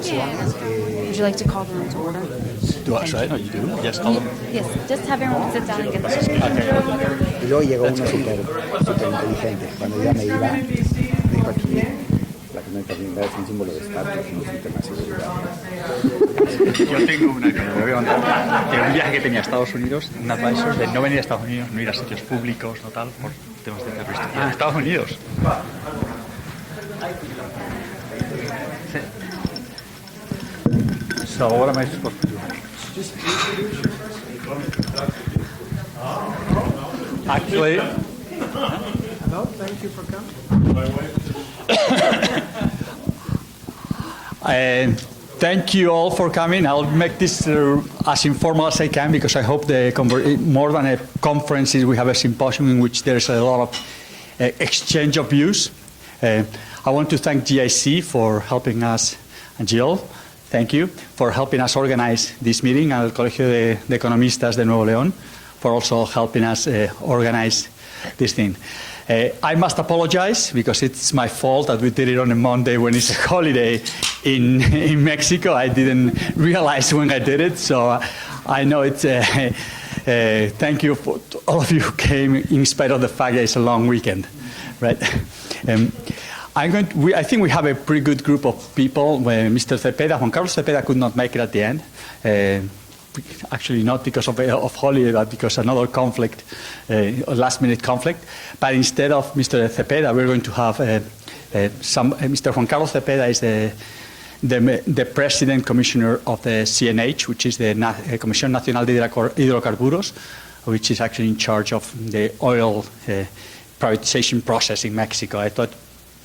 Would you like to call the room to order? Do I, right? No, you do? Yes, call them. Yes, just have everyone sit down and get the Y luego llegó uno súper inteligente. Cuando ya me iba, me dijo aquí, la conectividad es un símbolo de estatus, no es un tema de seguridad. Yo tengo una que me voy a contar, que un viaje que tenía a Estados Unidos, un advisor de no venir a Estados Unidos, no ir a sitios públicos, no tal, por temas de terrorismo. A Estados Unidos. Sí. So what am I supposed to do? Just introduce yourself. Actually, hello, thank you for coming. Thank you all for coming. I'll make this as informal as I can because I hope more than a conference is we have a symposium in which there's a lot of exchange of views. I want to thank GIC for helping us, and Jill, thank you, for helping us organize this meeting, and el Colegio de Economistas de Nuevo León for also helping us organize this thing. I must apologize because it's my fault that we did it on a Monday when it's a holiday in Mexico. I didn't realize when I did it, so I know it's. Thank you for all of you who came in spite of the fact that it's a long weekend, right? I think we have a pretty good group of people. Mr. Cepeda, Juan Carlos Cepeda could not make it at the end. Actually not because of holiday, but because another conflict, last-minute conflict. But instead of Mr. Cepeda, we're going to have Mr. Juan Carlos Cepeda is the President Commissioner of the CNH, which is the Comisión Nacional de Hidrocarburos, which is actually in charge of the oil privatization process in Mexico. I thought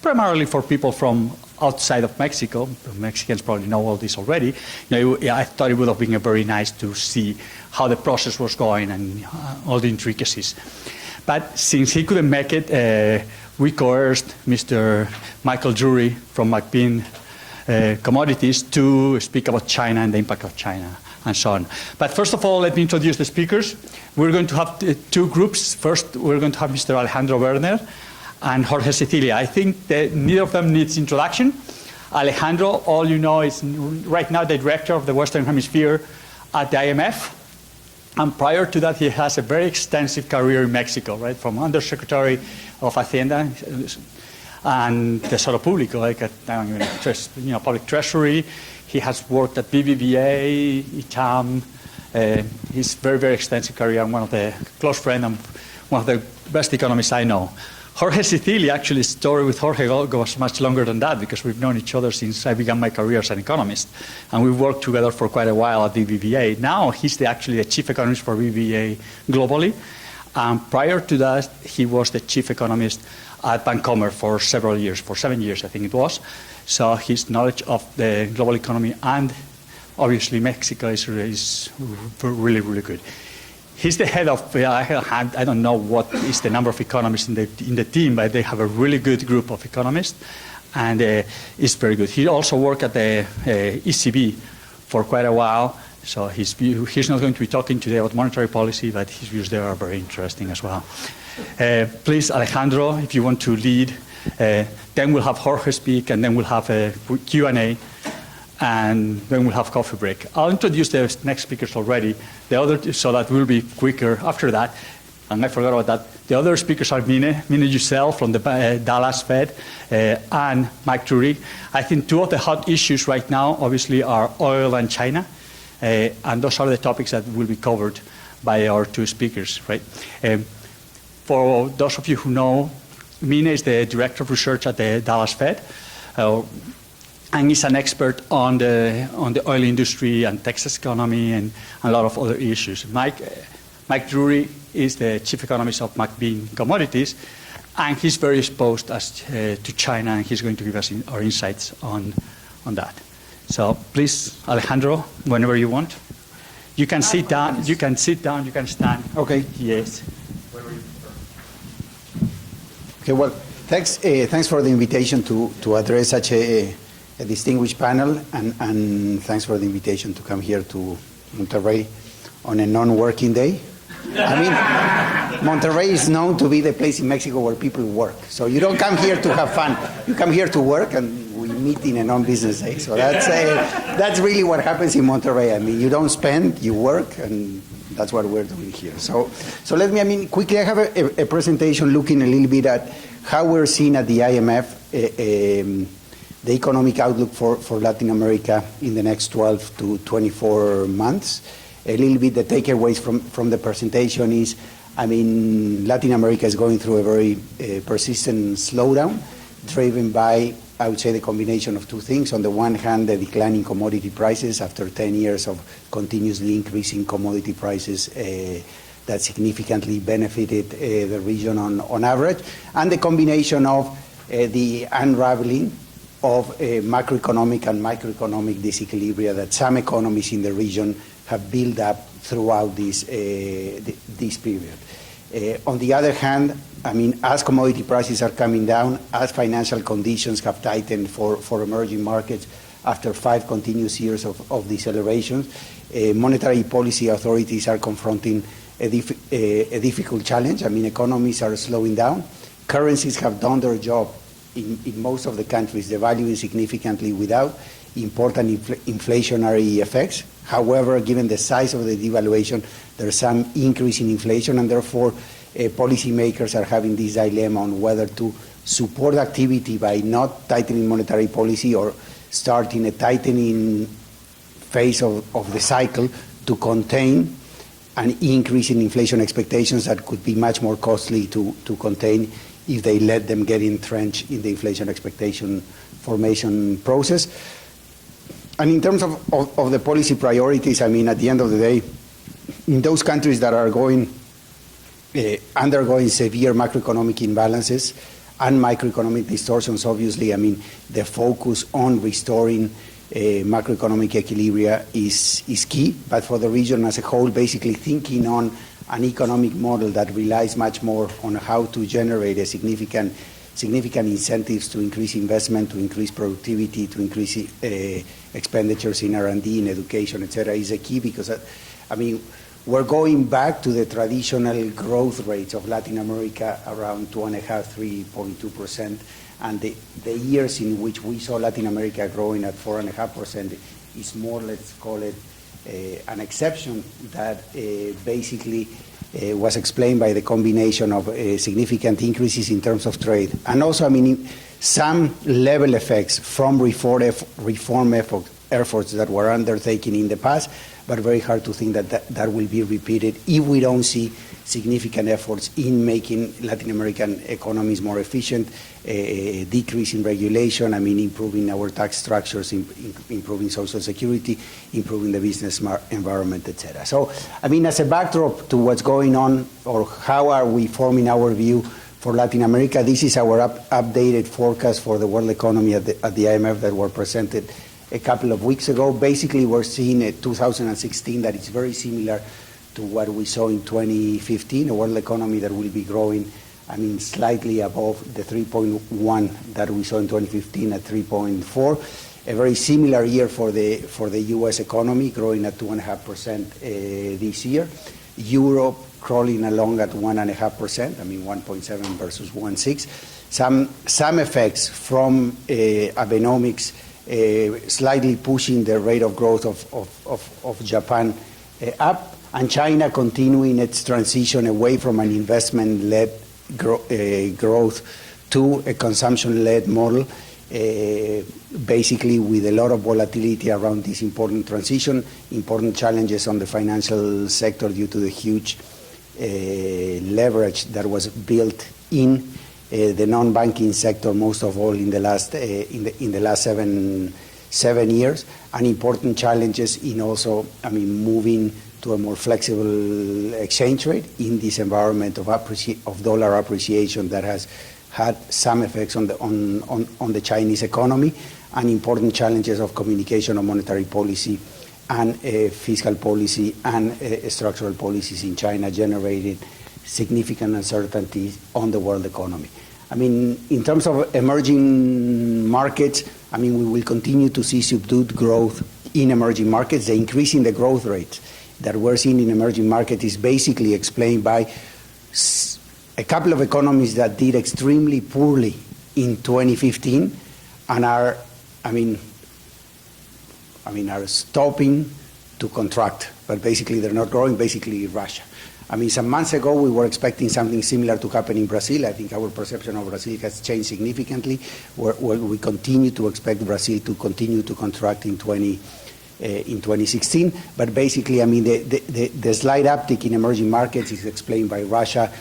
primarily for people from outside of Mexico, Mexicans probably know all this already, I thought it would have been very nice to see how the process was going and all the intricacies. But since he couldn't make it, we coerced Mr. Michael Drury from McBean Commodities to speak about China and the impact of China and so on. But first of all, let me introduce the speakers. We're going to have two groups. First, we're going to have Mr. Alejandro Werner and Jorge Sicilia. I think that neither of them needs introduction. Alejandro, all you know, is right now the director of the Western Hemisphere at the IMF. And prior to that, he has a very extensive career in Mexico, right? From Undersecretary of Hacienda and Tesoro Público, like at Public Treasury. He has worked at BBVA, ITAM. He's very, very extensive career and one of the close friends and one of the best economists I know. Jorge Sicilia, actually, the story with Jorge goes much longer than that because we've known each other since I began my career as an economist. And we've worked together for quite a while at BBVA. Now he's actually the chief economist for BBVA globally. Prior to that, he was the chief economist at Bancomer for several years, for 7 years, I think it was. So his knowledge of the global economy and obviously Mexico is really, really good. He's the head of, I don't know what is the number of economists in the team, but they have a really good group of economists, and it's very good. He also worked at the ECB for quite a while, so he's not going to be talking today about monetary policy, but his views there are very interesting as well. Please, Alejandro, if you want to lead, then we'll have Jorge speak, and then we'll have a Q&A. And then we'll have coffee break. I'll introduce the next speakers already. The other, so that will be quicker after that. And I forgot about that. The other speakers are Mine Giselle from the Dallas Fed, and Mike Drury. I think two of the hot issues right now, obviously, are oil and China. And those are the topics that will be covered by our two speakers, right? For those of you who know, Mine is the director of research at the Dallas Fed. And he's an expert on the oil industry and Texas economy and a lot of other issues. Mike Drury is the chief economist of McBean Commodities, and he's very exposed to China, and he's going to give us our insights on that. So please, Alejandro, whenever you want. You can sit down, you can stand. Okay. Yes. Okay, well, thanks for the invitation to address such a distinguished panel, and thanks for the invitation to come here to Monterrey on a non-working day. I mean, Monterrey is known to be the place in Mexico where people work. So you don't come here to have fun. You come here to work, and we meet in a non-business day. So that's really what happens in Monterrey. I mean, you don't spend, you work, and that's what we're doing here. So let me, quickly, I have a presentation looking a little bit at how we're seeing at the IMF the economic outlook for Latin America in the next 12 to 24 months. A little bit the takeaways from the presentation is, Latin America is going through a very persistent slowdown, driven by, I would say, the combination of two things. On the one hand, the declining commodity prices after 10 years of continuously increasing commodity prices that significantly benefited the region on average, and the combination of the unraveling of macroeconomic and microeconomic disequilibria that some economies in the region have built up throughout this period. On the other hand, as commodity prices are coming down, as financial conditions have tightened for emerging markets after 5 continuous years of deceleration, monetary policy authorities are confronting a difficult challenge. Economies are slowing down. Currencies have done their job in most of the countries, devaluing significantly without important inflationary effects. However, given the size of the devaluation, there's some increase in inflation, and therefore policymakers are having this dilemma on whether to support activity by not tightening monetary policy or starting a tightening phase of the cycle to contain an increase in inflation expectations that could be much more costly to contain if they let them get entrenched in the inflation expectation formation process. And in terms of the policy priorities, at the end of the day, in those countries that are undergoing severe macroeconomic imbalances and microeconomic distortions, obviously, the focus on restoring macroeconomic equilibria is key. But for the region as a whole, basically thinking on an economic model that relies much more on how to generate a significant incentives to increase investment, to increase productivity, to increase expenditures in R&D, in education, etc., is a key, because we're going back to the traditional growth rates of Latin America around 2.5%, 3.2%, and the years in which we saw Latin America growing at 4.5% is more, let's call it, an exception that basically was explained by the combination of significant increases in terms of trade, and also, some level effects from reform efforts that were undertaken in the past, but very hard to think that will be repeated if we don't see significant efforts in making Latin American economies more efficient, decreasing regulation, improving our tax structures, improving social security, improving the business environment, etc. So, as a backdrop to what's going on, or how are we forming our view for Latin America, this is our updated forecast for the world economy at the IMF that were presented a couple of weeks ago. Basically, we're seeing a 2016 that is very similar to what we saw in 2015, a world economy that will be growing, slightly above the 3.1 that we saw in 2015 at 3.4. A very similar year for the U.S. economy, growing at 2.5% this year. Europe crawling along at 1.5%, 1.7 versus 1.6. Some effects from Abenomics slightly pushing the rate of growth of Japan up, and China continuing its transition away from an investment-led growth to a consumption-led model, basically with a lot of volatility around this important transition, important challenges on the financial sector due to the huge leverage that was built in the non-banking sector, most of all in the last 7 years, and important challenges in also, moving to a more flexible exchange rate in this environment of dollar appreciation that has had some effects on the Chinese economy, and important challenges of communication of monetary policy and fiscal policy and structural policies in China, generating significant uncertainty on the world economy. In terms of emerging markets, we will continue to see subdued growth in emerging markets. The increase in the growth rate that we're seeing in emerging markets is basically explained by a couple of economies that did extremely poorly in 2015 and are are stopping to contract, but basically they're not growing, basically Russia. Some months ago we were expecting something similar to happen in Brazil. I think our perception of Brazil has changed significantly, where we continue to expect Brazil to continue to contract in 2016. But basically, the slight uptick in emerging markets is explained by Russia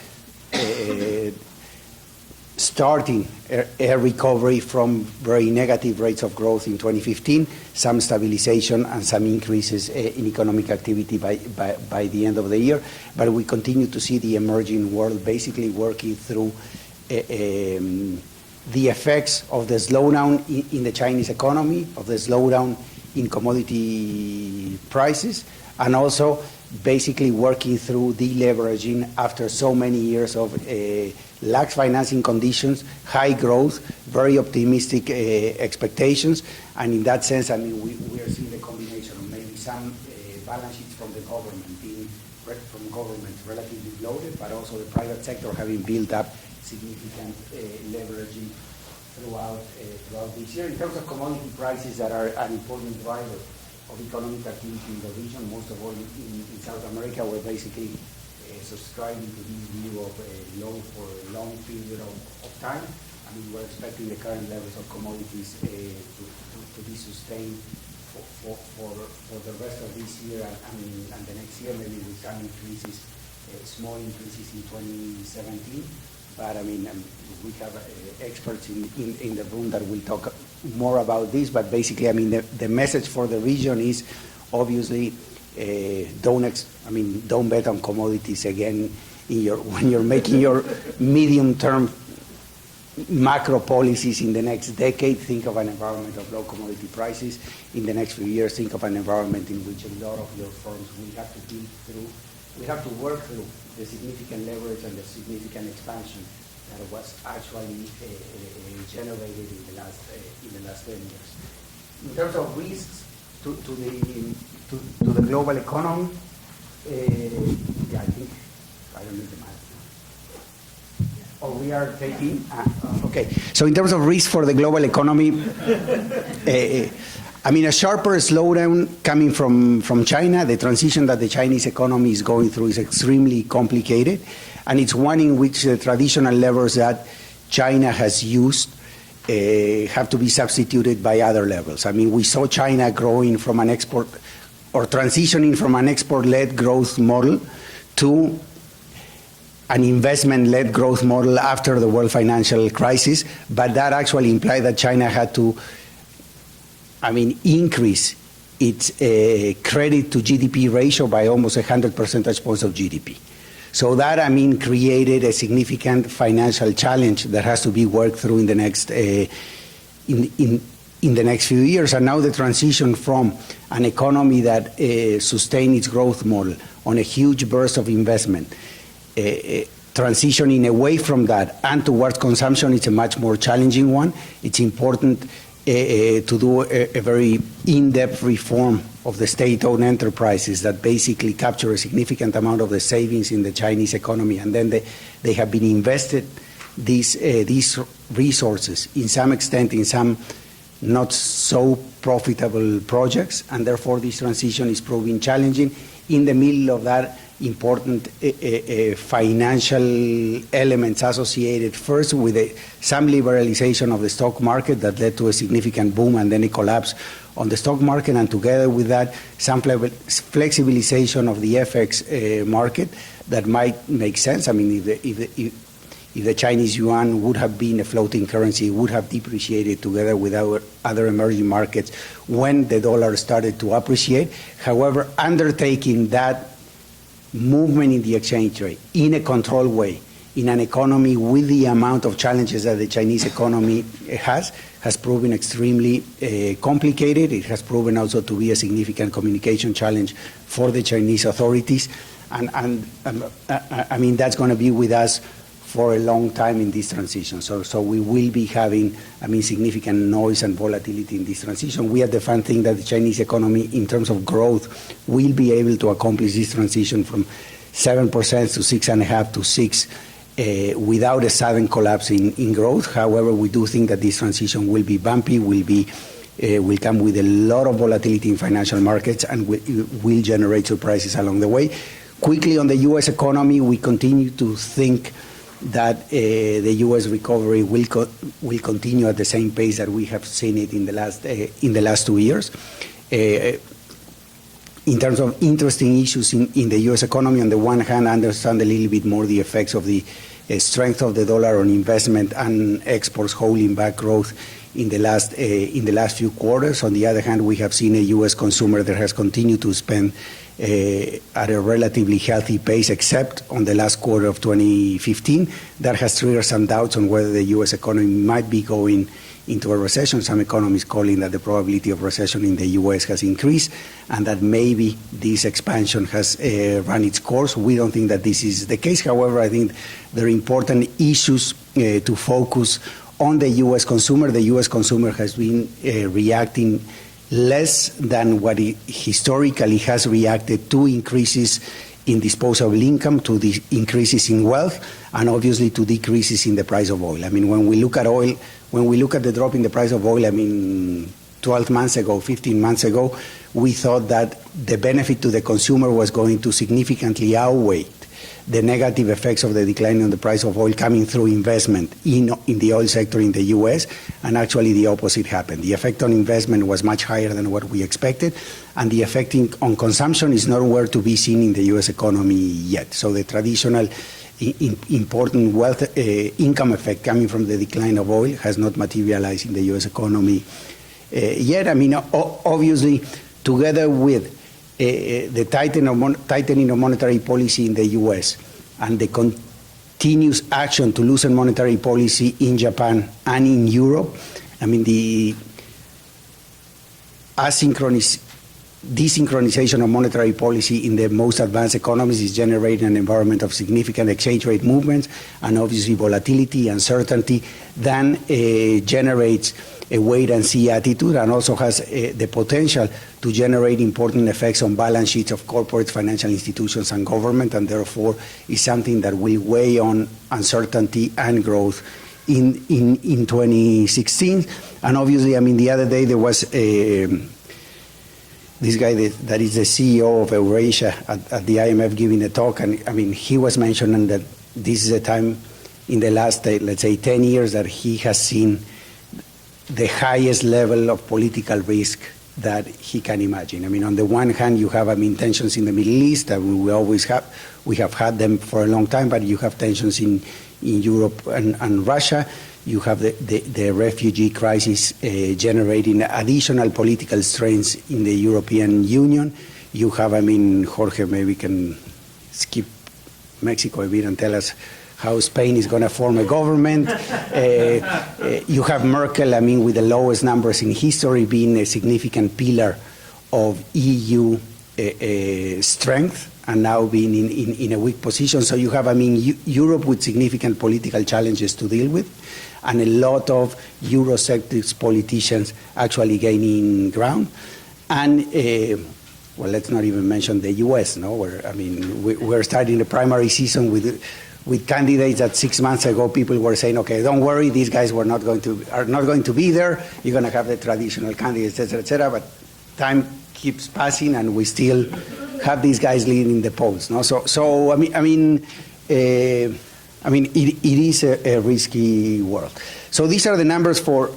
starting a recovery from very negative rates of growth in 2015, some stabilization and some increases in economic activity by the end of the year. But we continue to see the emerging world basically working through the effects of the slowdown in the Chinese economy, of the slowdown in commodity prices, and also basically working through deleveraging after so many years of lax financing conditions, high growth, very optimistic expectations. And in that sense, we are seeing the combination of maybe some balance sheets from the government being from governments relatively loaded, but also the private sector having built up significant leveraging throughout this year. In terms of commodity prices that are an important driver of economic activity in the region, most of all in South America, we're basically subscribing to this view of low for a long period of time. We're expecting the current levels of commodities to be sustained for the rest of this year and the next year, maybe with some increases, small increases in 2017. But we have experts in the room that will talk more about this. But basically, the message for the region is obviously don't bet on commodities again when you're making your medium-term macro policies in the next decade. Think of an environment of low commodity prices. In the next few years, think of an environment in which a lot of your firms will have to work through the significant leverage and the significant expansion that was actually generated in the last 10 years. In terms of risks to the global economy, I don't need the mic. We are taking. Okay. So in terms of risk for the global economy, a sharper slowdown coming from China. The transition that the Chinese economy is going through is extremely complicated, and it's one in which the traditional levers that China has used have to be substituted by other levels. We saw China growing from an export or transitioning from an export-led growth model to an investment-led growth model after the world financial crisis, but that actually implied that China had to increase its credit to GDP ratio by almost 100 percentage points of GDP. So that, created a significant financial challenge that has to be worked through in the next in the next few years. And now the transition from an economy that sustained its growth model on a huge burst of investment, transitioning away from that and towards consumption, it's a much more challenging one. It's important to do a very in-depth reform of the state-owned enterprises that basically capture a significant amount of the savings in the Chinese economy, and then they have been invested these resources in some extent in some not so profitable projects, and therefore this transition is proving challenging. In the middle of that, important financial elements associated first with some liberalization of the stock market that led to a significant boom and then a collapse on the stock market, and together with that, some flexibilization of the FX market that might make sense. If the Chinese yuan would have been a floating currency, it would have depreciated together with our other emerging markets when the dollar started to appreciate. However, undertaking that movement in the exchange rate in a controlled way, in an economy with the amount of challenges that the Chinese economy has proven extremely complicated. It has proven also to be a significant communication challenge for the Chinese authorities. And that's going to be with us for a long time in this transition. So we will be having, significant noise and volatility in this transition. We at the fund think that the Chinese economy, in terms of growth, will be able to accomplish this transition from 7% to 6.5% to 6% without a sudden collapse in growth. However, we do think that this transition will be bumpy, will be will come with a lot of volatility in financial markets and will generate surprises along the way. Quickly on the U.S. economy, we continue to think that the U.S. recovery will continue at the same pace that we have seen it in the last 2 years. In terms of interesting issues in the U.S. economy, on the one hand, understand a little bit more the effects of the strength of the dollar on investment and exports holding back growth in the last few quarters. On the other hand, we have seen a U.S. consumer that has continued to spend at a relatively healthy pace, except on the last quarter of 2015. That has triggered some doubts on whether the U.S. economy might be going into a recession. Some economists calling that the probability of recession in the U.S. has increased and that maybe this expansion has run its course. We don't think that this is the case. However, I think there are important issues to focus on the U.S. consumer. The U.S. consumer has been reacting less than what it historically has reacted to increases in disposable income, to the increases in wealth, and obviously to decreases in the price of oil. I mean, when we look at oil, when we look at the drop in the price of oil, I mean, 12 months ago, 15 months ago, we thought that the benefit to the consumer was going to significantly outweigh the negative effects of the decline in the price of oil coming through investment in the oil sector in the U.S., and actually the opposite happened. The effect on investment was much higher than what we expected, and the effect on consumption is nowhere to be seen in the U.S. economy yet. So the traditional important wealth income effect coming from the decline of oil has not materialized in the U.S. economy yet. I mean, obviously, together with the tightening of monetary policy in the U.S. and the continuous action to loosen monetary policy in Japan and in Europe, I mean, the desynchronization of monetary policy in the most advanced economies is generating an environment of significant exchange rate movements and obviously volatility, uncertainty, then generates a wait-and-see attitude and also has the potential to generate important effects on balance sheets of corporate financial institutions and government, and therefore is something that will weigh on uncertainty and growth in 2016. And obviously, I mean, the other day there was this guy that is the CEO of Eurasia at the IMF giving a talk, and I mean, he was mentioning that this is a time in the last, let's say, 10 years that he has seen the highest level of political risk that he can imagine. I mean, on the one hand, you have tensions in the Middle East that we have had them for a long time, but you have tensions in Europe and Russia. You have the refugee crisis generating additional political strains in the European Union. You have, Jorge, maybe can skip Mexico a bit and tell us how Spain is going to form a government. You have Merkel, with the lowest numbers in history, being a significant pillar of EU strength and now being in a weak position. So you have, Europe with significant political challenges to deal with, and a lot of Eurosceptic politicians actually gaining ground. And well, let's not even mention the U.S. Where we're starting the primary season with candidates that 6 months ago people were saying, okay, don't worry, these guys are not going to be there. You're going to have the traditional candidates, et cetera. But time keeps passing, and we still have these guys leading the polls. So it is a risky world. So these are the numbers for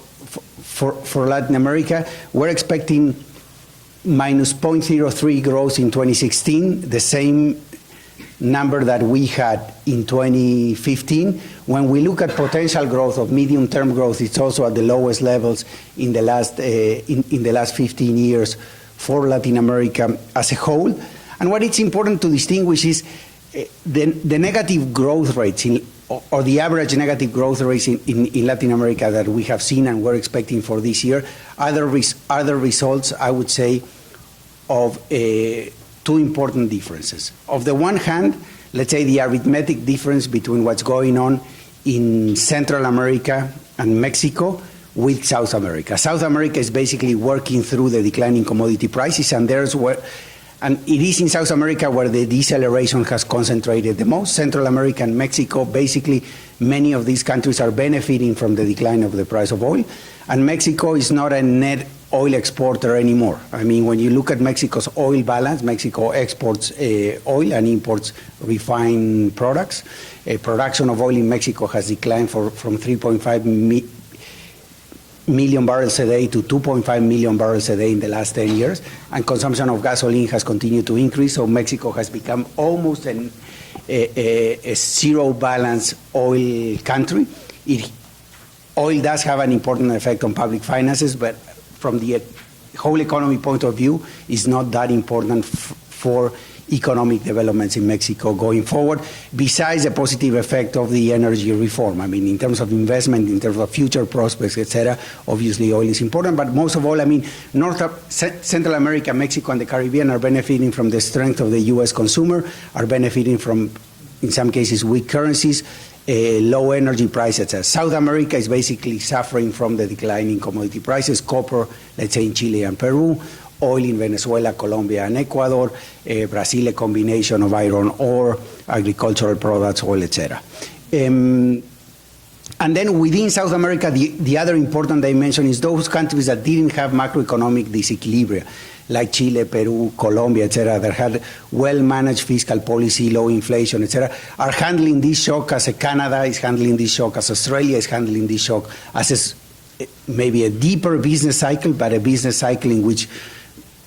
Latin America. We're expecting minus 0.03 growth in 2016, the same number that we had in 2015. When we look at potential growth of medium-term growth, it's also at the lowest levels in the last 15 years for Latin America as a whole. And what it's important to distinguish is the negative growth rates or the average negative growth rates in Latin America that we have seen and we're expecting for this year are the results, I would say, of two important differences. Of the one hand, let's say the arithmetic difference between what's going on in Central America and Mexico with South America. South America is basically working through the declining commodity prices, and it is in South America where the deceleration has concentrated the most. Central America and Mexico, basically, many of these countries are benefiting from the decline of the price of oil. And Mexico is not a net oil exporter anymore. I mean, when you look at Mexico's oil balance, Mexico exports oil and imports refined products. Production of oil in Mexico has declined from 3.5 million barrels a day to 2.5 million barrels a day in the last 10 years, and consumption of gasoline has continued to increase, so Mexico has become almost a zero-balance oil country. Oil does have an important effect on public finances, but from the whole economy point of view, it's not that important for economic developments in Mexico going forward, besides the positive effect of the energy reform. I mean, in terms of investment, in terms of future prospects, etc., obviously oil is important, but most of all, I mean, Central America, Mexico, and the Caribbean are benefiting from the strength of the U.S. consumer, are benefiting from, in some cases, weak currencies, low energy prices, etc. South America is basically suffering from the declining commodity prices, copper, let's say in Chile and Peru, oil in Venezuela, Colombia, and Ecuador, Brazil, a combination of iron ore, agricultural products, oil, etc. And then within South America, the other important dimension is those countries that didn't have macroeconomic disequilibria, like Chile, Peru, Colombia, etc., that had well-managed fiscal policy, low inflation, etc., are handling this shock as Canada is handling this shock, as Australia is handling this shock, as maybe a deeper business cycle, but a business cycle in which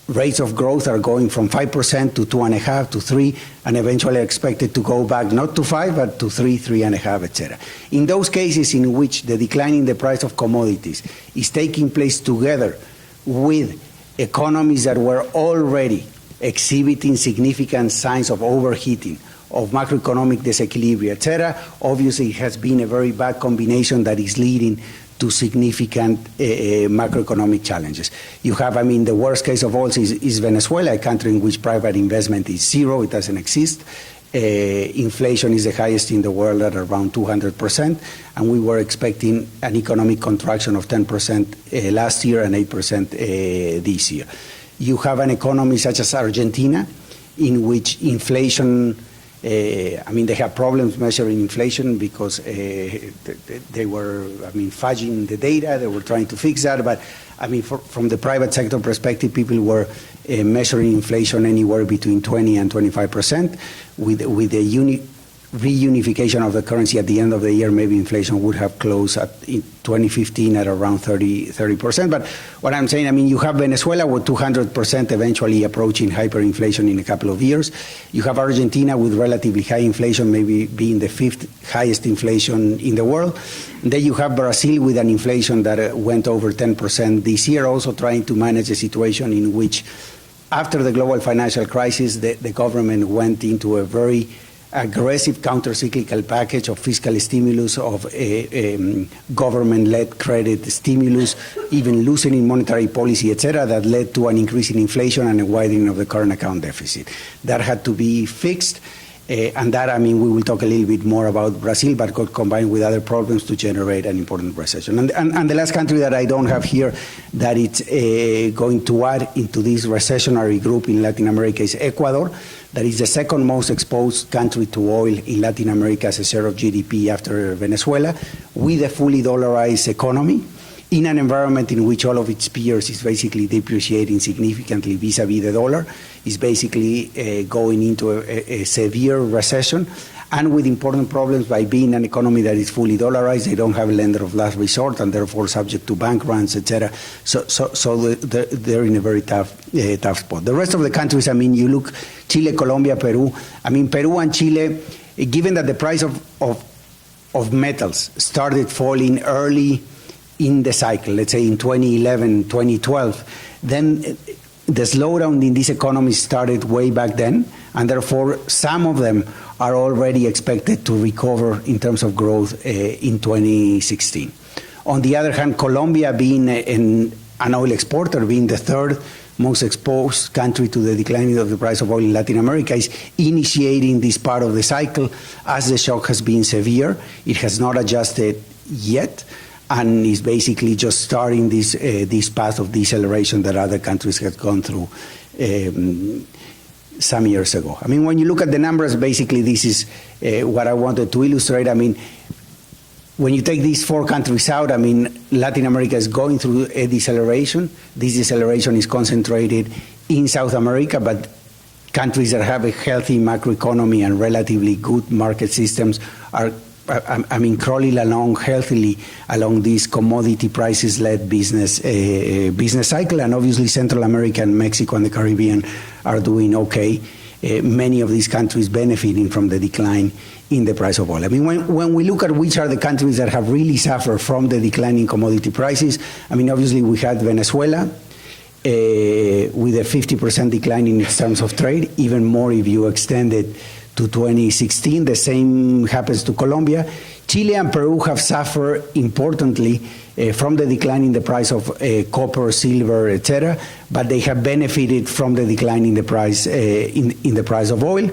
rates of growth are going from 5% to 2.5% to 3%, and eventually are expected to go back not to 5%, but to 3%, 3.5%, etc. In those cases in which the decline in the price of commodities is taking place together with economies that were already exhibiting significant signs of overheating, of macroeconomic disequilibrium, etc., obviously it has been a very bad combination that is leading to significant macroeconomic challenges. You have, I mean, the worst case of all is Venezuela, a country in which private investment is zero, it doesn't exist. Inflation is the highest in the world at around 200%, and we were expecting an economic contraction of 10% last year and 8% this year. You have an economy such as Argentina, in which inflation, I mean, they have problems measuring inflation because they were, I mean, fudging the data. They were trying to fix that. But, I mean, from the private sector perspective, people were measuring inflation anywhere between 20 and 25%. With the reunification of the currency at the end of the year, maybe inflation would have closed in 2015 at around 30%. But what I'm saying, I mean, you have Venezuela with 200% eventually approaching hyperinflation in a couple of years. You have Argentina with relatively high inflation, maybe being the 5th highest inflation in the world. And then you have Brazil with an inflation that went over 10% this year, also trying to manage a situation in which, after the global financial crisis, the government went into a very aggressive counter-cyclical package of fiscal stimulus, of government-led credit stimulus, even loosening monetary policy, etc., that led to an increase in inflation and a widening of the current account deficit. That had to be fixed, and that, I mean, we will talk a little bit more about Brazil, but got combined with other problems to generate an important recession. And the last country that I don't have here that it's going to add into this recessionary group in Latin America is Ecuador. That is the second most exposed country to oil in Latin America as a share of GDP after Venezuela, with a fully dollarized economy, in an environment in which all of its peers is basically depreciating significantly vis-a-vis the dollar, is basically going into a severe recession, and with important problems by being an economy that is fully dollarized. They don't have a lender of last resort and therefore subject to bank runs, etc. So they're in a very tough spot. The rest of the countries, I mean, you look, Chile, Colombia, Peru. I mean, Peru and Chile, given that the price of metals started falling early in the cycle, let's say in 2011, 2012, then the slowdown in these economies started way back then, and therefore some of them are already expected to recover in terms of growth in 2016. On the other hand, Colombia, being an oil exporter, being the third most exposed country to the declining of the price of oil in Latin America, is initiating this part of the cycle as the shock has been severe. It has not adjusted yet, and is basically just starting this path of deceleration that other countries have gone through some years ago. I mean, when you look at the numbers, basically this is what I wanted to illustrate. I mean, when you take these 4 countries out, I mean, Latin America is going through a deceleration. This deceleration is concentrated in South America, but countries that have a healthy macroeconomy and relatively good market systems are, I mean, crawling along healthily along this commodity prices-led business cycle. And obviously, Central America and Mexico and the Caribbean are doing okay. Many of these countries benefiting from the decline in the price of oil. I mean, when we look at which are the countries that have really suffered from the decline in commodity prices, I mean, obviously we had Venezuela with a 50% decline in its terms of trade, even more if you extend it to 2016. The same happens to Colombia. Chile and Peru have suffered importantly from the decline in the price of copper, silver, etc., but they have benefited from the decline in the price in the price of oil.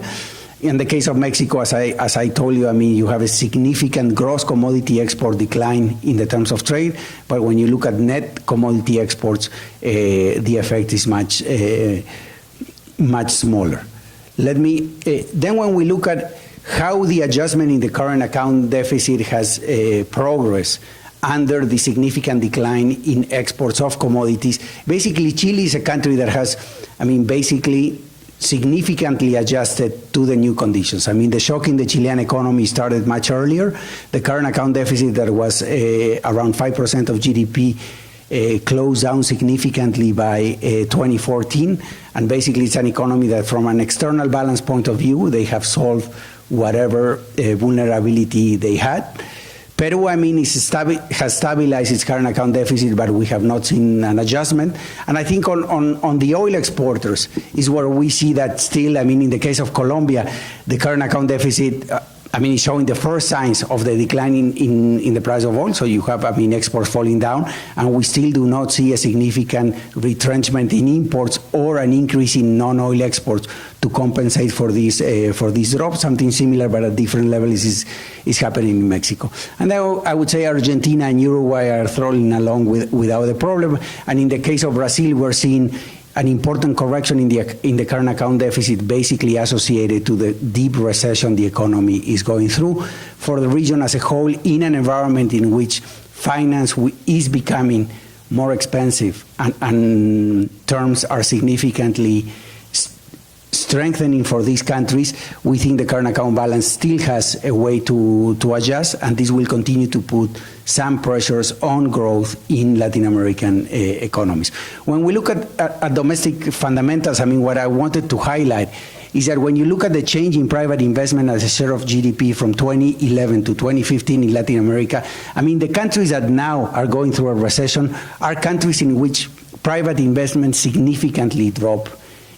In the case of Mexico, as I told you, I mean, you have a significant gross commodity export decline in the terms of trade, but when you look at net commodity exports, the effect is much smaller. Then when we look at how the adjustment in the current account deficit has progressed under the significant decline in exports of commodities, basically Chile is a country that has, I mean, basically significantly adjusted to the new conditions. I mean, the shock in the Chilean economy started much earlier. The current account deficit that was around 5% of GDP closed down significantly by 2014. And basically, it's an economy that from an external balance point of view, they have solved whatever vulnerability they had. Peru, I mean, has stabilized its current account deficit, but we have not seen an adjustment. And I think on the oil exporters is where we see that still, I mean, in the case of Colombia, the current account deficit, I mean, is showing the first signs of the decline in the price of oil. So you have, I mean, exports falling down, and we still do not see a significant retrenchment in imports or an increase in non-oil exports to compensate for this drop. Something similar, but at different levels, is happening in Mexico. And now I would say Argentina and Uruguay are throttling along without a problem. And in the case of Brazil, we're seeing an important correction in the current account deficit, basically associated to the deep recession the economy is going through. For the region as a whole, in an environment in which finance is becoming more expensive and terms are significantly strengthening for these countries, we think the current account balance still has a way to adjust, and this will continue to put some pressures on growth in Latin American economies. When we look at domestic fundamentals, I mean, what I wanted to highlight is that when you look at the change in private investment as a share of GDP from 2011 to 2015 in Latin America, I mean, the countries that now are going through a recession are countries in which private investment significantly dropped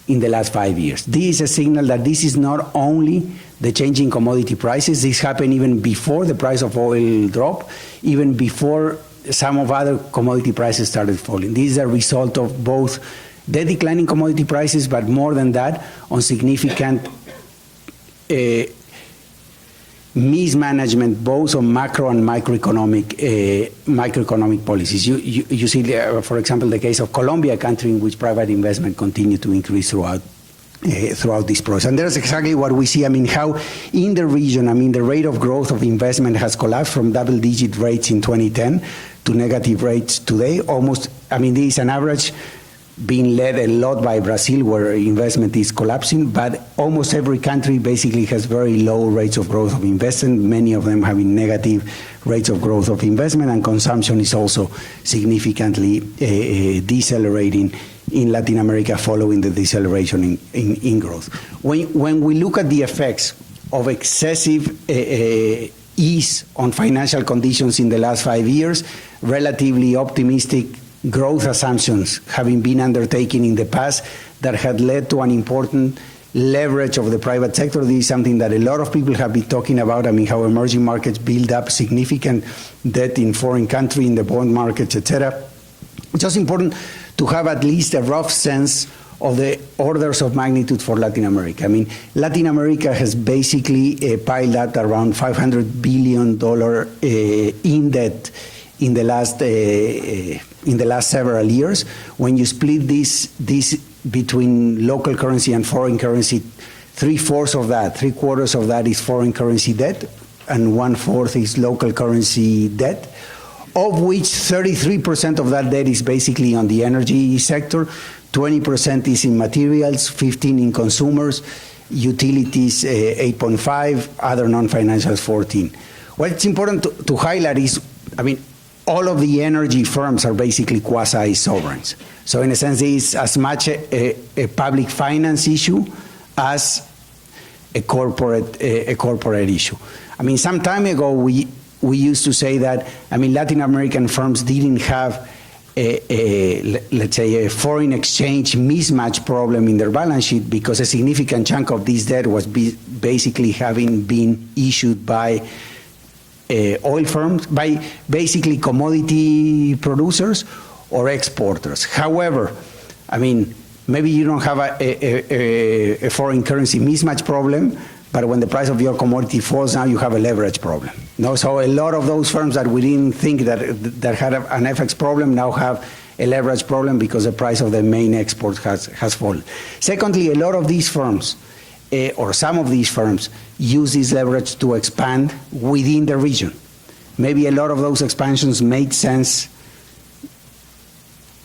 in the last 5 years. This is a signal that this is not only the change in commodity prices. This happened even before the price of oil dropped, even before some of other commodity prices started falling. This is a result of both the decline in commodity prices, but more than that, on significant mismanagement, both on macro and microeconomic policies. You see, for example, the case of Colombia, a country in which private investment continued to increase throughout this process. And that's exactly what we see. I mean, how in the region, I mean, the rate of growth of investment has collapsed from double-digit rates in 2010 to negative rates today. Almost, I mean, this is an average being led a lot by Brazil, where investment is collapsing, but almost every country basically has very low rates of growth of investment, many of them having negative rates of growth of investment, and consumption is also significantly decelerating in Latin America following the deceleration in growth. When we look at the effects of excessive ease on financial conditions in the last 5 years, relatively optimistic growth assumptions having been undertaken in the past that had led to an important leverage of the private sector. This is something that a lot of people have been talking about. I mean, how emerging markets build up significant debt in foreign countries, in the bond markets, etc. It's just important to have at least a rough sense of the orders of magnitude for Latin America. I mean, Latin America has basically piled up around $500 billion in debt in the last several years. When you split this between local currency and foreign currency, three-quarters of that is foreign currency debt. and 1/4 is local currency debt, of which 33% of that debt is basically on the energy sector, 20% is in materials, 15% in consumers, utilities 8.5%, other non-financials 14%. What's important to highlight is, all of the energy firms are basically quasi-sovereigns. So in a sense, it's as much a public finance issue as a corporate issue. Some time ago, we used to say that, Latin American firms didn't have let's say, a foreign exchange mismatch problem in their balance sheet because a significant chunk of this debt was basically having been issued by oil firms, by basically commodity producers or exporters. However, maybe you don't have a foreign currency mismatch problem, but when the price of your commodity falls, now you have a leverage problem. No, so a lot of those firms that we didn't think that had an FX problem now have a leverage problem because the price of the main export has fallen. Secondly, a lot of these firms, or some of these firms, use this leverage to expand within the region. Maybe a lot of those expansions made sense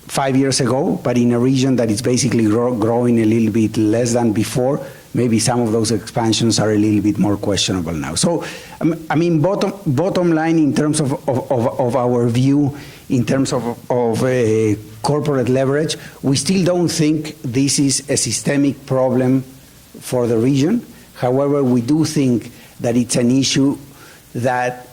5 years ago, but in a region that is basically growing a little bit less than before, maybe some of those expansions are a little bit more questionable now. So, bottom line in terms of our view, in terms of corporate leverage, we still don't think this is a systemic problem for the region. However, we do think that it's an issue that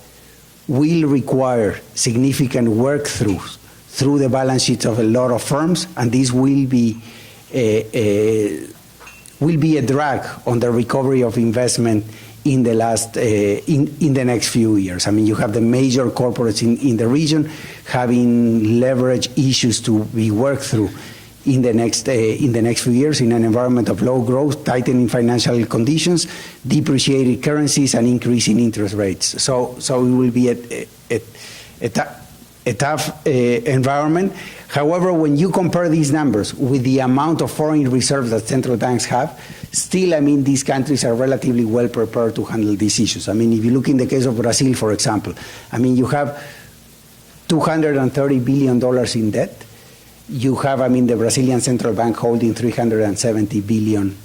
will require significant work through the balance sheets of a lot of firms, and this will be a drag on the recovery of investment in the next few years. You have the major corporates in the region having leverage issues to be worked through in the next few years in an environment of low growth, tightening financial conditions, depreciated currencies, and increasing interest rates. So it will be a tough environment. However, when you compare these numbers with the amount of foreign reserves that central banks have, still, these countries are relatively well prepared to handle these issues. If you look in the case of Brazil, for example, you have $230 billion in debt. You have, the Brazilian central bank holding $370 billion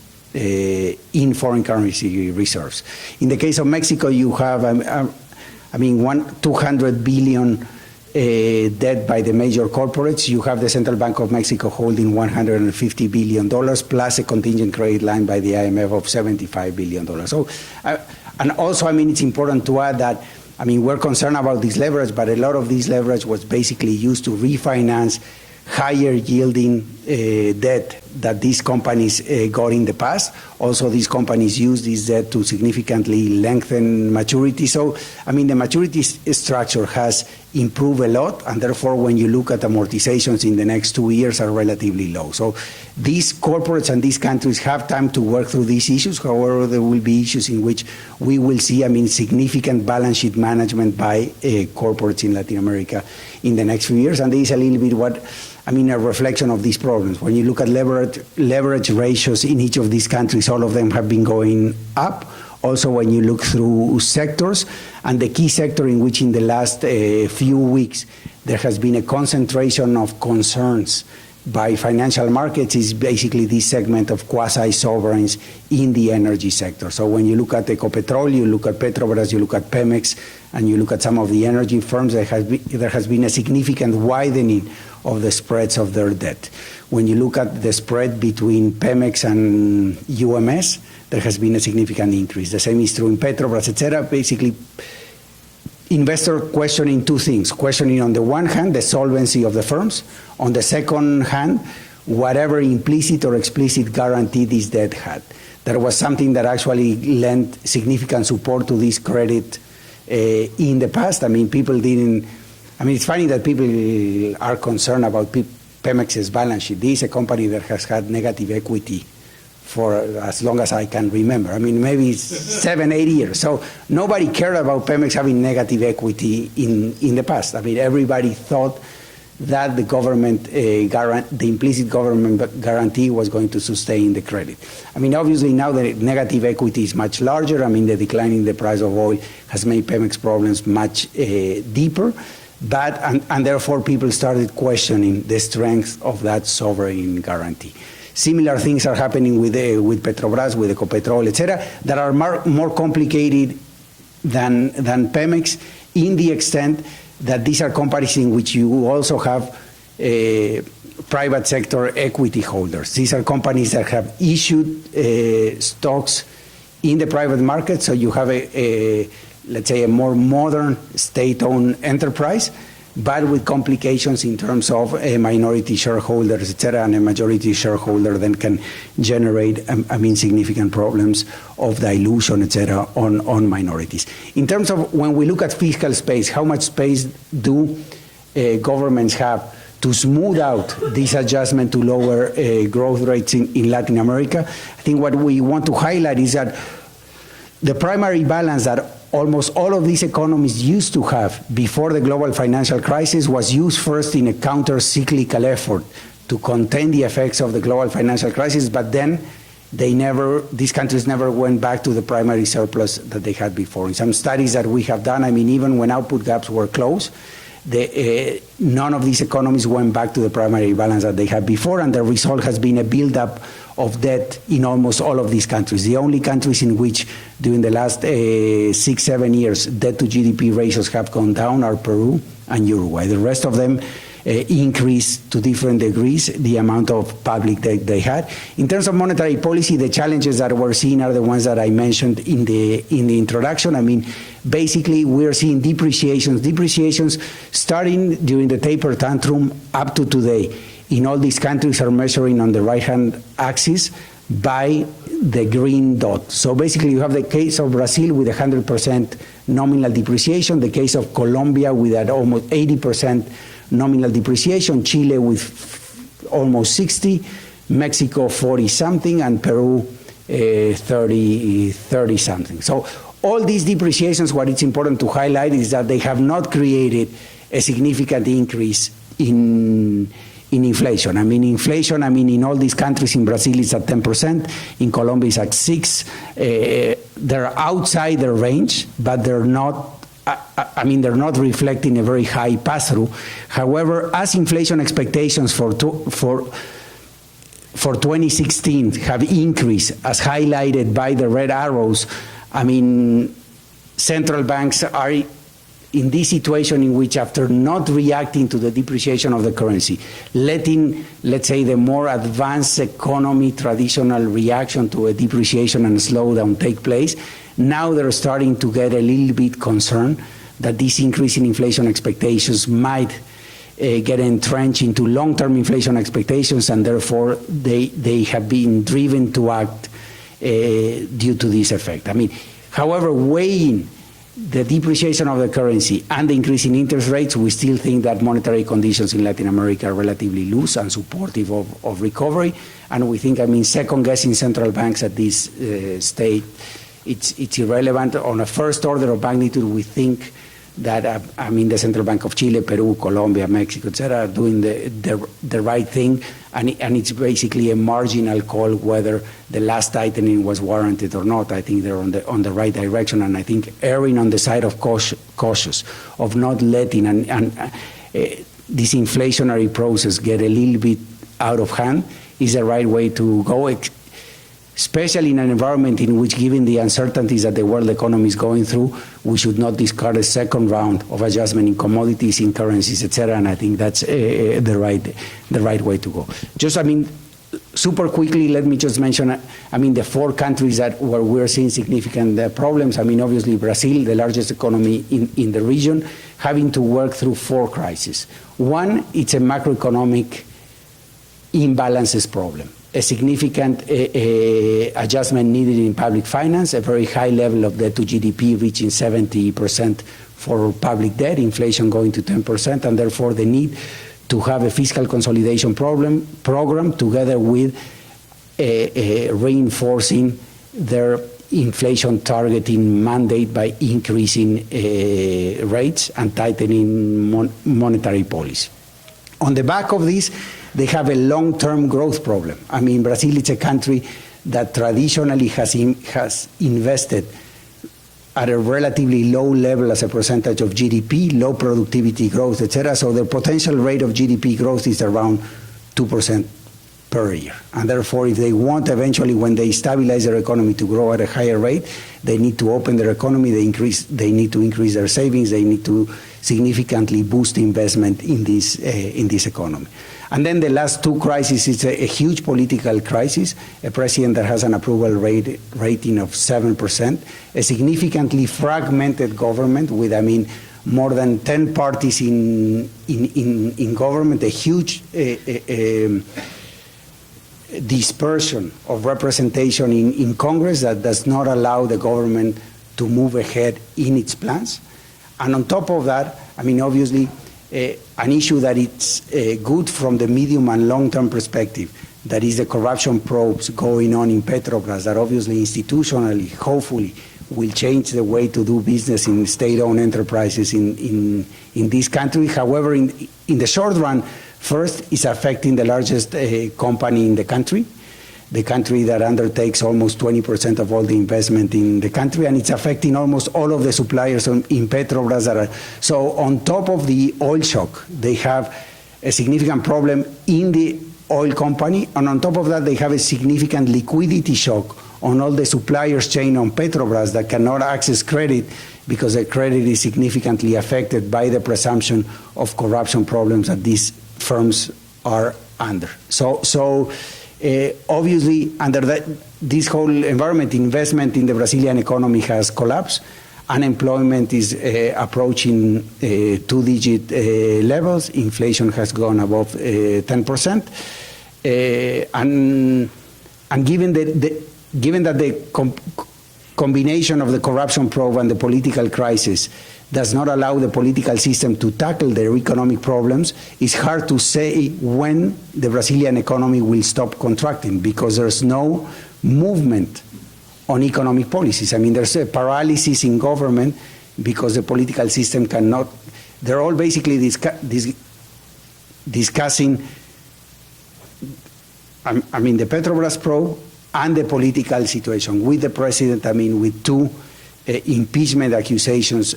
in foreign currency reserves. In the case of Mexico, you have, $200 billion debt by the major corporates. You have the Central Bank of Mexico holding $150 billion plus a contingent credit line by the IMF of $75 billion. So, and also, it's important to add that, we're concerned about this leverage, but a lot of this leverage was basically used to refinance higher yielding debt that these companies got in the past. Also, these companies use this debt to significantly lengthen maturity. So, the maturity structure has improved a lot, and therefore, when you look at amortizations in the next 2 years are relatively low. So, these corporates and these countries have time to work through these issues. However, there will be issues in which we will see, significant balance sheet management by corporates in Latin America in the next few years, and this is a little bit what a reflection of these problems. When you look at leverage ratios in each of these countries, all of them have been going up. Also, when you look through sectors, and the key sector in which in the last few weeks there has been a concentration of concerns by financial markets is basically this segment of quasi-sovereigns in the energy sector. So when you look at Ecopetrol, you look at Petrobras, you look at Pemex, and you look at some of the energy firms, there has been a significant widening of the spreads of their debt. When you look at the spread between Pemex and UMS, there has been a significant increase. The same is true in Petrobras, etc. Basically, investor questioning two things. Questioning, on the one hand, the solvency of the firms. On the second hand, whatever implicit or explicit guarantee this debt had. There was something that actually lent significant support to this credit in the past. People didn't. It's funny that people are concerned about Pemex's balance sheet. This is a company that has had negative equity for as long as I can remember. Maybe 7-8 years. So nobody cared about Pemex having negative equity in the past. Everybody thought that the government, the implicit government guarantee was going to sustain the credit. I mean, obviously now the negative equity is much larger. I mean, the decline in the price of oil has made Pemex problems much deeper, but, and therefore people started questioning the strength of that sovereign guarantee. Similar things are happening with Petrobras, with Ecopetrol, etc., that are more complicated than Pemex, in the extent that these are companies in which you also have private sector equity holders. These are companies that have issued stocks in the private market, so you have let's say, a more modern state-owned enterprise, but with complications in terms of minority shareholders, et cetera, and a majority shareholder then can generate, significant problems of dilution, et cetera, on minorities. In terms of when we look at fiscal space, how much space do governments have to smooth out this adjustment to lower growth rates in Latin America? I think what we want to highlight is that the primary balance that almost all of these economies used to have before the global financial crisis was used first in a counter-cyclical effort to contain the effects of the global financial crisis, but then these countries never went back to the primary surplus that they had before. In some studies that we have done, even when output gaps were closed, none of these economies went back to the primary balance that they had before, and the result has been a buildup of debt in almost all of these countries. The only countries in which during the last 6-7 years debt to GDP ratios have gone down are Peru and Uruguay. The rest of them increased to different degrees the amount of public debt they had. In terms of monetary policy, the challenges that we're seeing are the ones that I mentioned in the introduction. Basically, we're seeing depreciations starting during the taper tantrum up to today. In all these countries are measuring on the right-hand axis by the green dot. So basically you have the case of Brazil with 100% nominal depreciation, the case of Colombia with at almost 80% nominal depreciation, Chile with almost 60, Mexico 40-something, and Peru 30-something. So all these depreciations, what it's important to highlight is that they have not created a significant increase in inflation. Inflation, in all these countries, in Brazil it's at 10%, in Colombia it's at 6%. They're outside their range, but they're not, they're not reflecting a very high pass-through. However, as inflation expectations for 2016 have increased, as highlighted by the red arrows, central banks are in this situation in which, after not reacting to the depreciation of the currency, letting, let's say, the more advanced economy traditional reaction to a depreciation and a slowdown take place, now they're starting to get a little bit concerned that this increase in inflation expectations might get entrenched into long-term inflation expectations, and therefore they have been driven to act due to this effect. However, weighing the depreciation of the currency and the increase in interest rates, we still think that monetary conditions in Latin America are relatively loose and supportive of recovery. And we think, second-guessing central banks at this state, it's irrelevant. On a first order of magnitude, we think that, the Central Bank of Chile, Peru, Colombia, Mexico, etc., are doing the right thing, and it's basically a marginal call whether the last tightening was warranted or not. I think they're on the right direction, and I think erring on the side of cautious, of not letting this inflationary process get a little bit out of hand is the right way to go, especially in an environment in which, given the uncertainties that the world economy is going through, we should not discard a second round of adjustment in commodities, in currencies, etc. And I think that's the right way to go. Just, super quickly, let me just mention, the 4 countries where we're seeing significant problems. Obviously, Brazil, the largest economy in the region, having to work through 4 crises. One, it's a macroeconomic imbalances problem. A significant adjustment needed in public finance, a very high level of debt to GDP reaching 70% for public debt, inflation going to 10%, and therefore the need to have a fiscal consolidation program together with reinforcing their inflation targeting mandate by increasing rates and tightening monetary policy. On the back of this, they have a long-term growth problem. I mean, Brazil is a country that traditionally has invested at a relatively low level as a percentage of GDP, low productivity growth, etc. So the potential rate of GDP growth is around 2% per year. And therefore, if they want eventually, when they stabilize their economy, to grow at a higher rate, they need to open their economy, they need to increase their savings, they need to significantly boost investment in this economy. And then the last two crises is a huge political crisis, a president that has an approval rating of 7%, a significantly fragmented government with, I mean, more than 10 parties in government, a huge dispersion of representation in Congress that does not allow the government to move ahead in its plans. And on top of that, I mean, obviously, an issue that it's good from the medium and long-term perspective, that is the corruption probes going on in Petrobras, that obviously institutionally, hopefully, will change the way to do business in state-owned enterprises in this country. However, in the short run, first, it's affecting the largest company in the country that undertakes almost 20% of all the investment in the country, and it's affecting almost all of the suppliers in Petrobras. So on top of the oil shock, they have a significant problem in the oil company, and on top of that, they have a significant liquidity shock on all the suppliers chain on Petrobras that cannot access credit because the credit is significantly affected by the presumption of corruption problems that these firms are under. So obviously, under this whole environment, investment in the Brazilian economy has collapsed. Unemployment is approaching two-digit levels. Inflation has gone above 10%. And given that the combination of the corruption probe and the political crisis does not allow the political system to tackle their economic problems, it's hard to say when the Brazilian economy will stop contracting, because there's no movement on economic policies. I mean, there's a paralysis in government because the political system cannot. They're all basically discussing, I mean, the Petrobras probe and the political situation with the president, I mean, with two impeachment accusations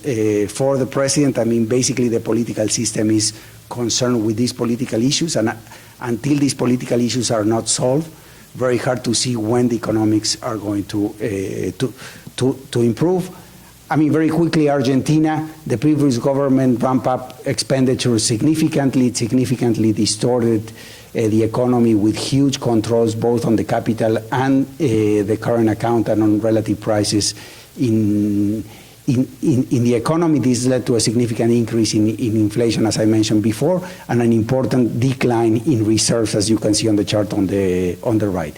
for the president. I mean, basically the political system is concerned with these political issues, and until these political issues are not solved, very hard to see when the economics are going to improve. I mean, very quickly, Argentina, the previous government ramped up expenditures significantly. It significantly distorted the economy with huge controls both on the capital and the current account and on relative prices in the economy. This led to a significant increase in inflation, as I mentioned before, and an important decline in reserves, as you can see on the chart on the right.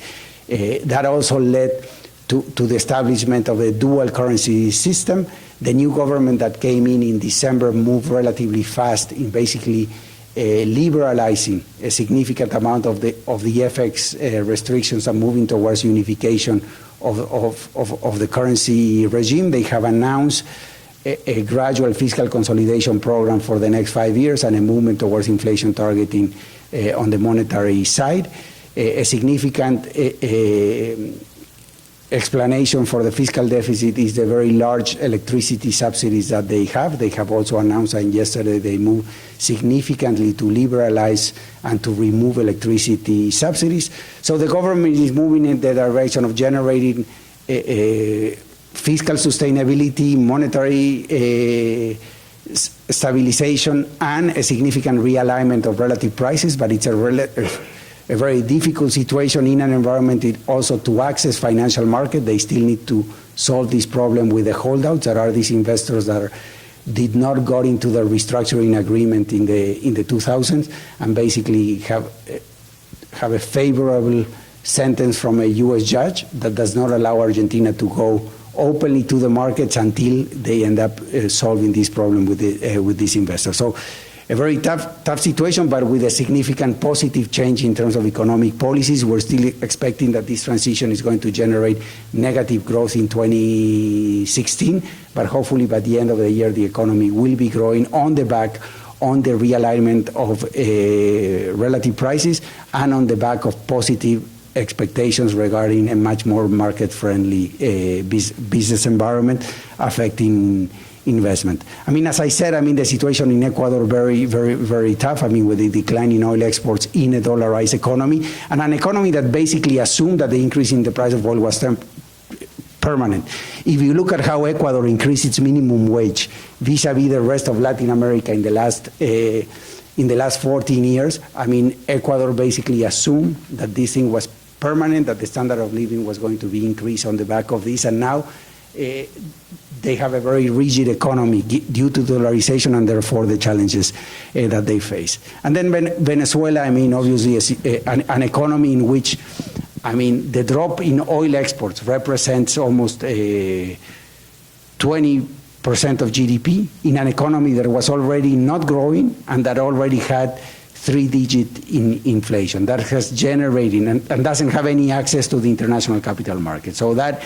That also led to the establishment of a dual currency system. The new government that came in December moved relatively fast in basically liberalizing a significant amount of the FX restrictions and moving towards unification of the currency regime. They have announced a gradual fiscal consolidation program for the next 5 years and a movement towards inflation targeting on the monetary side. A significant explanation for the fiscal deficit is the very large electricity subsidies that they have. They have also announced, and yesterday they moved significantly to liberalize and to remove electricity subsidies. So the government is moving in the direction of generating fiscal sustainability, monetary stabilization, and a significant realignment of relative prices, but it's a very difficult situation in an environment also to access financial market. They still need to solve this problem with the holdouts. There are these investors that did not go into the restructuring agreement in the 2000s and basically have a favorable sentence from a U.S. judge that does not allow Argentina to go openly to the markets until they end up solving this problem with these investors. So a very tough situation, but with a significant positive change in terms of economic policies. We're still expecting that this transition is going to generate negative growth in 2016, but hopefully by the end of the year, the economy will be growing on the back on the realignment of relative prices and on the back of positive expectations regarding a much more market-friendly business environment affecting investment. I mean, as I said, I mean, the situation in Ecuador very, very, very tough. I mean, with the decline in oil exports in a dollarized economy, and an economy that basically assumed that the increase in the price of oil was permanent. If you look at how Ecuador increased its minimum wage vis-a-vis the rest of Latin America in the last 14 years, I mean, Ecuador basically assumed that this thing was permanent, that the standard of living was going to be increased on the back of this, and now they have a very rigid economy due to dollarization and therefore the challenges that they face. And then Venezuela, I mean, obviously an economy in which, I mean, the drop in oil exports represents almost 20% of GDP in an economy that was already not growing and that already had three-digit inflation. That has generated and doesn't have any access to the international capital market. So that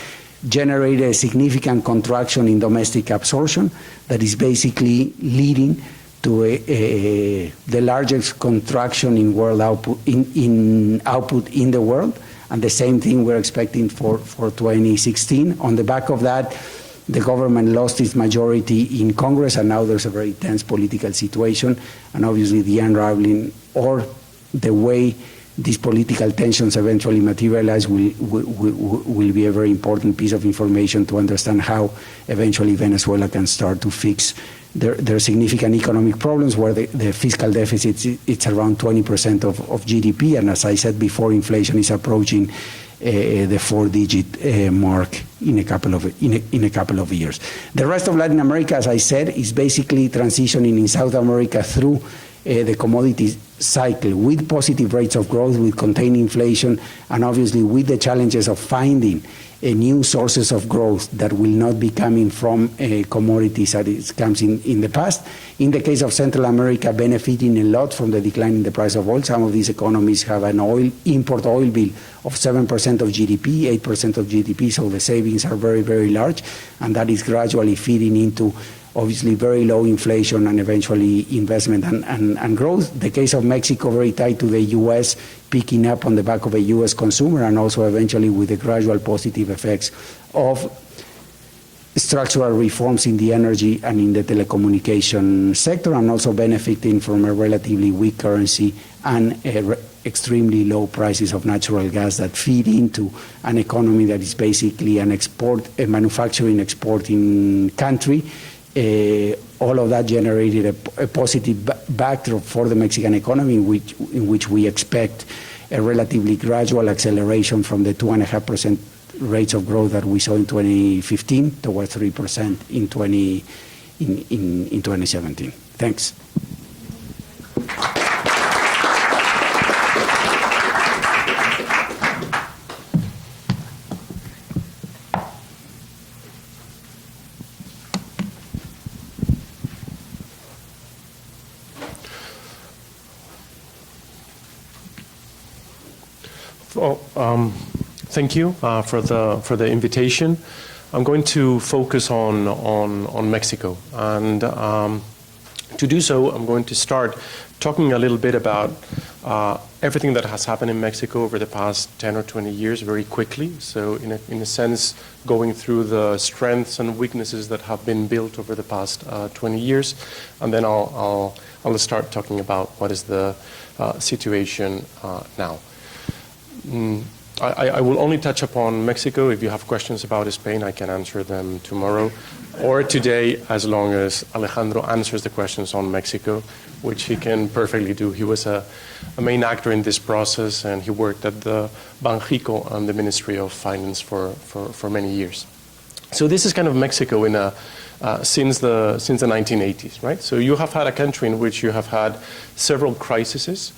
generated a significant contraction in domestic absorption that is basically leading to the largest contraction in world output in the world, and the same thing we're expecting for 2016. On the back of that, the government lost its majority in Congress, and now there's a very tense political situation, and obviously the unraveling or the way these political tensions eventually materialize will be a very important piece of information to understand how eventually Venezuela can start to fix their significant economic problems, where the fiscal deficit it's around 20% of GDP, and as I said before, inflation is approaching the four-digit mark in a couple of years. The rest of Latin America, as I said, is basically transitioning in South America through the commodity cycle with positive rates of growth, with contained inflation, and obviously with the challenges of finding new sources of growth that will not be coming from commodities as it comes in the past. In the case of Central America, benefiting a lot from the decline in the price of oil. Some of these economies have an import oil bill of 7% of GDP, 8% of GDP, so the savings are very, very large, and that is gradually feeding into obviously very low inflation and eventually investment and growth. The case of Mexico, very tied to the U.S., picking up on the back of a U.S. consumer, and also eventually with the gradual positive effects of structural reforms in the energy and in the telecommunication sector, and also benefiting from a relatively weak currency and extremely low prices of natural gas that feed into an economy that is basically a manufacturing exporting country. All of that generated a positive backdrop for the Mexican economy, in which we expect a relatively gradual acceleration from the 2.5% rates of growth that we saw in 2015 towards 3% in 2017. Thanks. Well, thank you for the invitation. I'm going to focus on Mexico, and to do so, I'm going to start talking a little bit about everything that has happened in Mexico over the past 10 or 20 years very quickly. So in a sense, going through the strengths and weaknesses that have been built over the past 20 years, and then I'll start talking about what is the situation now. I will only touch upon Mexico. If you have questions about Spain, I can answer them tomorrow or today, as long as Alejandro answers the questions on Mexico, which he can perfectly do. He was a main actor in this process, and he worked at the Banxico and the Ministry of Finance for many years. So this is kind of Mexico since the 1980s, right? So you have had a country in which you have had several crises.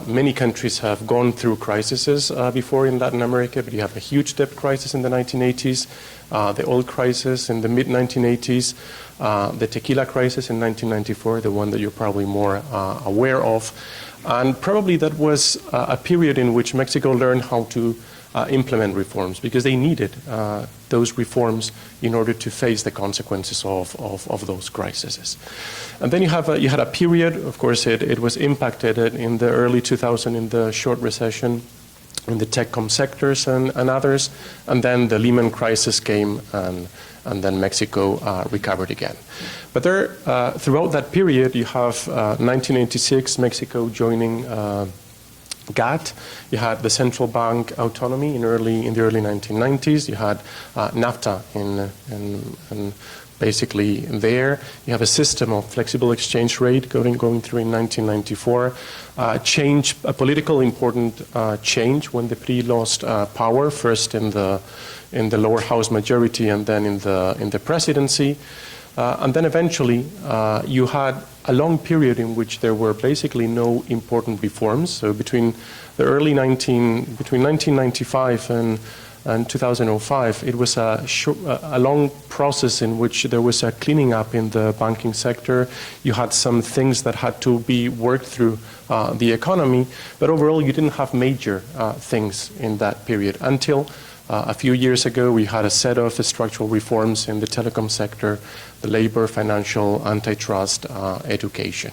Many countries have gone through crises before in Latin America, but you have a huge debt crisis in the 1980s, the oil crisis in the mid-1980s, the tequila crisis in 1994, the one that you're probably more aware of. And probably that was a period in which Mexico learned how to implement reforms because they needed those reforms in order to face the consequences of those crises. And then you had a period, of course, it was impacted in the early 2000s in the short recession in the telecom sectors and others, and then the Lehman crisis came and then Mexico recovered again. But there, throughout that period, you have 1986, Mexico joining GATT. You had the central bank autonomy in the early 1990s. You had NAFTA in basically there. You have a system of flexible exchange rate going through in 1994. A political important change when the PRI lost power, first in the lower house majority and then in the presidency. And then eventually you had a long period in which there were basically no important reforms. So between 1995 and 2005, it was a long process in which there was a cleaning up in the banking sector. You had some things that had to be worked through the economy, but overall you didn't have major things in that period until a few years ago we had a set of structural reforms in the telecom sector, the labor, financial, antitrust, education.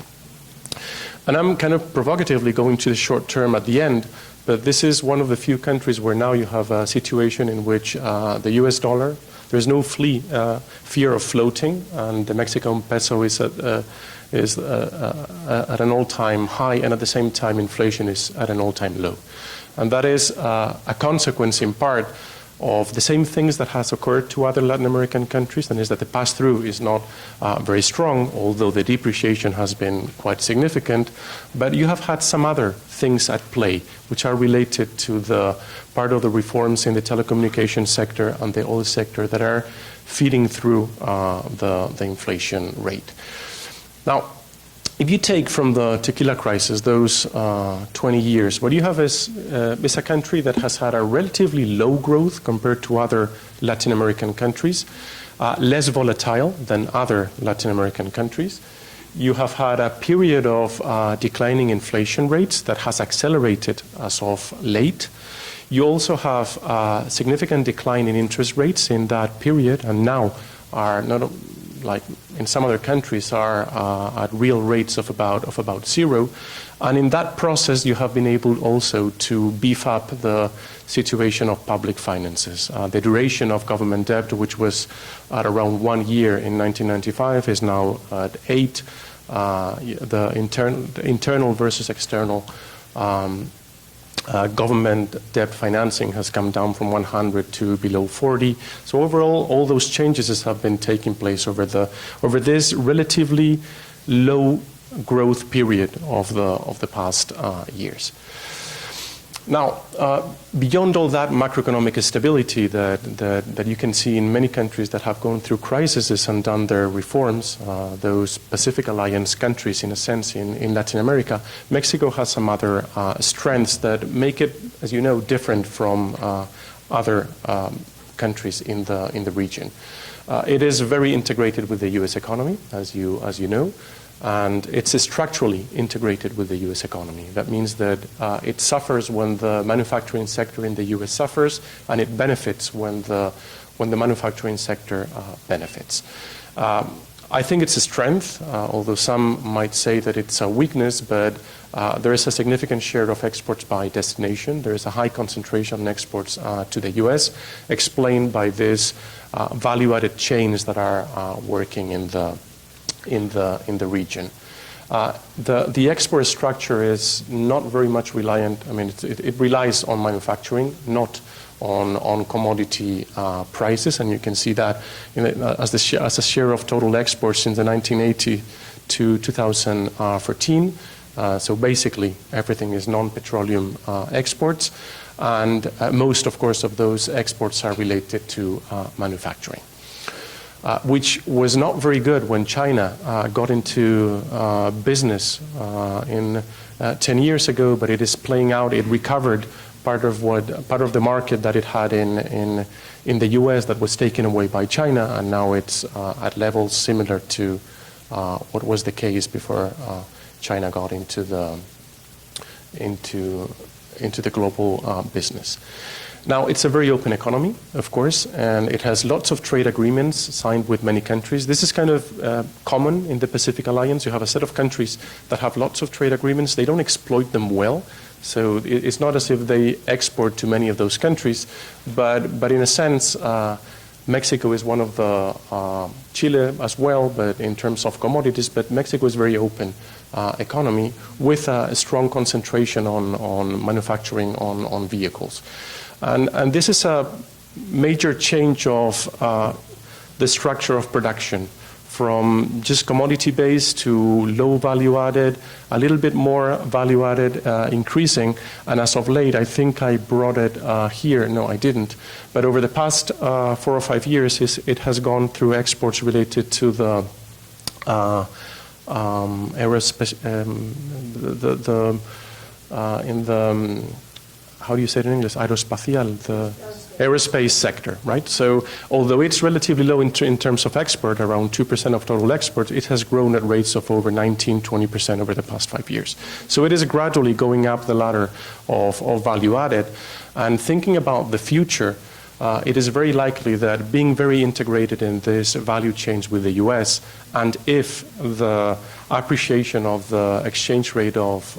And I'm kind of provocatively going to the short term at the end, but this is one of the few countries where now you have a situation in which the US dollar, there's no fear of floating, and the Mexican peso is at an all-time high, and at the same time inflation is at an all-time low. And that is a consequence in part of the same things that has occurred to other Latin American countries, and is that the pass-through is not very strong, although the depreciation has been quite significant. But you have had some other things at play, which are related to the part of the reforms in the telecommunications sector and the oil sector that are feeding through the inflation rate. Now, if you take from the tequila crisis those 20 years, what you have is a country that has had a relatively low growth compared to other Latin American countries, less volatile than other Latin American countries. You have had a period of declining inflation rates that has accelerated as of late. You also have a significant decline in interest rates in that period, and now are not like in some other countries are at real rates of about zero. And in that process, you have been able also to beef up the situation of public finances. The duration of government debt, which was at around 1 year in 1995, is now at 8. The internal versus external government debt financing has come down from 100 to below 40. So overall, all those changes have been taking place over this relatively low growth period of the past years. Now, beyond all that macroeconomic stability that you can see in many countries that have gone through crises and done their reforms, those Pacific Alliance countries, in a sense, in Latin America, Mexico has some other strengths that make it, as you know, different from other countries in the region. It is very integrated with the U.S. economy, as you know. And it's structurally integrated with the U.S. economy. That means that it suffers when the manufacturing sector in the U.S. suffers, and it benefits when the manufacturing sector benefits. I think it's a strength, although some might say that it's a weakness, but there is a significant share of exports by destination. There is a high concentration on exports to the U.S., explained by these value-added chains that are working in the region. The export structure is not very much reliant. I mean, it relies on manufacturing, not on commodity prices, and you can see that as a share of total exports since the 1980 to 2014. So basically, everything is non-petroleum exports, and most, of course, of those exports are related to manufacturing. Which was not very good when China got into business 10 years ago, but it is playing out. It recovered part of the market that it had in the U.S. that was taken away by China, and now it's at levels similar to what was the case before China got into the global business. Now, it's a very open economy, of course, and it has lots of trade agreements signed with many countries. This is kind of common in the Pacific Alliance. You have a set of countries that have lots of trade agreements. They don't exploit them well, so it's not as if they export to many of those countries, but in a sense, Mexico is one of the, Chile as well, but in terms of commodities, but Mexico is very open economy with a strong concentration on manufacturing on vehicles. And this is a major change of the structure of production from just commodity-based to low value-added, a little bit more value-added, increasing. And as of late, I think I brought it here. No, I didn't. But over the past 4 or 5 years, it has gone through exports related to the aerospace, how do you say it in English? Aeroespacial, the aerospace sector, right? So although it's relatively low in terms of export, around 2% of total export, it has grown at rates of over 19, 20% over the past 5 years. So it is gradually going up the ladder of value added. And thinking about the future, it is very likely that being very integrated in this value chains with the US, and if the appreciation of the exchange rate of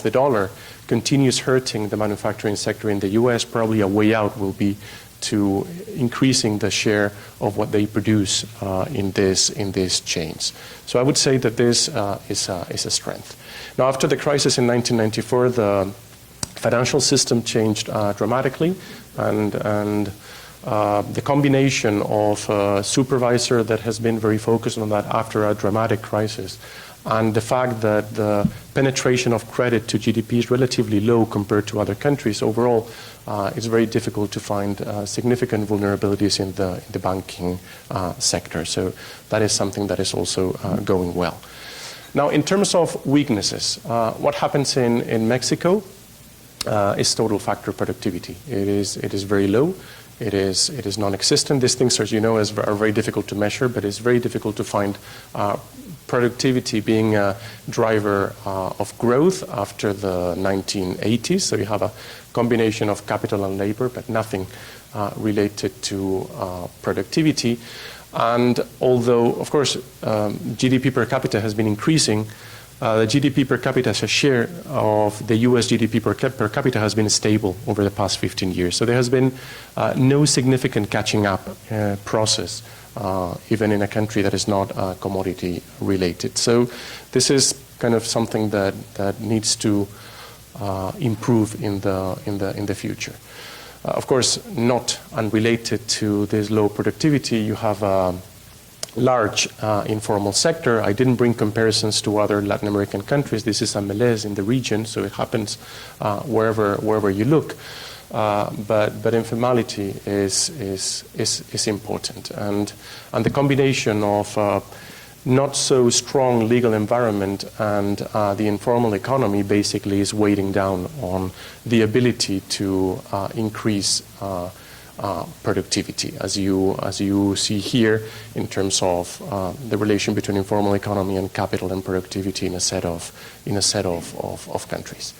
the dollar continues hurting the manufacturing sector in the US, probably a way out will be to increasing the share of what they produce in these chains. So I would say that this is a strength. Now, after the crisis in 1994, the financial system changed dramatically, and the combination of a supervisor that has been very focused on that after a dramatic crisis, and the fact that the penetration of credit to GDP is relatively low compared to other countries overall, it's very difficult to find significant vulnerabilities in the banking sector. So that is something that is also going well. Now, in terms of weaknesses, what happens in Mexico is total factor productivity. It is very low. It is non-existent. These things, as you know, are very difficult to measure, but it's very difficult to find productivity being a driver of growth after the 1980s. So you have a combination of capital and labor, but nothing related to productivity. And although, of course, GDP per capita has been increasing, the GDP per capita as a share of the US GDP per capita has been stable over the past 15 years. So there has been no significant catching up process, even in a country that is not commodity related. So this is kind of something that needs to improve in the future. Of course, not unrelated to this low productivity, you have a large informal sector. I didn't bring comparisons to other Latin American countries. This is a malaise in the region, so it happens wherever you look. But informality is important, and the combination of not so strong legal environment and the informal economy basically is weighing down on the ability to increase productivity, as you see here in terms of the relation between informal economy and capital and productivity in a set of countries.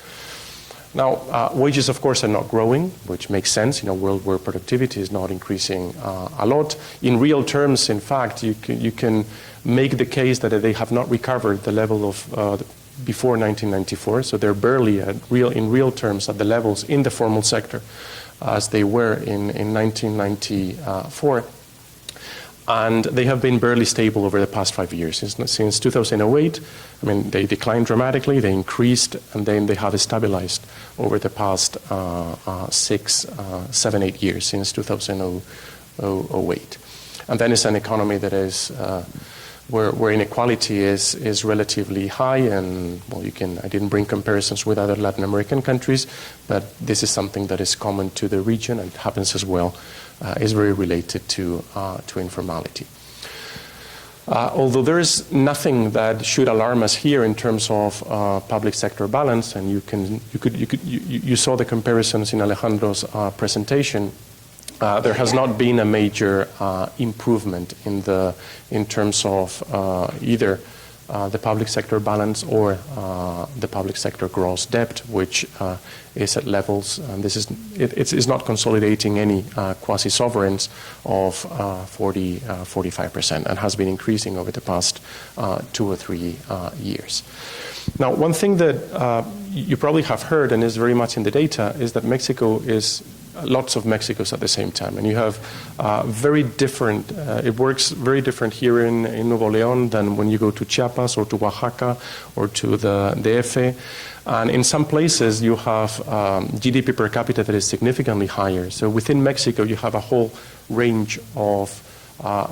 Now, wages, of course, are not growing, which makes sense in a world where productivity is not increasing a lot. In real terms, in fact, you can make the case that they have not recovered the level of before 1994, so they're barely in real terms at the levels in the formal sector as they were in 1994. And they have been barely stable over the past 5 years. Since 2008, I mean, they declined dramatically, they increased, and then they have stabilized over the past 6, 7, 8 years, since 2008. And then it's an economy that is where inequality is relatively high, and well, I didn't bring comparisons with other Latin American countries, but this is something that is common to the region and happens as well, is very related to informality. Although there is nothing that should alarm us here in terms of public sector balance, and you saw the comparisons in Alejandro's presentation. There has not been a major improvement in terms of either the public sector balance or the public sector gross debt, which is at levels, and it's not consolidating any quasi-sovereigns of 45% and has been increasing over the past 2 or 3 years. Now, one thing that you probably have heard and is very much in the data is that Mexico is lots of Mexicos at the same time. And you have very different, it works very different here in Nuevo León than when you go to Chiapas or to Oaxaca or to the DF. And in some places you have GDP per capita that is significantly higher. So within Mexico you have a whole range of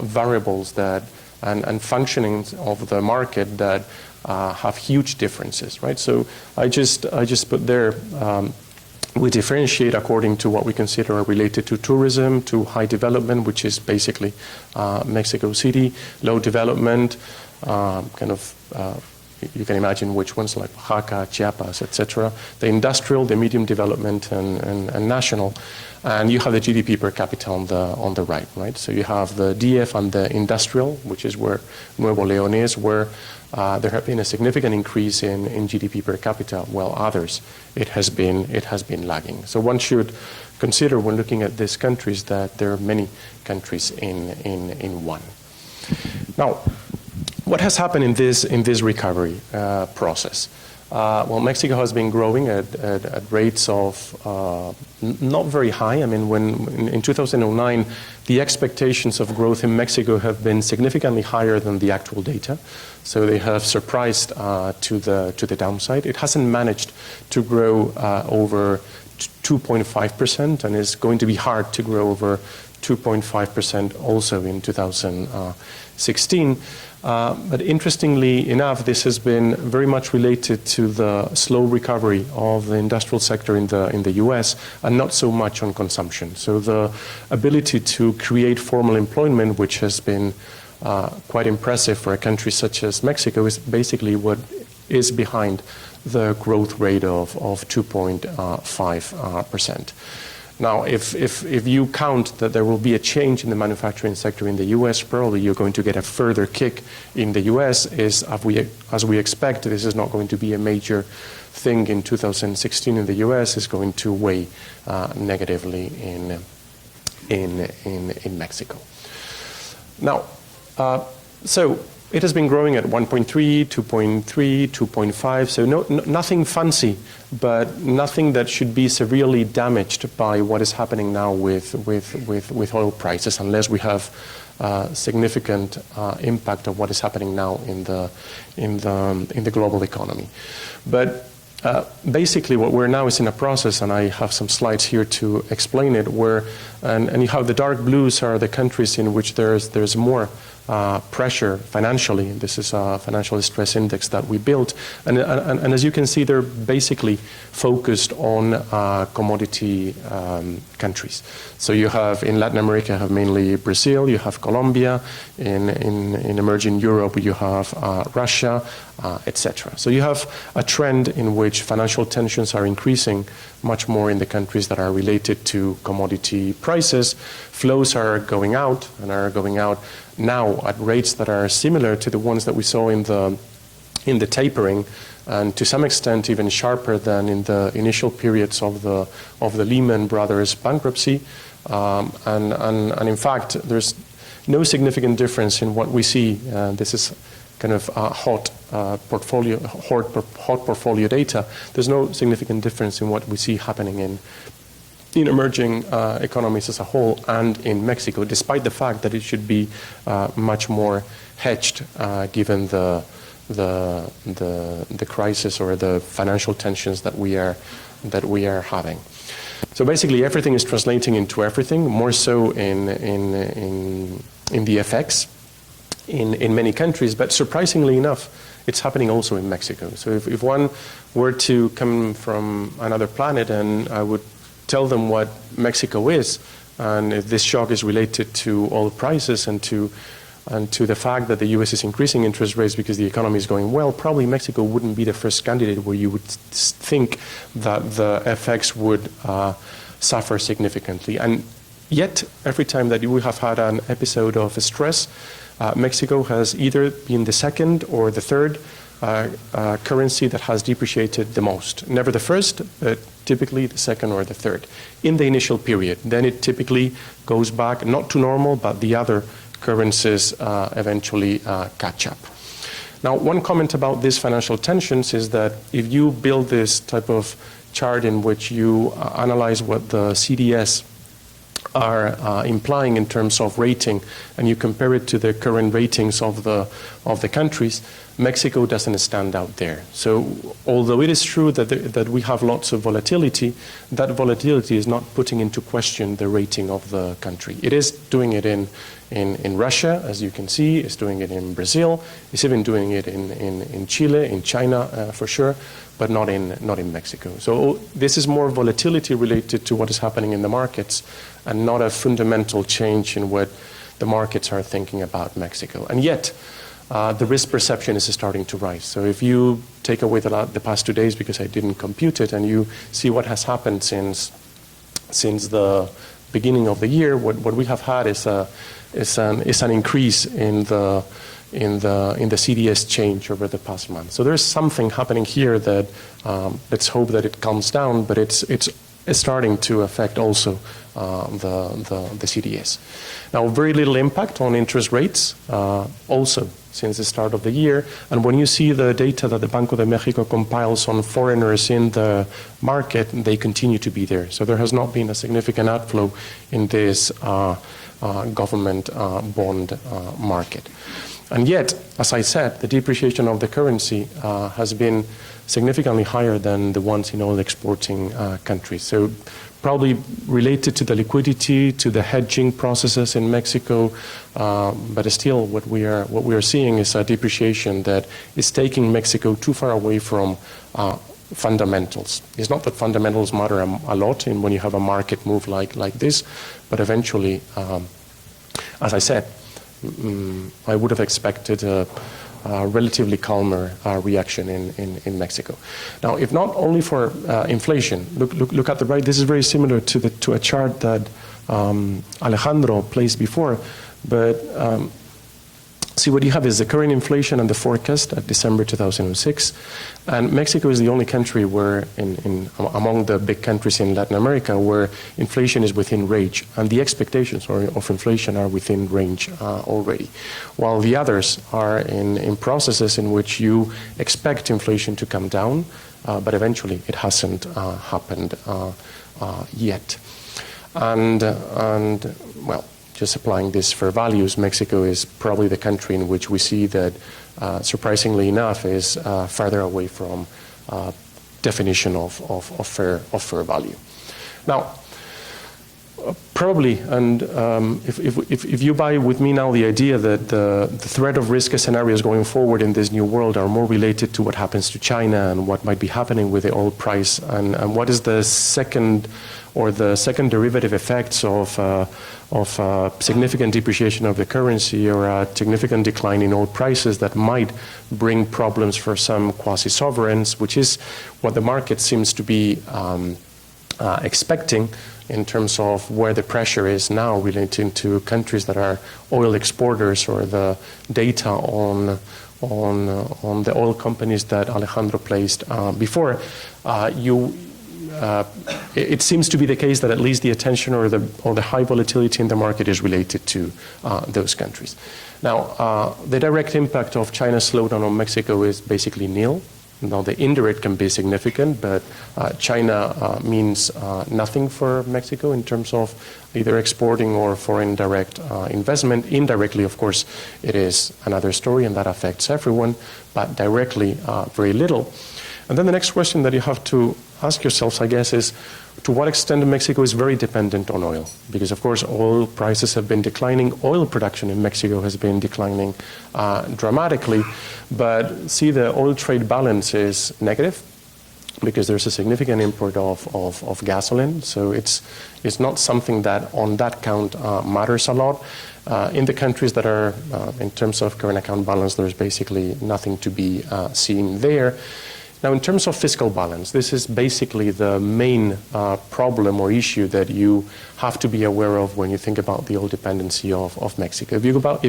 variables that and functionings of the market that have huge differences, right? So I just put there, we differentiate according to what we consider are related to tourism, to high development, which is basically Mexico City, low development, you can imagine which ones, like Oaxaca, Chiapas, etc. The industrial, the medium development, and national. And you have the GDP per capita on the right? So you have the DF and the industrial, which is where Nuevo León is, where there have been a significant increase in GDP per capita, while others it has been lagging. So one should consider when looking at these countries that there are many countries in one. Now, what has happened in this recovery process? Well, Mexico has been growing at rates of not very high. I mean, when in 2009, the expectations of growth in Mexico have been significantly higher than the actual data. So they have surprised to the downside. It hasn't managed to grow over 2.5%, and it's going to be hard to grow over 2.5% also in 2016. But interestingly enough, this has been very much related to the slow recovery of the industrial sector in the US and not so much on consumption. So the ability to create formal employment, which has been quite impressive for a country such as Mexico, is basically what is behind the growth rate of 2.5%. Now, if you count that there will be a change in the manufacturing sector in the U.S., probably you're going to get a further kick in the U.S. As we expect, this is not going to be a major thing in 2016 in the U.S. It's going to weigh negatively in Mexico. Now, so it has been growing at 1.3, 2.3, 2.5, so nothing fancy, but nothing that should be severely damaged by what is happening now with oil prices, unless we have significant impact of what is happening now in the global economy. But basically what we're now is in a process, and I have some slides here to explain it, where and you have the dark blues are the countries in which there's more pressure financially. This is a financial stress index that we built, and as you can see, they're basically focused on commodity countries. So you have in Latin America, you have mainly Brazil, you have Colombia, in emerging Europe you have Russia, etc. So you have a trend in which financial tensions are increasing much more in the countries that are related to commodity prices. Flows are going out, and are going out now at rates that are similar to the ones that we saw in the tapering, and to some extent even sharper than in the initial periods of the Lehman Brothers bankruptcy. And in fact, there's no significant difference in what we see. This is kind of hot portfolio data. There's no significant difference in what we see happening in emerging economies as a whole and in Mexico, despite the fact that it should be much more hedged given the crisis or the financial tensions that we are having. So basically, everything is translating into everything, more so in the FX in many countries, but surprisingly enough, it's happening also in Mexico. So if one were to come from another planet and I would tell them what Mexico is, and if this shock is related to oil prices and to the fact that the U.S. is increasing interest rates because the economy is going well, probably Mexico wouldn't be the first candidate where you would think that the FX would suffer significantly. And yet, every time that we have had an episode of stress, Mexico has either been the second or the third currency that has depreciated the most. Never the first, but typically the second or the third in the initial period. Then it typically goes back, not to normal, but the other currencies eventually catch up. Now, one comment about these financial tensions is that if you build this type of chart in which you analyze what the CDS are implying in terms of rating, and you compare it to the current ratings of the countries, Mexico doesn't stand out there. So although it is true that we have lots of volatility, that volatility is not putting into question the rating of the country. It is doing it in Russia, as you can see, it's doing it in Brazil, it's even doing it in Chile, in China for sure, but not in Mexico. So this is more volatility related to what is happening in the markets and not a fundamental change in what the markets are thinking about Mexico. And yet, the risk perception is starting to rise. So if you take away the past 2 days, because I didn't compute it, and you see what has happened since the beginning of the year, what we have had is an increase in the CDS change over the past month. So there's something happening here that let's hope that it calms down, but it's starting to affect also the CDS. Now, very little impact on interest rates also since the start of the year. And when you see the data that the Banco de Mexico compiles on foreigners in the market, they continue to be there. So there has not been a significant outflow in this government bond market. And yet, as I said, the depreciation of the currency has been significantly higher than the ones in oil exporting countries. So probably related to the liquidity, to the hedging processes in Mexico, but still what we are seeing is a depreciation that is taking Mexico too far away from fundamentals. It's not that fundamentals matter a lot when you have a market move like this, but eventually, as I said, I would have expected a relatively calmer reaction in Mexico. Now, if not only for inflation, look at the right. This is very similar to a chart that Alejandro placed before, but see what you have is the current inflation and the forecast at December 2006, and Mexico is the only country where, among the big countries in Latin America, where inflation is within range, and the expectations of inflation are within range already, while the others are in processes in which you expect inflation to come down, but eventually it hasn't happened yet, and well. Just applying this for values, Mexico is probably the country in which we see that, surprisingly enough, is farther away from definition of fair value. Now, probably, and if you buy with me now the idea that the threat of risk scenarios going forward in this new world are more related to what happens to China and what might be happening with the oil price, and what is the second derivative effects of significant depreciation of the currency or a significant decline in oil prices that might bring problems for some quasi-sovereigns, which is what the market seems to be expecting in terms of where the pressure is now relating to countries that are oil exporters, or the data on the oil companies that Alejandro placed before. It seems to be the case that at least the attention or the high volatility in the market is related to those countries. Now, the direct impact of China's slowdown on Mexico is basically nil. Now, the indirect can be significant, but China means nothing for Mexico in terms of either exporting or foreign direct investment. Indirectly, of course, it is another story, and that affects everyone, but directly, very little. And then the next question that you have to ask yourselves, I guess, is to what extent Mexico is very dependent on oil? Because, of course, oil prices have been declining. Oil production in Mexico has been declining dramatically. But see, the oil trade balance is negative because there's a significant import of gasoline. So it's not something that, on that count, matters a lot. In the countries that are, in terms of current account balance, there's basically nothing to be seen there. Now, in terms of fiscal balance, this is basically the main problem or issue that you have to be aware of when you think about the oil dependency of Mexico. If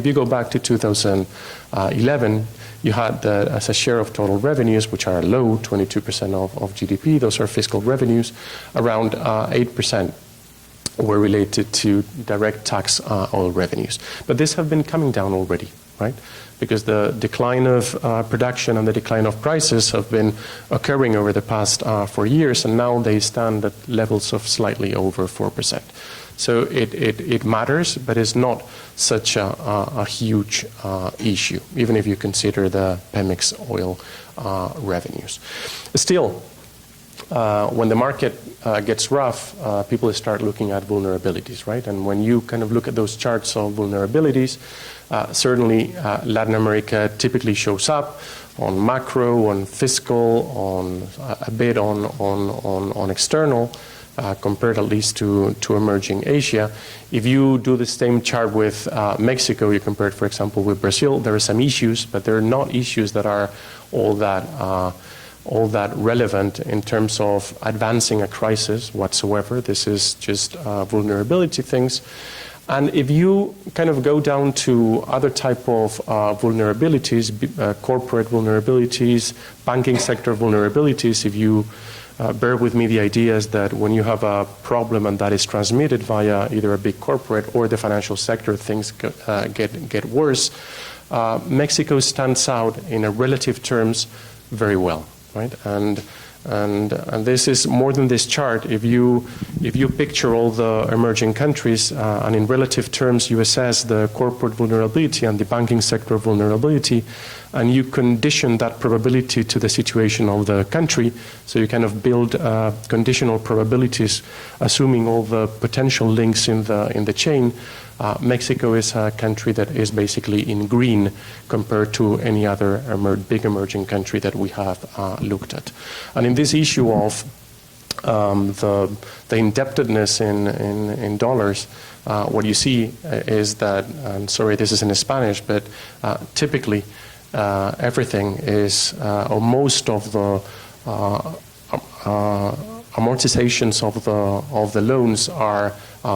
you go back to 2011, you had as a share of total revenues, which are low, 22% of GDP, those are fiscal revenues, around 8% were related to direct tax oil revenues. But these have been coming down already, right? Because the decline of production and the decline of prices have been occurring over the past 4 years, and now they stand at levels of slightly over 4%. So it matters, but it's not such a huge issue, even if you consider the Pemex oil revenues. Still, when the market gets rough, people start looking at vulnerabilities, right? And when you kind of look at those charts of vulnerabilities, certainly Latin America typically shows up on macro, on fiscal, on a bit on external, compared at least to emerging Asia. If you do the same chart with Mexico, you compare it, for example, with Brazil, there are some issues, but they're not issues that are all that relevant in terms of advancing a crisis whatsoever. This is just vulnerability things. And if you kind of go down to other type of vulnerabilities, corporate vulnerabilities, banking sector vulnerabilities, if you bear with me, the idea is that when you have a problem and that is transmitted via either a big corporate or the financial sector, things get worse. Mexico stands out in a relative terms very well, right? And this is more than this chart. If you picture all the emerging countries and in relative terms you assess the corporate vulnerability and the banking sector vulnerability, and you condition that probability to the situation of the country, so you kind of build conditional probabilities assuming all the potential links in the chain. Mexico is a country that is basically in green compared to any other big emerging country that we have looked at. And in this issue of the indebtedness in dollars, what you see is that, and sorry, this is in Spanish, but typically everything is, or most of the amortizations of the loans are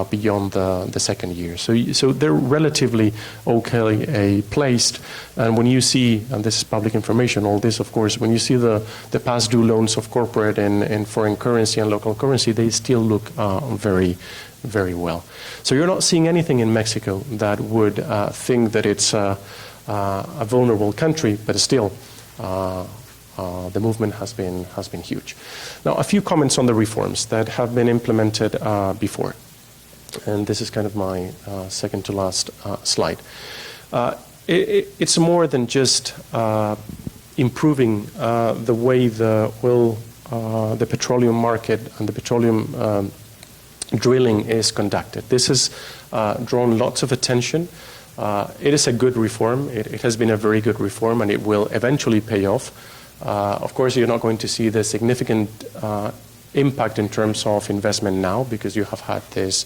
beyond the second year. So they're relatively okay placed. And when you see, and this is public information, all this, of course, when you see the past due loans of corporate in foreign currency and local currency, they still look very, very well. So you're not seeing anything in Mexico that would think that it's a vulnerable country, but still, the movement has been huge. Now, a few comments on the reforms that have been implemented before. And this is kind of my second to last slide. It's more than just improving the way the petroleum market and the petroleum drilling is conducted. This has drawn lots of attention. It is a good reform. It has been a very good reform, and it will eventually pay off. Of course, you're not going to see the significant impact in terms of investment now, because you have had this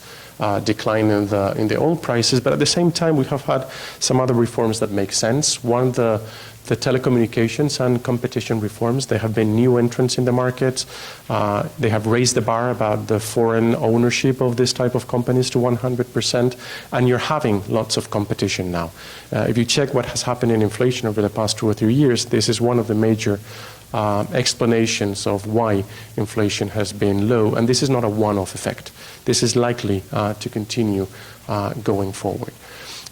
decline in the oil prices, but at the same time we have had some other reforms that make sense. One, the telecommunications and competition reforms. There have been new entrants in the market. They have raised the bar about the foreign ownership of this type of companies to 100%, and you're having lots of competition now. If you check what has happened in inflation over the past 2 or 3 years, this is one of the major explanations of why inflation has been low, and this is not a one-off effect. This is likely to continue going forward.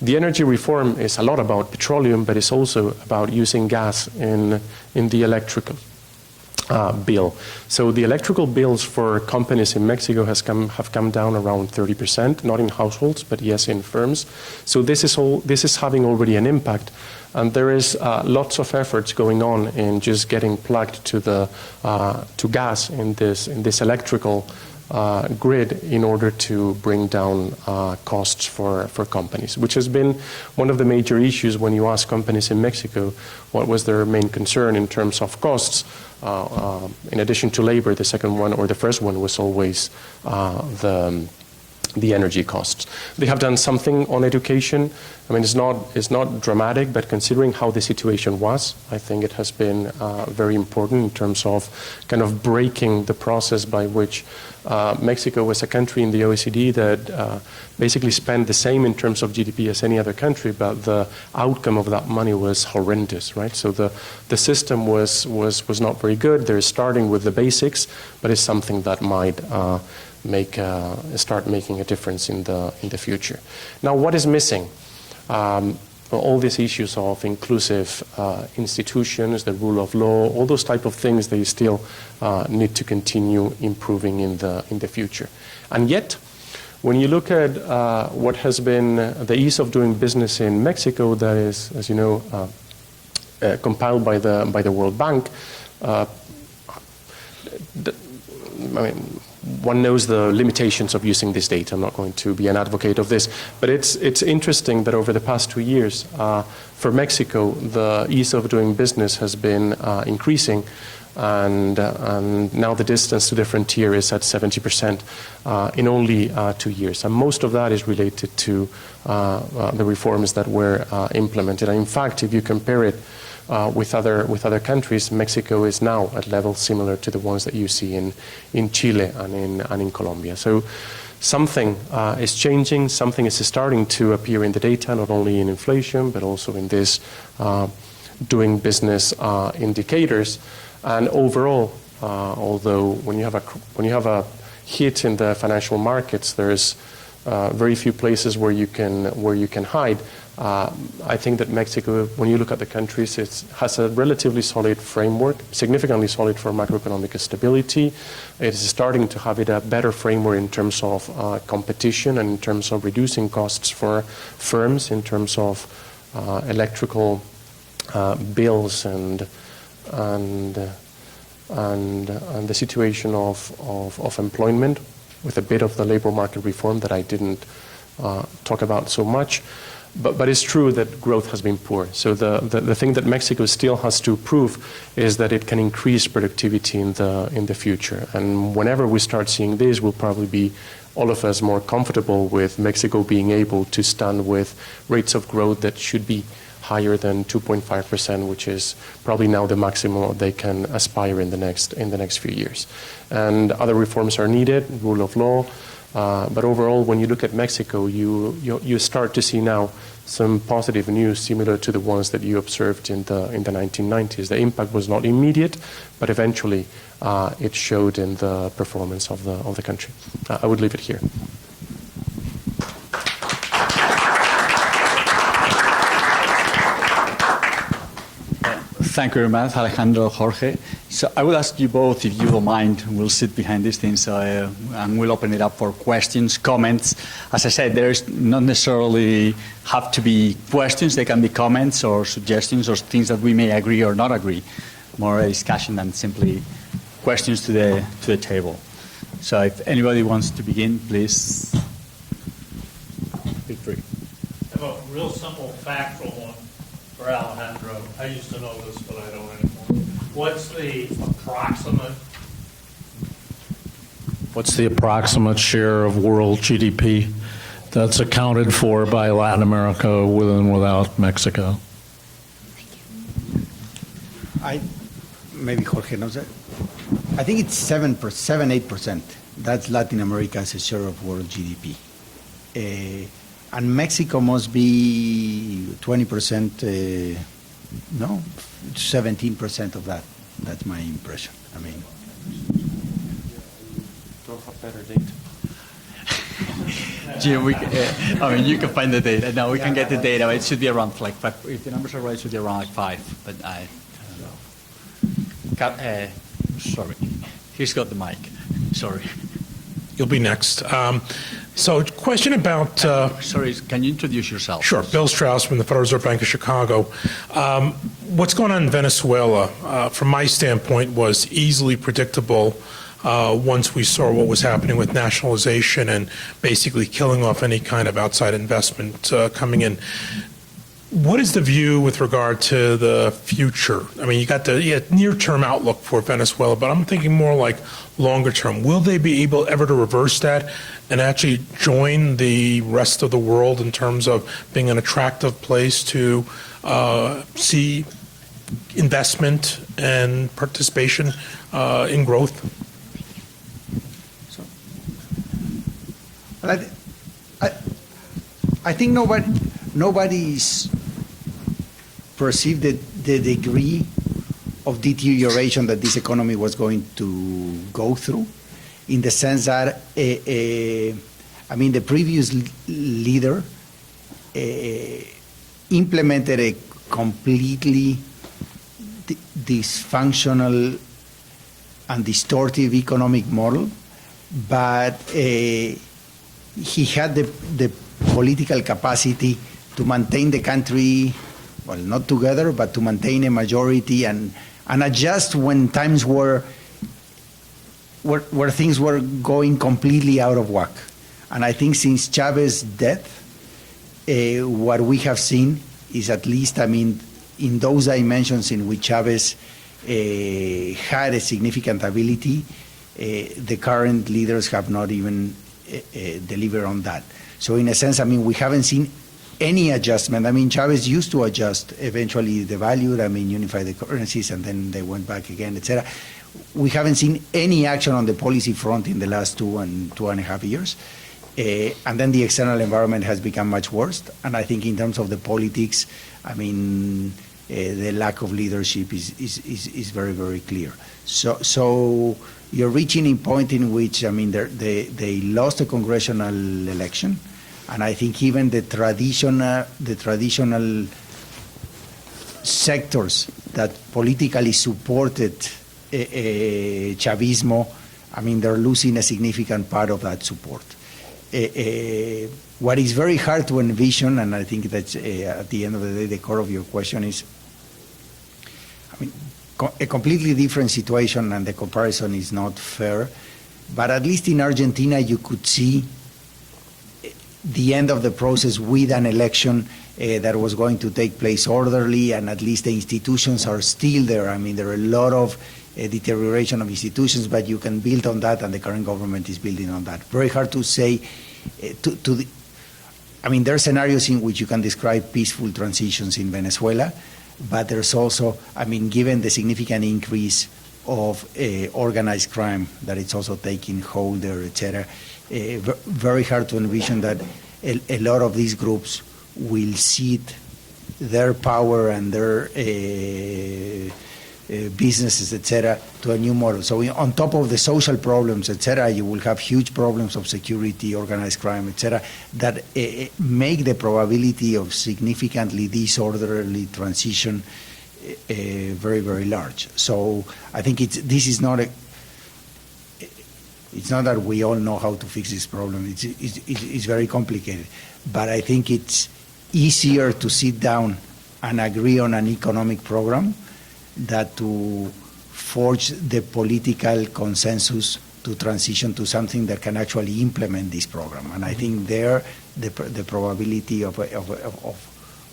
The energy reform is a lot about petroleum, but it's also about using gas in the electrical bill. So the electrical bills for companies in Mexico have come down around 30%, not in households, but yes, in firms. So this is having already an impact. And there is lots of efforts going on in just getting plugged to gas in this electrical grid in order to bring down costs for companies, which has been one of the major issues when you ask companies in Mexico what was their main concern in terms of costs. In addition to labor, the second one or the first one was always the energy costs. They have done something on education. I mean, it's not dramatic, but considering how the situation was, I think it has been very important in terms of kind of breaking the process by which Mexico was a country in the OECD that basically spent the same in terms of GDP as any other country, but the outcome of that money was horrendous, right? So the system was not very good. They're starting with the basics, but it's something that might start making a difference in the future. Now, what is missing? All these issues of inclusive institutions, the rule of law, all those type of things, they still need to continue improving in the future. And yet, when you look at what has been the ease of doing business in Mexico, that is, as you know, compiled by the World Bank, one knows the limitations of using this data. I'm not going to be an advocate of this, but it's interesting that over the past 2 years, for Mexico, the ease of doing business has been increasing, and now the distance to the frontier is at 70% in only 2 years. And most of that is related to the reforms that were implemented. And in fact, if you compare it with other countries, Mexico is now at levels similar to the ones that you see in Chile and in Colombia. So something is changing, something is starting to appear in the data, not only in inflation, but also in this doing business indicators. And overall, although when you have a hit in the financial markets, there's very few places where you can hide. I think that Mexico, when you look at the countries, it has a relatively solid framework, significantly solid for macroeconomic stability. It is starting to have a better framework in terms of competition and in terms of reducing costs for firms, in terms of electrical bills and the situation of employment, with a bit of the labor market reform that I didn't talk about so much. But it's true that growth has been poor. So the thing that Mexico still has to prove is that it can increase productivity in the future. And whenever we start seeing this, we'll probably be, all of us, more comfortable with Mexico being able to stand with rates of growth that should be higher than 2.5%, which is probably now the maximum they can aspire in the next few years. And other reforms are needed, rule of law. But overall, when you look at Mexico, you start to see now some positive news similar to the ones that you observed in the 1990s. The impact was not immediate, but eventually it showed in the performance of the country. I would leave it here. Thank you very much, Alejandro, Jorge. So I will ask you both, if you don't mind, we'll sit behind these things and we'll open it up for questions, comments. As I said, there is not necessarily have to be questions. They can be comments or suggestions or things that we may agree or not agree. More a discussion than simply questions to the table. So if anybody wants to begin, please feel free. I have a real simple factual one for Alejandro. I used to know this, but I don't anymore. What's the approximate share of world GDP that's accounted for by Latin America with and without Mexico? Maybe Jorge knows that. I think it's 8%. That's Latin America as a share of world GDP. And Mexico must be 20%, no, 17% of that. That's my impression. I mean, Don't have better data. Jim, I mean, you can find the data. No, we can get the data. It should be around like 5. If the numbers are right, it should be around like 5. But I don't know. Sorry. He's got the mic. Sorry. You'll be next. So, question about... Sorry, can you introduce yourself? Sure. Bill Strauss from the Federal Reserve Bank of Chicago. What's going on in Venezuela, from my standpoint, was easily predictable once we saw what was happening with nationalization and basically killing off any kind of outside investment coming in. What is the view with regard to the future? I mean, you got the near-term outlook for Venezuela, but I'm thinking more like longer term. Will they be able ever to reverse that and actually join the rest of the world in terms of being an attractive place to see investment and participation in growth? Well, I think nobody's perceived the degree of deterioration that this economy was going to go through, in the sense that, I mean, the previous leader implemented a completely dysfunctional and distortive economic model, but he had the political capacity to maintain the country, well, not together, but to maintain a majority and adjust when times where things were going completely out of whack. And I think since Chavez's death, what we have seen is, at least, I mean, in those dimensions in which Chavez had a significant ability, the current leaders have not even delivered on that. So in a sense, I mean, we haven't seen any adjustment. I mean, Chavez used to adjust, eventually devalued, I mean, unify the currencies, and then they went back again, etc. We haven't seen any action on the policy front in the last 2.5 years. And then the external environment has become much worse. And I think in terms of the politics, I mean, the lack of leadership is very, very clear. So you're reaching a point in which, I mean, they lost a congressional election, and I think even the traditional sectors that politically supported Chavismo, I mean, they're losing a significant part of that support. What is very hard to envision, and I think that's at the end of the day the core of your question, is, I mean, a completely different situation, and the comparison is not fair, but at least in Argentina you could see the end of the process with an election that was going to take place orderly, and at least the institutions are still there. I mean, there are a lot of deterioration of institutions, but you can build on that, and the current government is building on that. Very hard to say. I mean, there are scenarios in which you can describe peaceful transitions in Venezuela, but there's also, I mean, given the significant increase of organized crime that it's also taking hold there, etc., very hard to envision that a lot of these groups will cede their power and their businesses, etc., to a new model. So on top of the social problems, etc., you will have huge problems of security, organized crime, etc., that make the probability of significantly disorderly transition very, very large. So I think this is not it's not that we all know how to fix this problem. It's very complicated. But I think it's easier to sit down and agree on an economic program than to forge the political consensus to transition to something that can actually implement this program. And I think there the probability of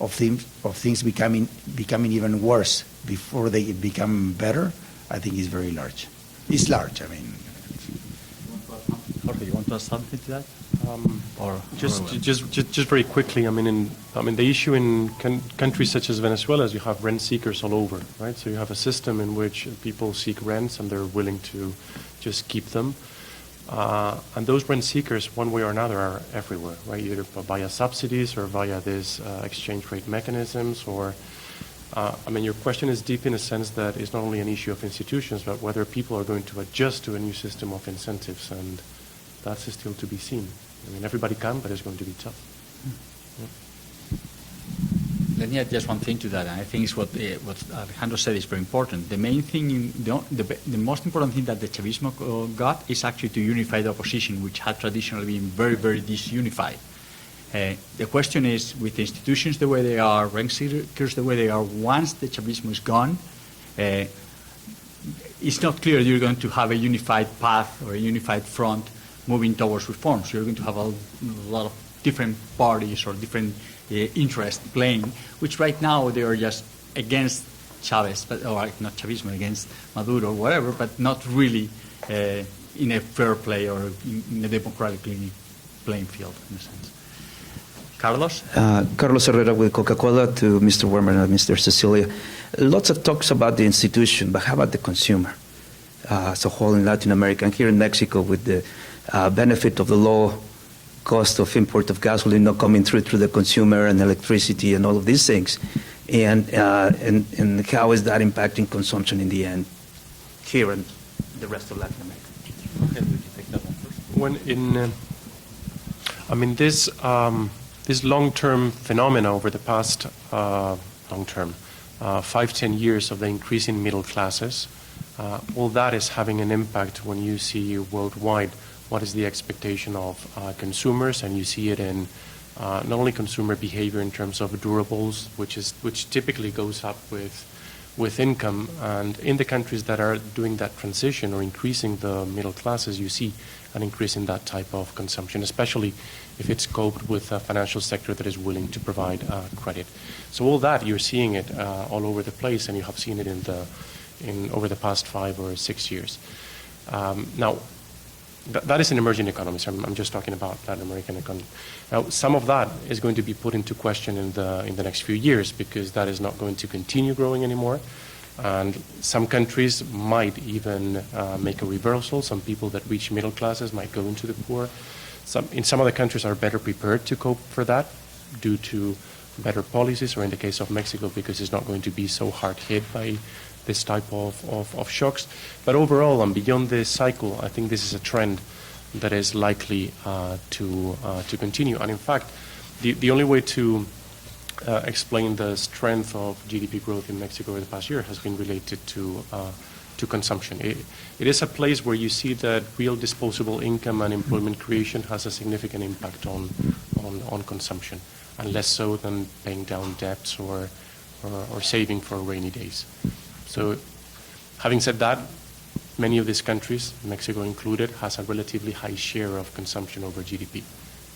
things becoming even worse before they become better, I think is very large. It's large, I mean. Jorge, you want to add something to that? Just very quickly. I mean, the issue in countries such as Venezuela is you have rent seekers all over, right? So you have a system in which people seek rents and they're willing to just keep them. And those rent seekers, one way or another, are everywhere, right? Either via subsidies or via these exchange rate mechanisms. Or, I mean, your question is deep in a sense that it's not only an issue of institutions, but whether people are going to adjust to a new system of incentives, and that's still to be seen. I mean, everybody can, but it's going to be tough. Yeah. Let me add just one thing to that, and I think it's what Alejandro said is very important. The main thing, the most important thing that the Chavismo got is actually to unify the opposition, which had traditionally been very, very disunified. The question is, with the institutions the way they are, rent seekers the way they are, once the Chavismo is gone, it's not clear you're going to have a unified path or a unified front moving towards reforms. You're going to have a lot of different parties or different interest playing, which right now they are just against Chavez, or not Chavismo, against Maduro or whatever, but not really in a fair play or in a democratically playing field, in a sense. Carlos? Carlos Herrera with Coca-Cola to Mr. Werman and Mr. Cecilia. Lots of talks about the institution, but how about the consumer as a whole in Latin America and here in Mexico with the benefit of the low cost of import of gasoline not coming through the consumer and electricity and all of these things? And how is that impacting consumption in the end here and the rest of Latin America? Okay, would you take that one first? When this long-term phenomena over the past 5-10 years of the increasing middle classes, all that is having an impact when you see worldwide what is the expectation of consumers, and you see it in not only consumer behavior in terms of durables, which typically goes up with income, and in the countries that are doing that transition or increasing the middle classes, you see an increase in that type of consumption, especially if it's coupled with a financial sector that is willing to provide credit. So all that, you're seeing it all over the place, and you have seen it over the past 5 or 6 years. Now, that is an emerging economy, so I'm just talking about Latin American economy. Now, some of that is going to be put into question in the next few years, because that is not going to continue growing anymore. And some countries might even make a reversal. Some people that reach middle classes might go into the poor. In some other countries are better prepared to cope for that due to better policies, or in the case of Mexico, because it's not going to be so hard hit by this type of shocks. But overall, and beyond this cycle, I think this is a trend that is likely to continue. And in fact, the only way to explain the strength of GDP growth in Mexico over the past year has been related to consumption. It is a place where you see that real disposable income and employment creation has a significant impact on consumption, and less so than paying down debts or saving for rainy days. So, having said that, many of these countries, Mexico included, has a relatively high share of consumption over GDP.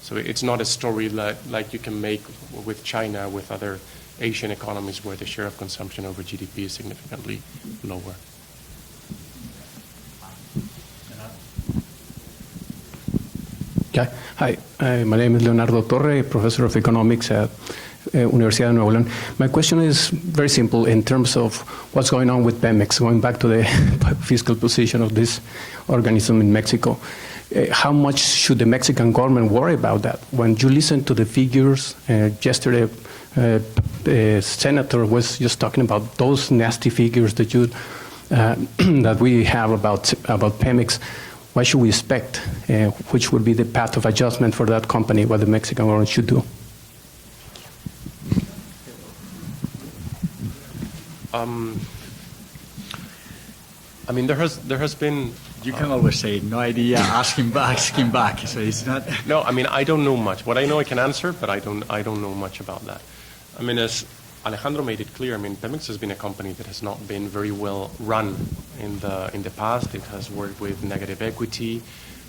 So it's not a story like you can make with China, with other Asian economies, where the share of consumption over GDP is significantly lower. Yeah. Hi, my name is Leonardo Torre, professor of economics at Universidad de Nuevo León. My question is very simple in terms of what's going on with Pemex, going back to the fiscal position of this organism in Mexico. How much should the Mexican government worry about that? When you listen to the figures, yesterday the senator was just talking about those nasty figures that that we have about Pemex. What should we expect? Which would be the path of adjustment for that company, what the Mexican government should do? I mean, there has been. You can always say no idea. Ask him back. So it's not. No, I mean, I don't know much. What I know, I can answer, but I don't know much about that. I mean, as Alejandro made it clear, I mean, Pemex has been a company that has not been very well run in the past. It has worked with negative equity.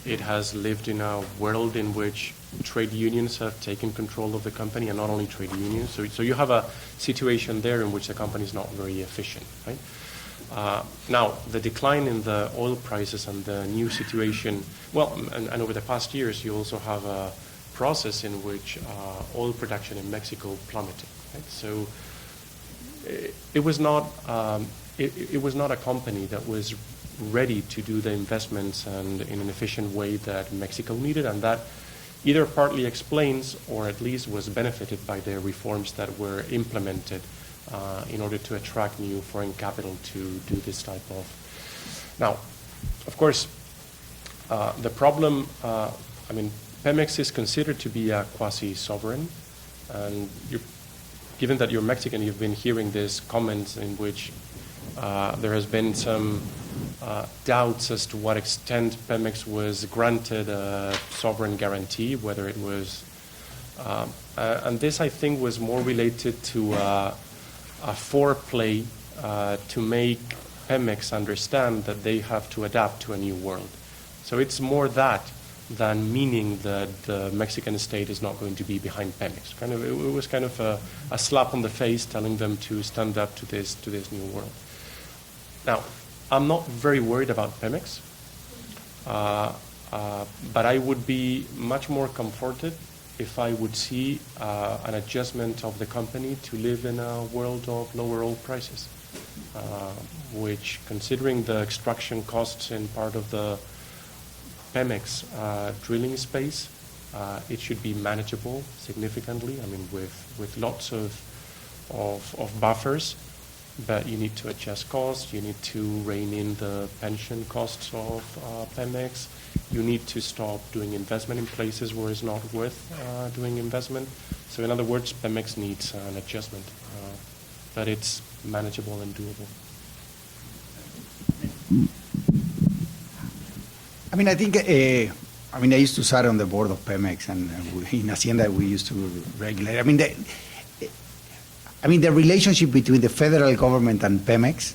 It has lived in a world in which trade unions have taken control of the company, and not only trade unions. So you have a situation there in which the company is not very efficient, right? Now, the decline in the oil prices and the new situation, well, and over the past years, you also have a process in which oil production in Mexico plummeted. Right? So it was not a company that was ready to do the investments and in an efficient way that Mexico needed, and that either partly explains or at least was benefited by the reforms that were implemented in order to attract new foreign capital to do this type of. Now, of course, the problem, I mean, Pemex is considered to be a quasi-sovereign, and given that you're Mexican, you've been hearing these comments in which there has been some doubts as to what extent Pemex was granted a sovereign guarantee, whether it was, and this I think was more related to a foreplay to make Pemex understand that they have to adapt to a new world. So it's more that than meaning that the Mexican state is not going to be behind Pemex. It was kind of a slap on the face, telling them to stand up to this new world. Now, I'm not very worried about Pemex, but I would be much more comforted if I would see an adjustment of the company to live in a world of lower oil prices, which, considering the extraction costs in part of the Pemex drilling space, it should be manageable significantly. I mean, with lots of buffers, but you need to adjust costs. You need to rein in the pension costs of Pemex. You need to stop doing investment in places where it's not worth doing investment. So, in other words, Pemex needs an adjustment, but it's manageable and doable. I mean, I think, I used to sit on the board of Pemex, and in Hacienda we used to regulate. The relationship between the federal government and Pemex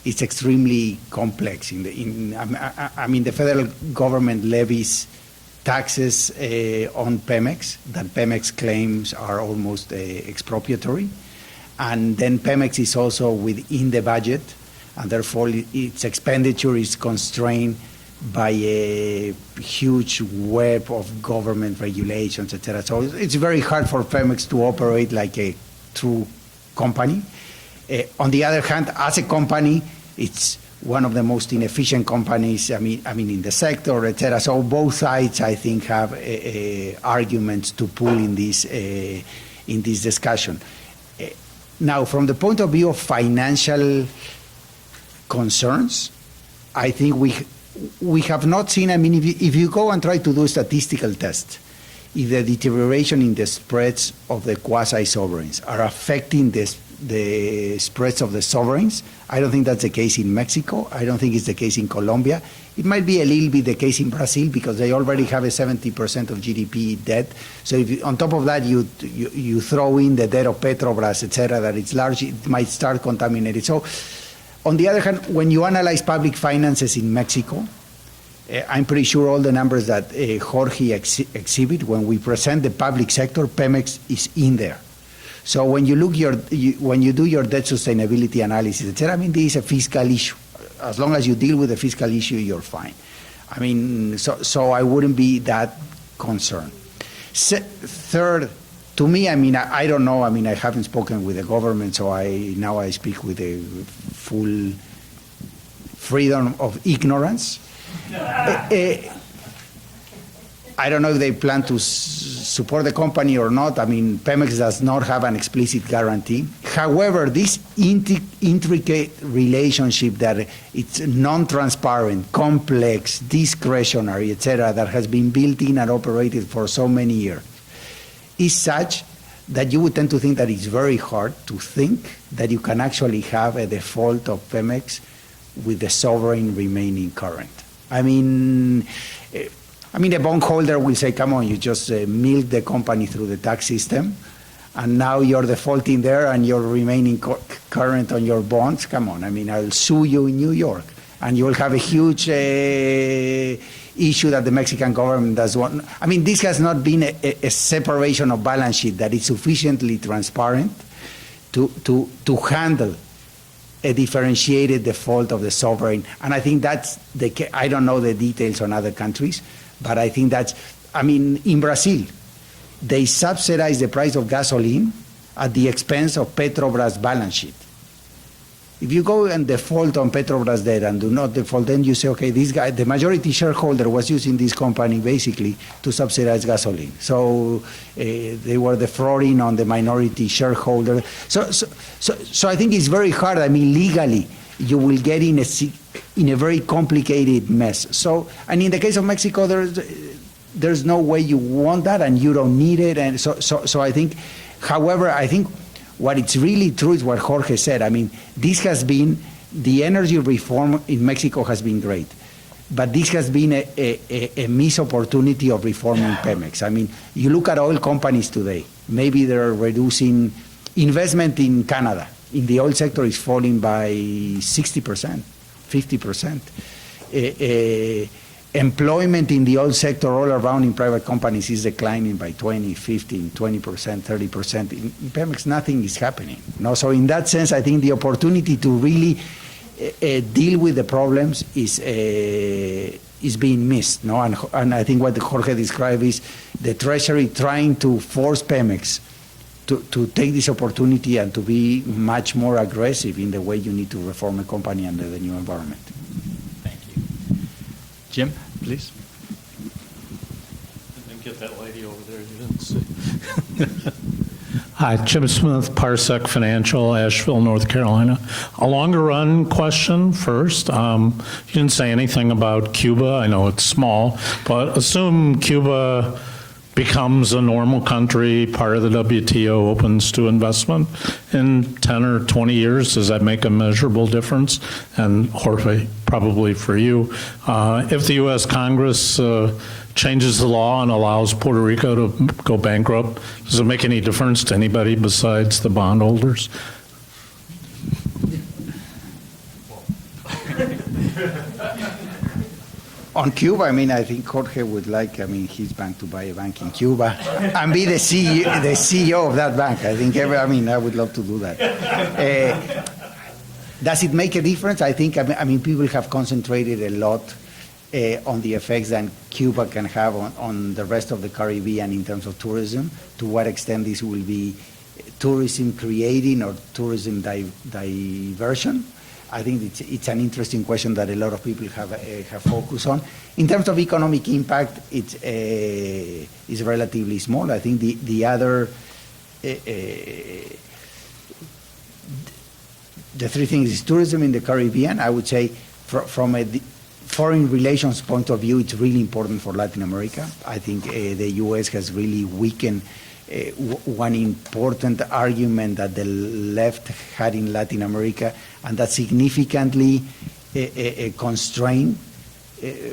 is extremely complex. The federal government levies taxes on Pemex that Pemex claims are almost expropriatory, and then Pemex is also within the budget, and therefore its expenditure is constrained by a huge web of government regulations, etc. So it's very hard for Pemex to operate like a true company. On the other hand, as a company, it's one of the most inefficient companies, in the sector, etc. So both sides, I think, have arguments to pull in this discussion. Now, from the point of view of financial concerns, I think we have not seen, if you go and try to do a statistical test, if the deterioration in the spreads of the quasi-sovereigns are affecting the spreads of the sovereigns, I don't think that's the case in Mexico. I don't think it's the case in Colombia. It might be a little bit the case in Brazil because they already have a 70% of GDP debt. So if on top of that you throw in the debt of Petrobras, etc., that it's large, it might start contaminated. So on the other hand, when you analyze public finances in Mexico, I'm pretty sure all the numbers that Jorge exhibit, when we present the public sector, Pemex is in there. So when you when you do your debt sustainability analysis, etc., this is a fiscal issue. As long as you deal with the fiscal issue, you're fine. So I wouldn't be that concerned. Third, to me, I don't know. I haven't spoken with the government, so now I speak with a full freedom of ignorance. I don't know if they plan to support the company or not. Pemex does not have an explicit guarantee. However, this intricate relationship that it's non-transparent, complex, discretionary, etc., that has been built in and operated for so many years, is such that you would tend to think that it's very hard to think that you can actually have a default of Pemex with the sovereign remaining current. The bondholder will say, come on, you just milk the company through the tax system, and now you're defaulting there and you're remaining current on your bonds. Come on, I'll sue you in New York. And you will have a huge issue that the Mexican government does want. This has not been a separation of balance sheet that is sufficiently transparent to handle a differentiated default of the sovereign. And I think that's I don't know the details on other countries, but I think that's, in Brazil, they subsidize the price of gasoline at the expense of Petrobras' balance sheet. If you go and default on Petrobras debt and do not default, then you say, okay, this guy, the majority shareholder, was using this company basically to subsidize gasoline. So they were defrauding on the minority shareholder. So I think it's very hard. Legally, you will get in a very complicated mess. So, and in the case of Mexico, there's no way you want that, and you don't need it. And so I think, however, what it's really true is what Jorge said. This has been, the energy reform in Mexico has been great, but this has been a missed opportunity of reforming Pemex. You look at oil companies today, maybe they're reducing investment in Canada. In the oil sector is falling by 60%, 50%. employment in the oil sector all around in private companies is declining by 20, 15, 20%, 30%. In Pemex, nothing is happening. No? So in that sense, I think the opportunity to really deal with the problems is being missed. No? And I think what Jorge described is the Treasury trying to force Pemex to take this opportunity and to be much more aggressive in the way you need to reform a company under the new environment. Thank you. Jim, please. And then get that lady over there you didn't see. Hi, Jim Smith, Parsec Financial, Asheville, North Carolina. A longer run question first. You didn't say anything about Cuba. I know it's small, but assume Cuba becomes a normal country, part of the WTO, opens to investment in 10 or 20 years. Does that make a measurable difference? And Jorge, probably for you, if the U.S. Congress changes the law and allows Puerto Rico to go bankrupt, does it make any difference to anybody besides the bondholders? On Cuba, I mean, I think Jorge would like, his bank to buy a bank in Cuba and be the CEO of that bank. I think, I would love to do that. Does it make a difference? I think, people have concentrated a lot on the effects that Cuba can have on the rest of the Caribbean in terms of tourism, to what extent this will be tourism creating or tourism diversion. I think it's an interesting question that a lot of people have focused on. In terms of economic impact, it's relatively small. I think the other the three things is tourism in the Caribbean. I would say from a foreign relations point of view, it's really important for Latin America. I think the U.S. has really weakened one important argument that the left had in Latin America, and that significantly constrained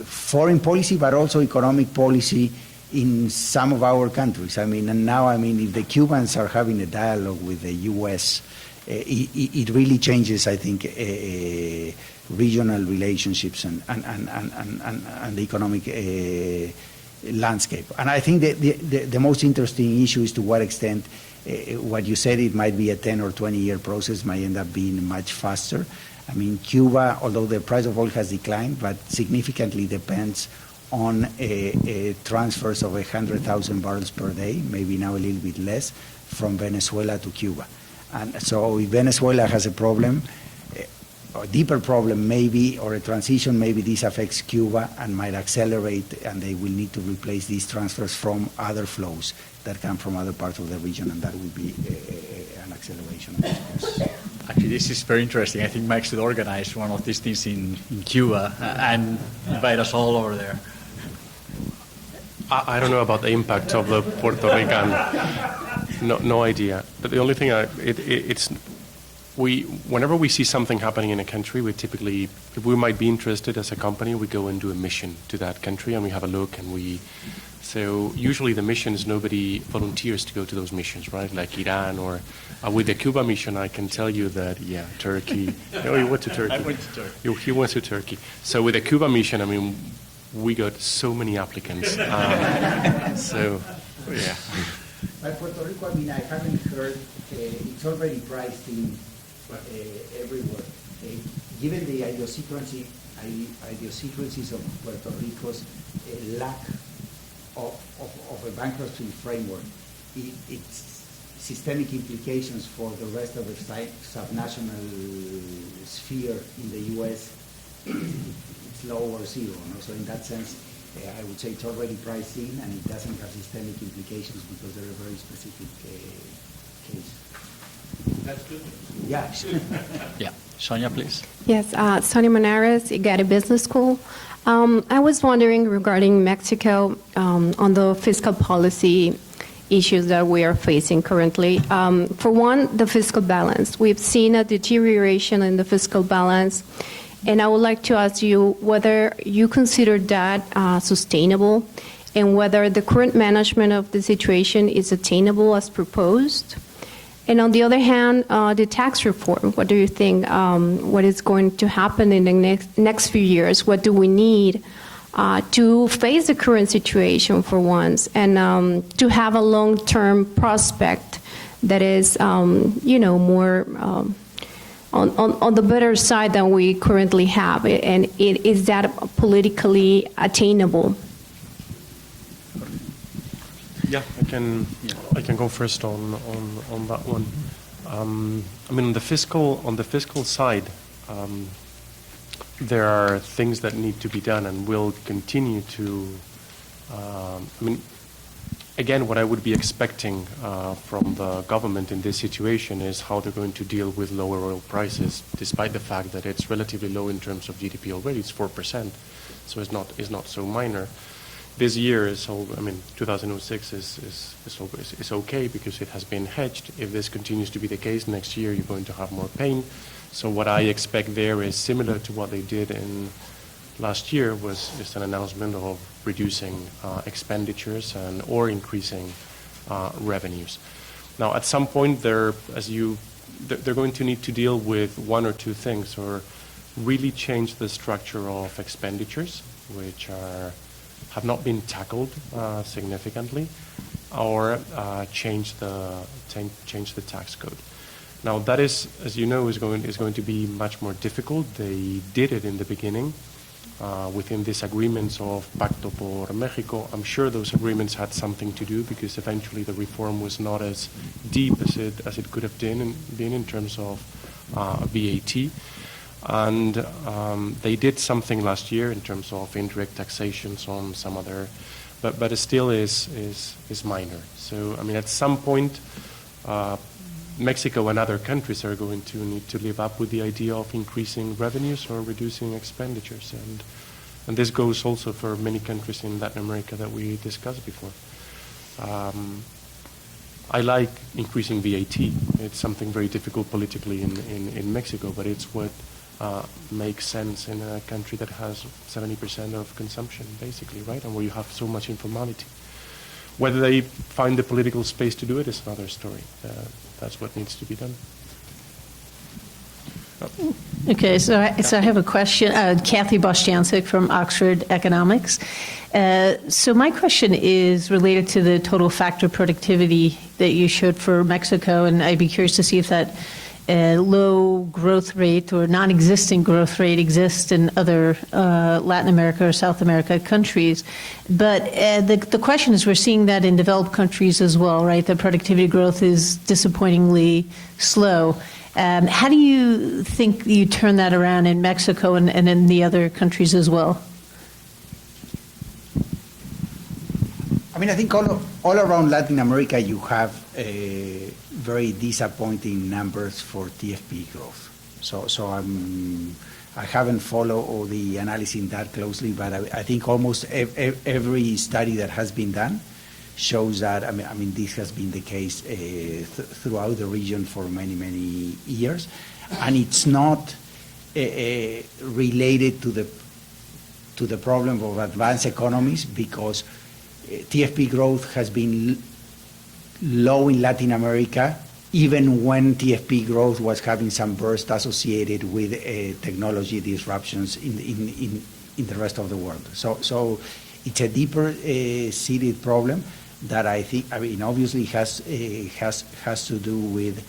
foreign policy, but also economic policy in some of our countries. And now, if the Cubans are having a dialogue with the U.S., it really changes, I think, regional relationships and the economic landscape. And I think the most interesting issue is to what extent what you said, it might be a 10 or 20-year process, might end up being much faster. Cuba, although the price of oil has declined, but significantly depends on transfers of 100,000 barrels per day, maybe now a little bit less, from Venezuela to Cuba. And so if Venezuela has a problem, a deeper problem maybe, or a transition, maybe this affects Cuba and might accelerate, and they will need to replace these transfers from other flows that come from other parts of the region, and that will be an acceleration of this process. Actually, this is very interesting. I think Mike should organize one of these things in Cuba and invite us all over there. I don't know about the impact of the Puerto Rican. No idea. But the only thing, whenever we see something happening in a country, we typically, if we might be interested as a company, we go and do a mission to that country and we have a look, and so usually the missions, nobody volunteers to go to those missions, right? Like Iran or with the Cuba mission, I can tell you that, Turkey. Oh, you went to Turkey. I went to Turkey. He went to Turkey. So with the Cuba mission, we got so many applicants. So, yeah. By Puerto Rico, I haven't heard, it's already priced in everywhere. Given the idiosyncrasies of Puerto Rico's lack of a bankruptcy framework, its systemic implications for the rest of the subnational sphere in the U.S., it's low or zero. No? So in that sense, I would say it's already priced in, and it doesn't have systemic implications because they're a very specific case. That's good. Yeah. Yeah. Sonia, please. Yes, Sonia Monares, Getty Business School. I was wondering regarding Mexico on the fiscal policy issues that we are facing currently. For one, the fiscal balance. We've seen a deterioration in the fiscal balance, and I would like to ask you whether you consider that sustainable and whether the current management of the situation is attainable as proposed. And on the other hand, the tax reform, what do you think? What is going to happen in the next few years? What do we need to face the current situation for once and to have a long-term prospect that is, more on the better side than we currently have? And is that politically attainable? Yeah, I can go first on that one. I mean, on the fiscal side, there are things that need to be done and will continue to. I mean, again, what I would be expecting from the government in this situation is how they're going to deal with lower oil prices, despite the fact that it's relatively low in terms of GDP already. It's 4%, so it's not so minor. This year is, I mean, 2006 is okay because it has been hedged. If this continues to be the case, next year you're going to have more pain. So what I expect there is similar to what they did in last year, was just an announcement of reducing expenditures or increasing revenues. Now, at some point, they're going to need to deal with one or two things, or really change the structure of expenditures, which have not been tackled significantly, or change the tax code. Now, that is, as you know, is going to be much more difficult. They did it in the beginning within these agreements of Pacto por México. I'm sure those agreements had something to do, because eventually the reform was not as deep as it could have been in terms of VAT. And they did something last year in terms of indirect taxations on some other, but it still is minor. So, I mean, at some point, Mexico and other countries are going to need to live up with the idea of increasing revenues or reducing expenditures. And this goes also for many countries in Latin America that we discussed before. I like increasing VAT. It's something very difficult politically in Mexico, but it's what makes sense in a country that has 70% of consumption, basically, right? And where you have so much informality. Whether they find the political space to do it is another story. That's what needs to be done. Okay, so I have a question. Kathy Bosztancic from Oxford Economics. So my question is related to the total factor productivity that you showed for Mexico, and I'd be curious to see if that low growth rate or non-existing growth rate exists in other Latin America or South America countries. But the question is, we're seeing that in developed countries as well, right? The productivity growth is disappointingly slow. How do you think you turn that around in Mexico and in the other countries as well? I mean, I think all around Latin America you have very disappointing numbers for TFP growth. So I haven't followed all the analysis that closely, but I think almost every study that has been done shows that, I mean this has been the case throughout the region for many years, and it's not related to the problem of advanced economies, because TFP growth has been low in Latin America, even when TFP growth was having some burst associated with technology disruptions in the rest of the world. So it's a deeper seated problem that I think, I mean, obviously has to do with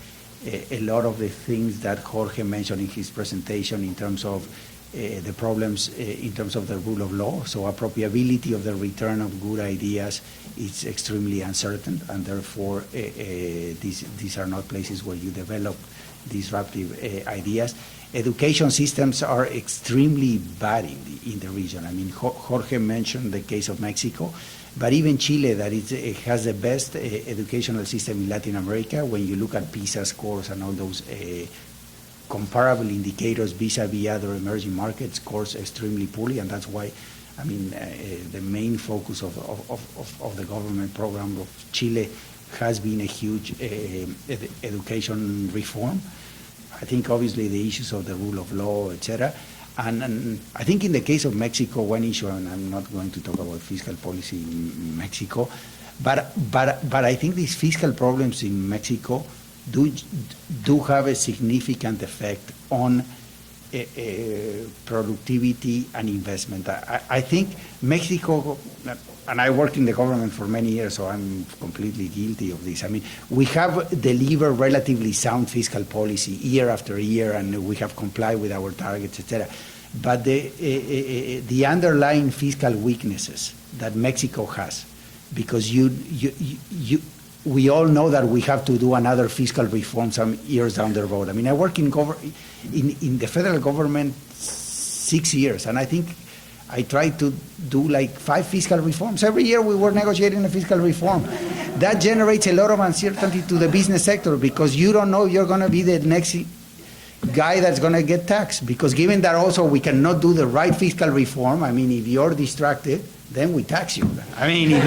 a lot of the things that Jorge mentioned in his presentation in terms of the problems in terms of the rule of law. So appropriability of the return of good ideas is extremely uncertain, and therefore these are not places where you develop disruptive ideas. Education systems are extremely bad in the region. I mean, Jorge mentioned the case of Mexico, but even Chile, that it has the best educational system in Latin America. When you look at PISA scores and all those comparable indicators vis-a-vis other emerging markets, scores extremely poorly, and that's why, I mean, the main focus of the government program of Chile has been a huge education reform. I think obviously the issues of the rule of law, etc. And I think in the case of Mexico, one issue, and I'm not going to talk about fiscal policy in Mexico, but I think these fiscal problems in Mexico do have a significant effect on productivity and investment. I think Mexico, and I worked in the government for many years, so I'm completely guilty of this. I mean, we have delivered relatively sound fiscal policy year after year, and we have complied with our targets, etc. But the underlying fiscal weaknesses that Mexico has, because we all know that we have to do another fiscal reform some years down the road. I mean, I work in the federal government 6 years, and I think I tried to do like 5 fiscal reforms. Every year we were negotiating a fiscal reform. That generates a lot of uncertainty to the business sector, because you don't know if you're going to be the next guy that's going to get taxed. Because given that also we cannot do the right fiscal reform, I mean, if you're distracted, then we tax you. I mean, if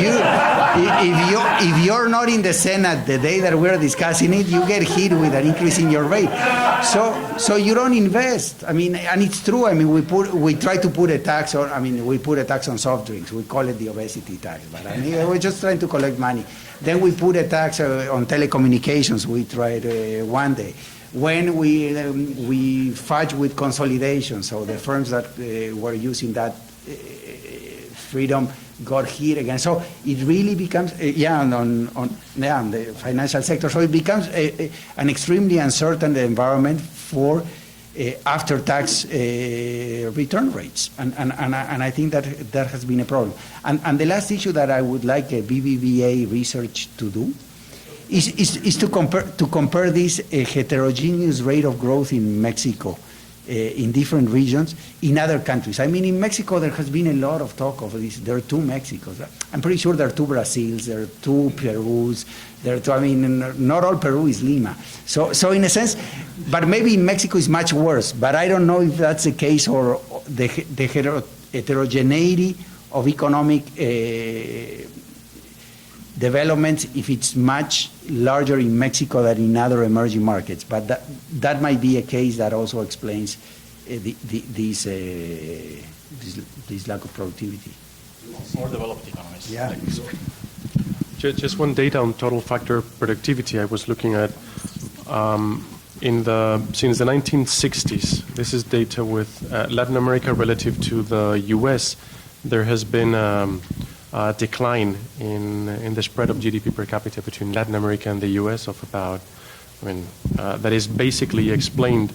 you're not in the Senate the day that we're discussing it, you get hit with an increase in your rate. So you don't invest. I mean, and it's true. I mean, we try to put a tax on. I mean, we put a tax on soft drinks. We call it the obesity tax. But I mean, we're just trying to collect money. Then we put a tax on telecommunications. We tried one day. When we fudge with consolidation, so the firms that were using that freedom got hit again. So it really becomes, on the financial sector, so it becomes an extremely uncertain environment for after-tax return rates. And I think that has been a problem. And the last issue that I would like BBVA research to do is to compare this heterogeneous rate of growth in Mexico in different regions in other countries. I mean, in Mexico, there has been a lot of talk of this. There are 2 Mexicos. I'm pretty sure there are 2 Brasils, there are 2 Perus, there are 2, I mean, not all Peru is Lima. So in a sense, but maybe in Mexico is much worse, but I don't know if that's the case, or the heterogeneity of economic developments, if it's much larger in Mexico than in other emerging markets. But that might be a case that also explains this lack of productivity. More developed economies. Yeah. Just one data on total factor productivity I was looking at. Since the 1960s, this is data with Latin America relative to the U.S., there has been decline in the spread of GDP per capita between Latin America and the U.S. of about, that is basically explained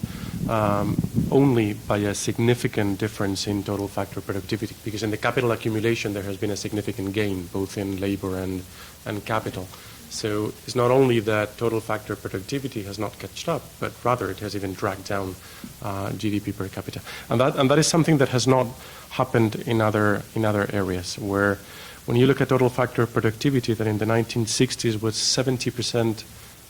only by a significant difference in total factor productivity, because in the capital accumulation there has been a significant gain both in labor and capital. So it's not only that total factor productivity has not catched up, but rather it has even dragged down GDP per capita. And that is something that has not happened in other areas, where when you look at total factor productivity, that in the 1960s was 70%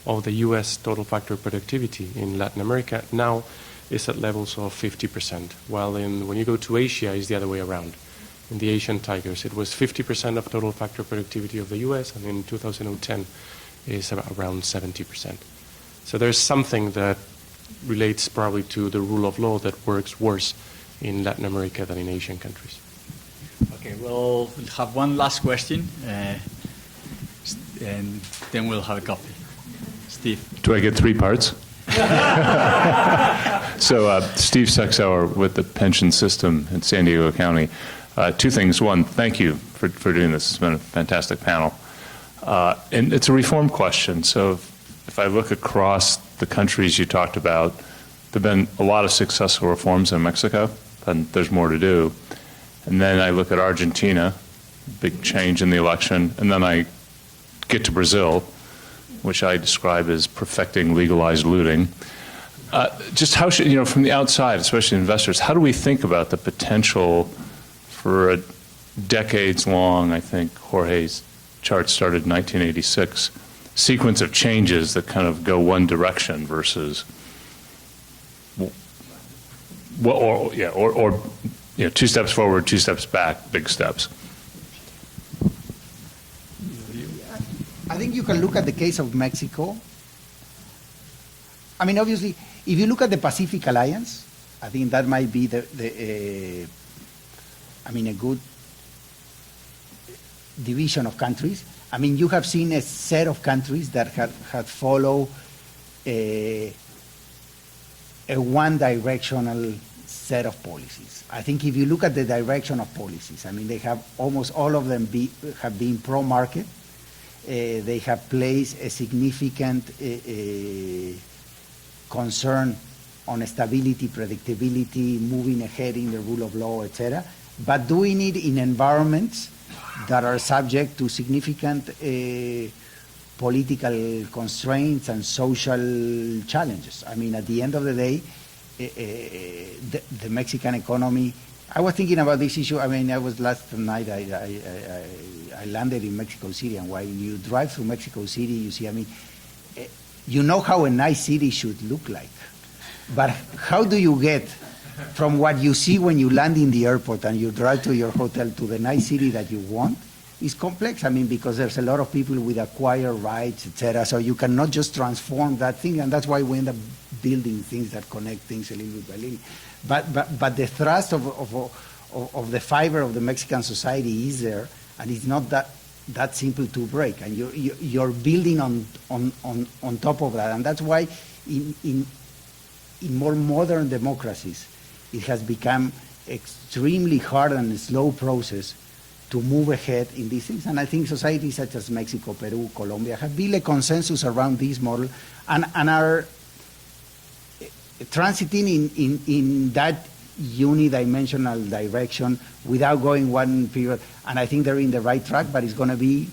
of the U.S. total factor productivity in Latin America, now is at levels of 50%, while when you go to Asia, it's the other way around. In the Asian tigers, it was 50% of total factor productivity of the U.S., and in 2010 is around 70%. So there's something that relates probably to the rule of law that works worse in Latin America than in Asian countries. Okay, we'll have one last question, and then we'll have a coffee. Steve. Do I get 3 parts? So, Steve Sexauer with the pension system in San Diego County. 2 things. One, thank you for doing this. It's been a fantastic panel. And it's a reform question. So if I look across the countries you talked about, there have been a lot of successful reforms in Mexico, and there's more to do. And then I look at Argentina, big change in the election, and then I get to Brazil, which I describe as perfecting legalized looting. Just how should, from the outside, especially investors, how do we think about the potential for a decades-long, I think Jorge's chart started in 1986, sequence of changes that kind of go one direction versus, 2 steps forward, 2 steps back, big steps? I think you can look at the case of Mexico. I mean, obviously, if you look at the Pacific Alliance, I think that might be a good division of countries. I mean, you have seen a set of countries that had followed a one-directional set of policies. I think if you look at the direction of policies, I mean, they have almost all of them have been pro-market. They have placed a significant concern on stability, predictability, moving ahead in the rule of law, etc., but doing it in environments that are subject to significant political constraints and social challenges. I mean, at the end of the day, the Mexican economy, I was thinking about this issue. I mean, I was last night, I landed in Mexico City, and while you drive through Mexico City, you see, I mean, you know how a nice city should look like. But how do you get from what you see when you land in the airport and you drive to your hotel to the nice city that you want? It's complex, I mean, because there's a lot of people with acquired rights, etc. So you cannot just transform that thing, and that's why we end up building things that connect things a little bit by little. But the thrust of the fiber of the Mexican society is there, and it's not that simple to break. And you're building on top of that, and that's why in more modern democracies, it has become extremely hard and a slow process to move ahead in these things. And I think societies such as Mexico, Peru, Colombia have built a consensus around this model and are transiting in that unidimensional direction without going one period. And I think they're in the right track, but it's going to be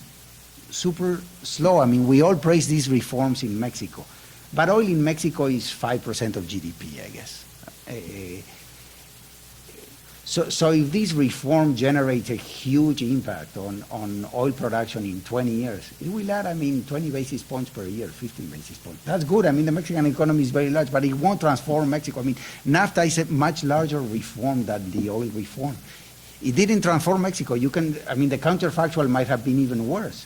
super slow. I mean, we all praise these reforms in Mexico, but oil in Mexico is 5% of GDP, I guess. So if this reform generates a huge impact on oil production in 20 years, it will add, I mean, 20 basis points per year, 15 basis points. That's good. I mean, the Mexican economy is very large, but it won't transform Mexico. I mean, NAFTA is a much larger reform than the oil reform. It didn't transform Mexico. The counterfactual might have been even worse,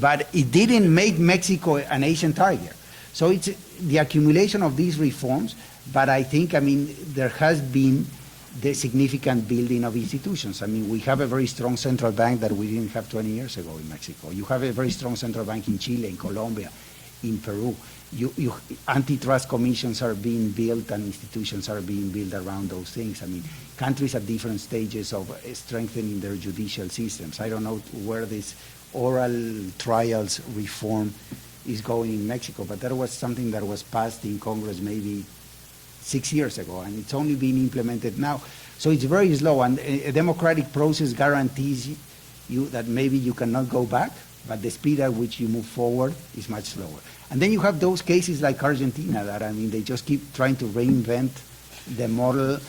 but it didn't make Mexico an Asian target. So it's the accumulation of these reforms, but I think, I mean, there has been the significant building of institutions. I mean, we have a very strong central bank that we didn't have 20 years ago in Mexico. You have a very strong central bank in Chile, in Colombia, in Peru. Antitrust commissions are being built and institutions are being built around those things. I mean, countries at different stages of strengthening their judicial systems. I don't know where this oral trials reform is going in Mexico, but that was something that was passed in Congress maybe 6 years ago, and it's only being implemented now. So it's very slow, and a democratic process guarantees you that maybe you cannot go back, but the speed at which you move forward is much slower. And then you have those cases like Argentina that, I mean, they just keep trying to reinvent the model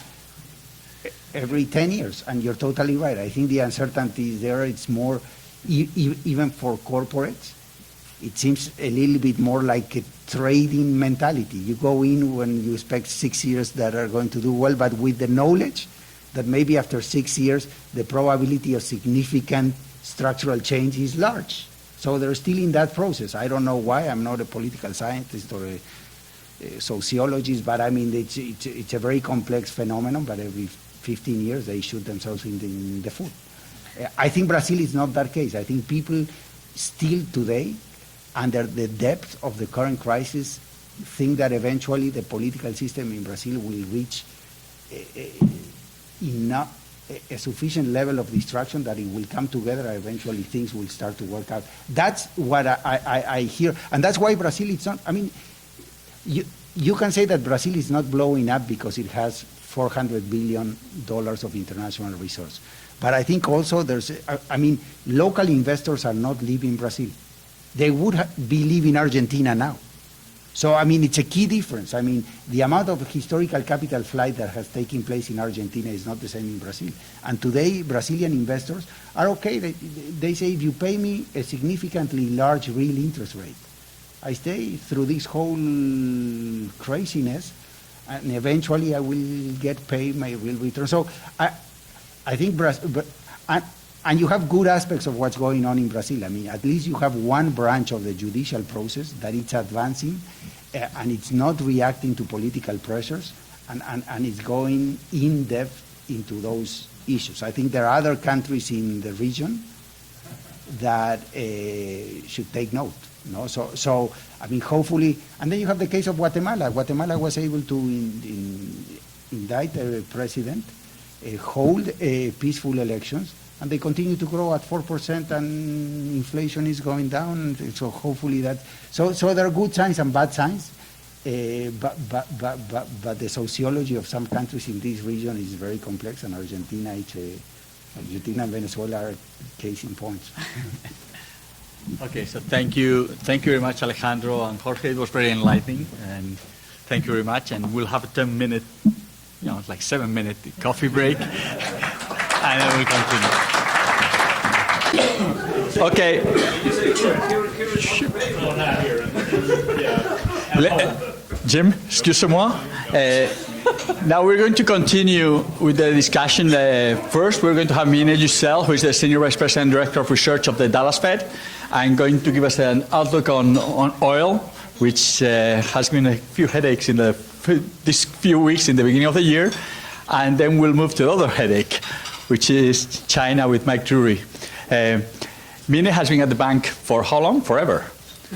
every 10 years, and you're totally right. I think the uncertainty is there. It's more, even for corporates, it seems a little bit more like a trading mentality. You go in when you expect 6 years that are going to do well, but with the knowledge that maybe after 6 years, the probability of significant structural change is large. So they're still in that process. I don't know why. I'm not a political scientist or a sociologist, but I mean, it's a very complex phenomenon, but every 15 years they shoot themselves in the foot. I think Brazil is not that case. I think people still today, under the depth of the current crisis, think that eventually the political system in Brazil will reach a sufficient level of destruction that it will come together and eventually things will start to work out. That's what I hear. And that's why Brazil is not, I mean, you can say that Brazil is not blowing up because it has $400 billion of international resource. But I think also local investors are not leaving Brazil. They would be leaving Argentina now. So, I mean, it's a key difference. I mean, the amount of historical capital flight that has taken place in Argentina is not the same in Brazil. And today, Brazilian investors are okay. They say, if you pay me a significantly large real interest rate, I stay through this whole craziness, and eventually I will get paid my real return. So, I think and you have good aspects of what's going on in Brazil. I mean, at least you have one branch of the judicial process that it's advancing, and it's not reacting to political pressures, and it's going in depth into those issues. I think there are other countries in the region that should take note. No? So, I mean, hopefully, and then you have the case of Guatemala. Guatemala was able to indict a president, hold peaceful elections, and they continue to grow at 4%, and inflation is going down. So hopefully that. So there are good signs and bad signs, but the sociology of some countries in this region is very complex, and Argentina and Venezuela are case in points. Okay, so thank you very much, Alejandro and Jorge. It was very enlightening, and thank you very much. And we'll have a 10-minute, like 7-minute coffee break, and then we'll continue. Okay. Jim, excusez-moi. Now we're going to continue with the discussion. First, we're going to have Mine Giselle, who is the Senior Vice President and Director of Research of the Dallas Fed, and going to give us an outlook on oil, which has been a few headaches in these few weeks in the beginning of the year. And then we'll move to the other headache, which is China with Mike Drury. Mine has been at the bank for how long? Forever.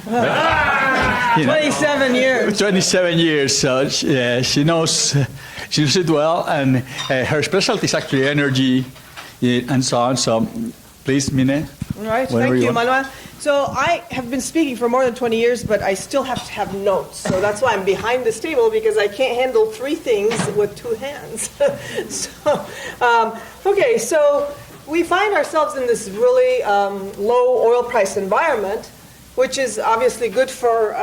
27 years. 27 years. So she knows it well, and her specialty is actually energy and so on. So please, Mine. All right. Thank you, Manuel. So I have been speaking for more than 20 years, but I still have to have notes. So that's why I'm behind this table, because I can't handle 3 things with 2 hands. Okay, so we find ourselves in this really low oil price environment, which is obviously good for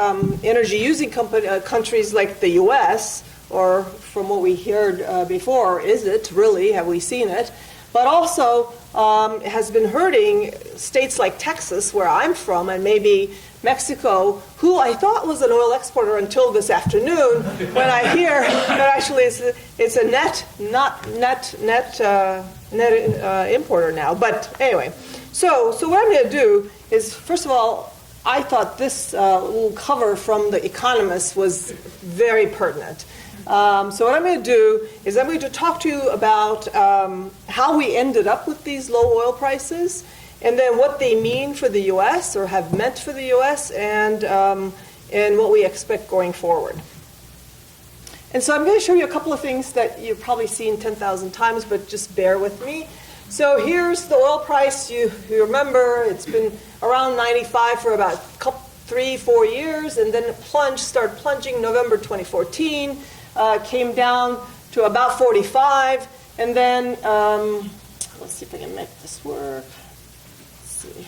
energy-using countries like the U.S., or from what we heard before, is it really? Have we seen it? But also has been hurting states like Texas, where I'm from, and maybe Mexico, who I thought was an oil exporter until this afternoon, when I hear that actually it's a net importer now. But anyway, so what I'm going to do is, first of all, I thought this little cover from The Economist was very pertinent. So what I'm going to do is I'm going to talk to you about how we ended up with these low oil prices, and then what they mean for the U.S. or have meant for the U.S. and what we expect going forward. And so I'm going to show you a couple of things that you've probably seen 10,000 times, but just bear with me. So here's the oil price. You remember it's been around 95 for about 3-4 years, and then it started plunging November 2014, came down to about 45, and then, let's see if I can make this work. Let's see.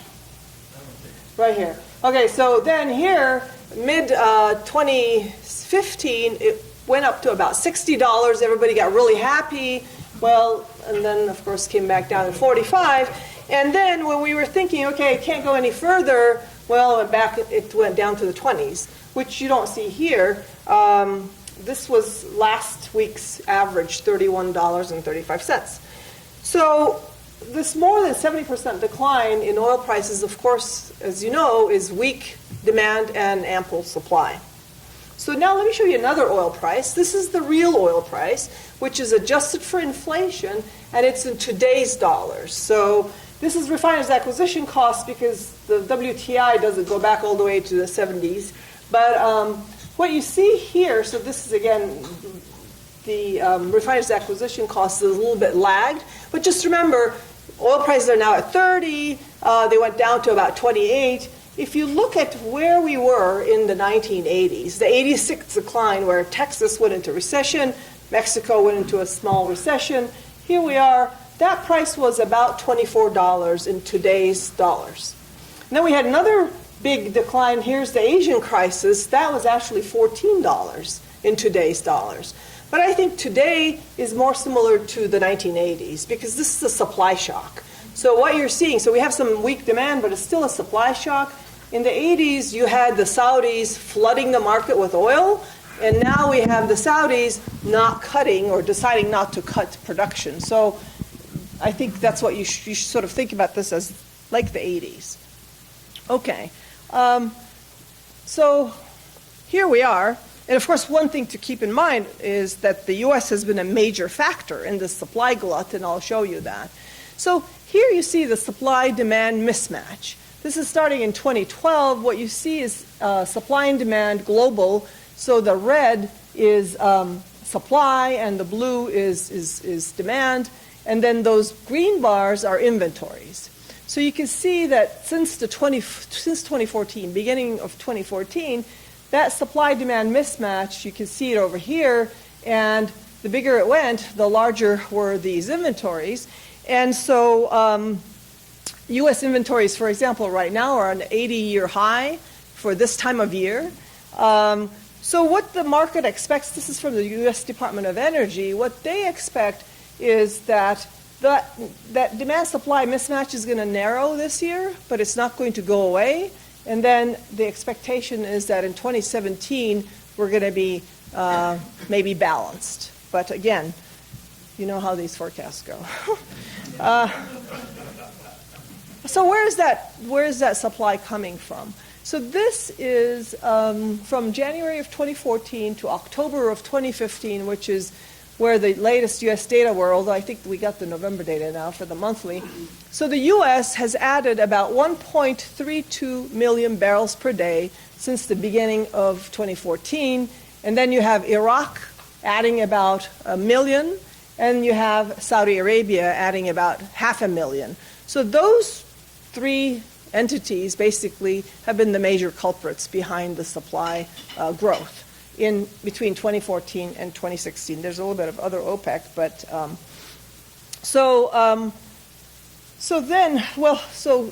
Right here. Okay, so then here, mid-2015, it went up to about $60. Everybody got really happy. Well, and then, of course, came back down to 45. And then when we were thinking, okay, it can't go any further, well, it went down to the 20s, which you don't see here. This was last week's average, $31.35. So this more than 70% decline in oil prices, of course, as you know, is weak demand and ample supply. So now let me show you another oil price. This is the real oil price, which is adjusted for inflation, and it's in today's dollars. So this is refiners' acquisition costs, because the WTI doesn't go back all the way to the 70s. But what you see here, so this is, again, the refiners' acquisition cost is a little bit lagged. But just remember, oil prices are now at 30. They went down to about 28. If you look at where we were in the 1980s, the 86 decline where Texas went into recession, Mexico went into a small recession, here we are. That price was about $24 in today's dollars. And then we had another big decline. Here's the Asian crisis. That was actually $14 in today's dollars. But I think today is more similar to the 1980s, because this is a supply shock. So what you're seeing, so we have some weak demand, but it's still a supply shock. In the 80s, you had the Saudis flooding the market with oil, and now we have the Saudis not cutting or deciding not to cut production. So I think that's what you should sort of think about this as like the 80s. Okay. So here we are. And of course, one thing to keep in mind is that the U.S. has been a major factor in this supply glut, and I'll show you that. So here you see the supply-demand mismatch. This is starting in 2012. What you see is supply and demand global. So the red is supply and the blue is demand. And then those green bars are inventories. So you can see that since 2014, beginning of 2014, that supply-demand mismatch, you can see it over here, and the bigger it went, the larger were these inventories. And so U.S. inventories, for example, right now are an 80-year high for this time of year. So what the market expects, this is from the U.S. Department of Energy, what they expect is that demand-supply mismatch is going to narrow this year, but it's not going to go away. And then the expectation is that in 2017, we're going to be maybe balanced. But again, you know how these forecasts go. So where is that supply coming from? So this is from January of 2014 to October of 2015, which is where the latest U.S. data were, although I think we got the November data now for the monthly. So the U.S. has added about 1.32 million barrels per day since the beginning of 2014. And then you have Iraq adding about 1 million, and you have Saudi Arabia adding about 500,000. So those three entities basically have been the major culprits behind the supply growth in between 2014 and 2016. There's a little bit of other OPEC, but so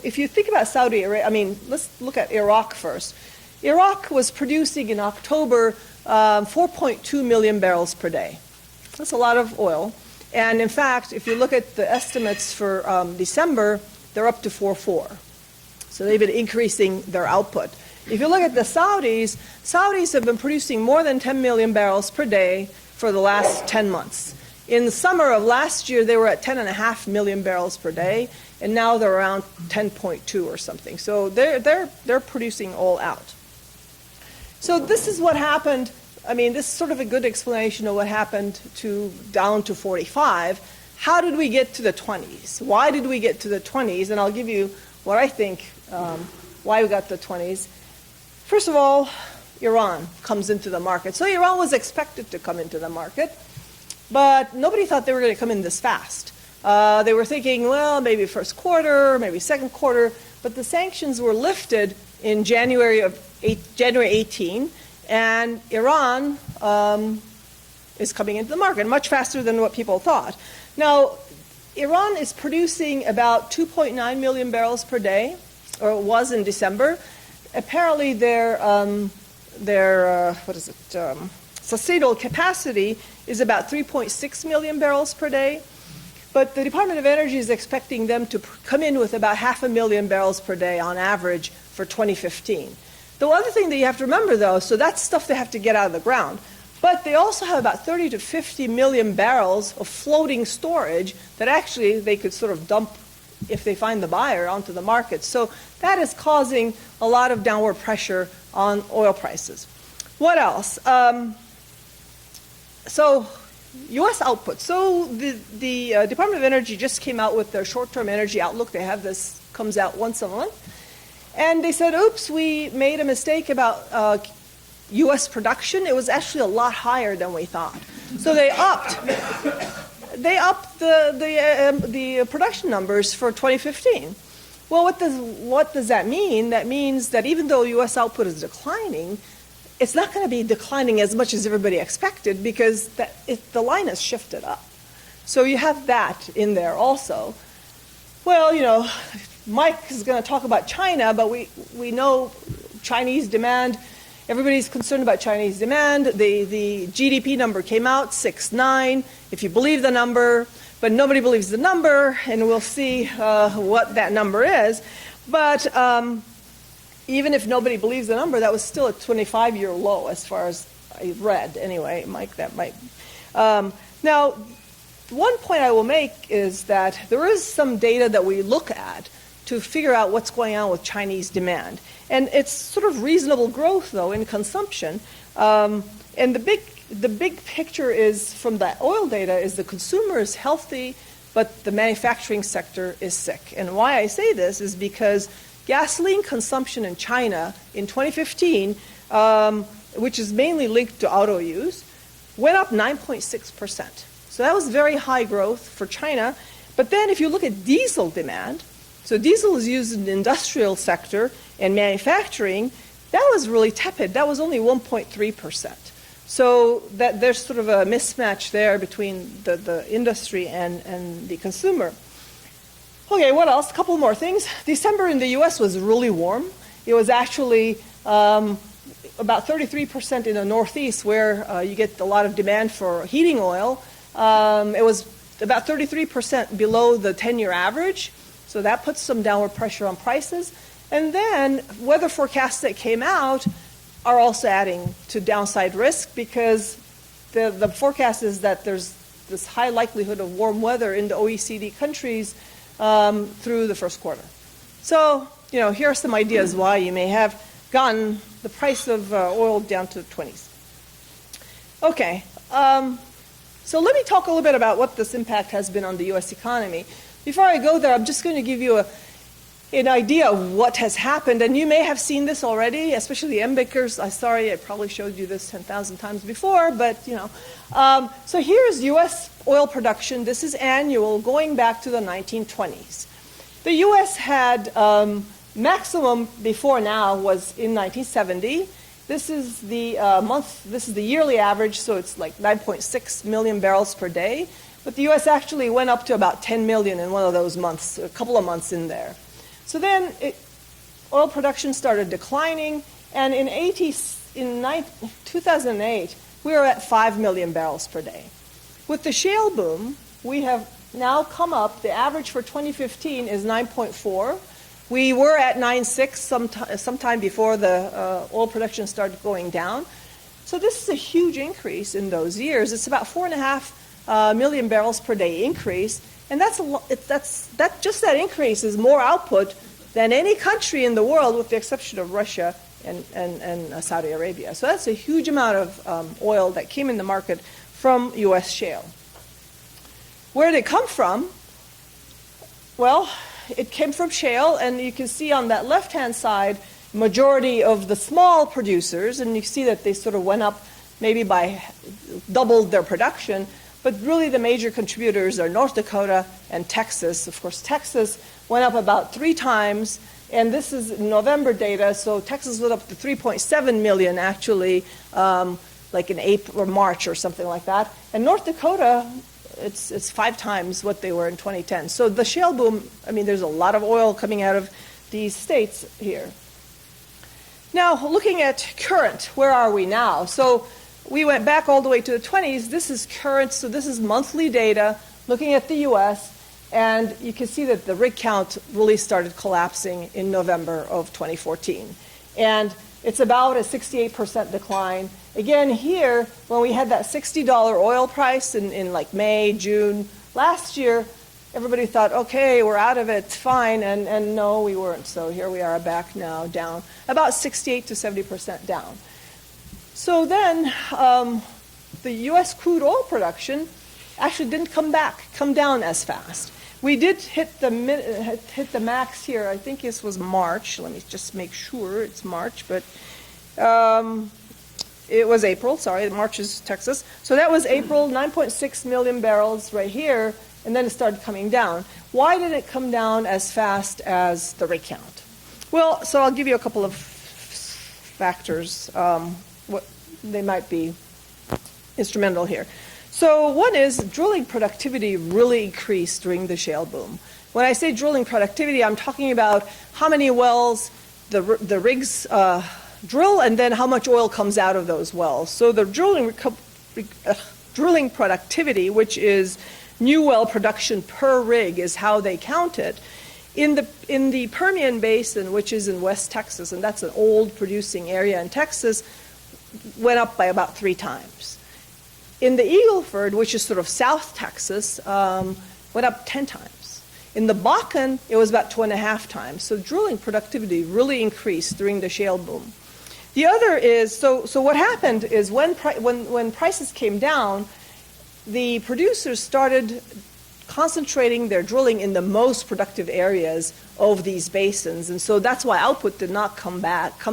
if you think about Saudi Arabia, let's look at Iraq first. Iraq was producing in October 4.2 million barrels per day. That's a lot of oil. And in fact, if you look at the estimates for December, they're up to 4.4. So they've been increasing their output. If you look at the Saudis have been producing more than 10 million barrels per day for the last 10 months. In the summer of last year, they were at 10.5 million barrels per day, and now they're around 10.2 or something. So they're producing all out. So this is what happened. This is sort of a good explanation of what happened down to 45. How did we get to the 20s? Why did we get to the 20s? And I'll give you what I think why we got the 20s. First of all, Iran comes into the market. So Iran was expected to come into the market, but nobody thought they were going to come in this fast. They were thinking, well, maybe first quarter, maybe second quarter, but the sanctions were lifted in January 18, and Iran is coming into the market much faster than what people thought. Now, Iran is producing about 2.9 million barrels per day, or it was in December. Apparently, their sustainable capacity is about 3.6 million barrels per day. But the Department of Energy is expecting them to come in with about 500,000 barrels per day on average for 2015. The other thing that you have to remember, though, so that's stuff they have to get out of the ground. But they also have about 30 to 50 million barrels of floating storage that actually they could sort of dump, if they find the buyer, onto the market. So that is causing a lot of downward pressure on oil prices. What else? So U.S. output. So the Department of Energy just came out with their short-term energy outlook. They have this, comes out once a month. And they said, oops, we made a mistake about U.S. production. It was actually a lot higher than we thought. So they upped the production numbers for 2015. Well, what does that mean? That means that even though U.S. output is declining, it's not going to be declining as much as everybody expected because the line has shifted up. So you have that in there also. Well, Mike is going to talk about China, but we know Chinese demand. Everybody's concerned about Chinese demand. The GDP number came out, 6.9, if you believe the number, but nobody believes the number, and we'll see what that number is. But even if nobody believes the number, that was still a 25-year low as far as I read. Anyway, Mike, that might. Now, one point I will make is that there is some data that we look at to figure out what's going on with Chinese demand. And it's sort of reasonable growth, though, in consumption. And the big picture is, from the oil data, is the consumer is healthy, but the manufacturing sector is sick. And why I say this is because gasoline consumption in China in 2015, which is mainly linked to auto use, went up 9.6%. So that was very high growth for China. But then if you look at diesel demand, so diesel is used in the industrial sector and manufacturing, that was really tepid. That was only 1.3%. So that there's sort of a mismatch there between the industry and the consumer. Okay, what else? A couple more things. December in the U.S. was really warm. It was actually about 33% in the Northeast, where you get a lot of demand for heating oil. It was about 33% below the 10-year average, so that puts some downward pressure on prices. And then weather forecasts that came out are also adding to downside risk, because the forecast is that there's this high likelihood of warm weather in the OECD countries through the first quarter. So, here are some ideas why you may have gotten the price of oil down to the 20s. Okay, so let me talk a little bit about what this impact has been on the U.S. economy. Before I go there, I'm just going to give you an idea of what has happened, and you may have seen this already, especially the MBICers. I'm sorry, I probably showed you this 10,000 times before, but so here's U.S. oil production. This is annual, going back to the 1920s. The U.S. had maximum before now was in 1970. This is the This is the yearly average, so it's like 9.6 million barrels per day. But the U.S. actually went up to about 10 million in one of those months, a couple of months in there. So then oil production started declining, and in 2008, we were at 5 million barrels per day. With the shale boom, we have now come up, the average for 2015 is 9.4. We were at 9.6 sometime before the oil production started going down. So this is a huge increase in those years. It's about 4.5 million barrels per day increase. And that increase is more output than any country in the world, with the exception of Russia and Saudi Arabia. So that's a huge amount of oil that came in the market from U.S. shale. Where did it come from? Well, it came from shale, and you can see on that left-hand side, majority of the small producers, and you see that they sort of went up maybe by doubled their production. But really the major contributors are North Dakota and Texas. Of course, Texas went up about 3 times, and this is November data, so Texas went up to 3.7 million actually, like in April or March or something like that. And North Dakota, it's 5 times what they were in 2010. So the shale boom, there's a lot of oil coming out of these states here. Now, looking at current, where are we now? So we went back all the way to the 20s. This is current, so this is monthly data looking at the U.S., and you can see that the rig count really started collapsing in November of 2014. And it's about a 68% decline. Again, here, when we had that $60 oil price in like May, June last year, everybody thought, okay, we're out of it, fine, and no, we weren't. So here we are back now, down about 68 to 70% down. So then the U.S. crude oil production actually didn't come down as fast. We did hit the max here. I think this was March. Let me just make sure it's March, but it was April. Sorry, March is Texas. So that was April, 9.6 million barrels right here, and then it started coming down. Why did it come down as fast as the rig count? Well, so I'll give you a couple of factors. They might be instrumental here. So one is drilling productivity really increased during the shale boom. When I say drilling productivity, I'm talking about how many wells the rigs drill, and then how much oil comes out of those wells. So the drilling productivity, which is new well production per rig, is how they count it. In the Permian Basin, which is in West Texas, and that's an old producing area in Texas, went up by about 3 times. In the Eagle Ford, which is sort of South Texas, went up 10 times. In the Bakken, it was about 2.5 times. So drilling productivity really increased during the shale boom. The other is, so what happened is when prices came down, the producers started concentrating their drilling in the most productive areas of these basins. And so that's why output did not come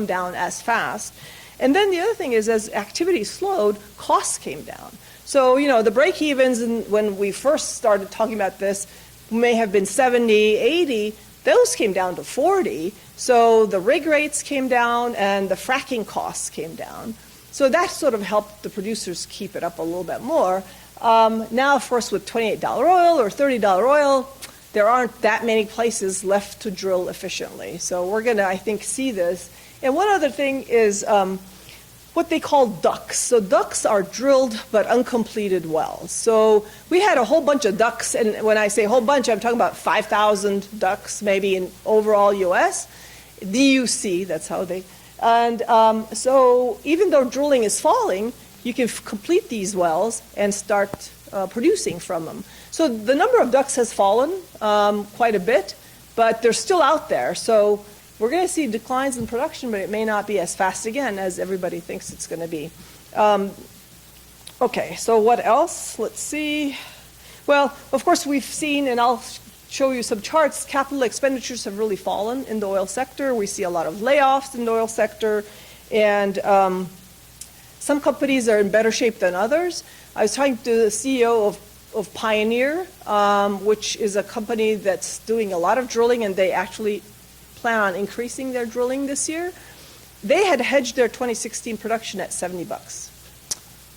down as fast. And then the other thing is, as activity slowed, costs came down. So, the break-evens, when we first started talking about this, may have been 70, 80. Those came down to 40. So the rig rates came down and the fracking costs came down. So that sort of helped the producers keep it up a little bit more. Now, of course, with $28 oil or $30 oil, there aren't that many places left to drill efficiently. So we're going to, I think, see this. And one other thing is what they call DUCs. So DUCs are drilled but uncompleted wells. So we had a whole bunch of DUCs, and when I say whole bunch, I'm talking about 5,000 DUCs maybe in overall U.S. DUC, that's how they. And so even though drilling is falling, you can complete these wells and start producing from them. So the number of DUCs has fallen quite a bit, but they're still out there. So we're going to see declines in production, but it may not be as fast again as everybody thinks it's going to be. Okay, so what else? Let's see. Well, of course, we've seen, and I'll show you some charts, capital expenditures have really fallen in the oil sector. We see a lot of layoffs in the oil sector, and some companies are in better shape than others. I was talking to the CEO of Pioneer, which is a company that's doing a lot of drilling, and they actually plan on increasing their drilling this year. They had hedged their 2016 production at $70.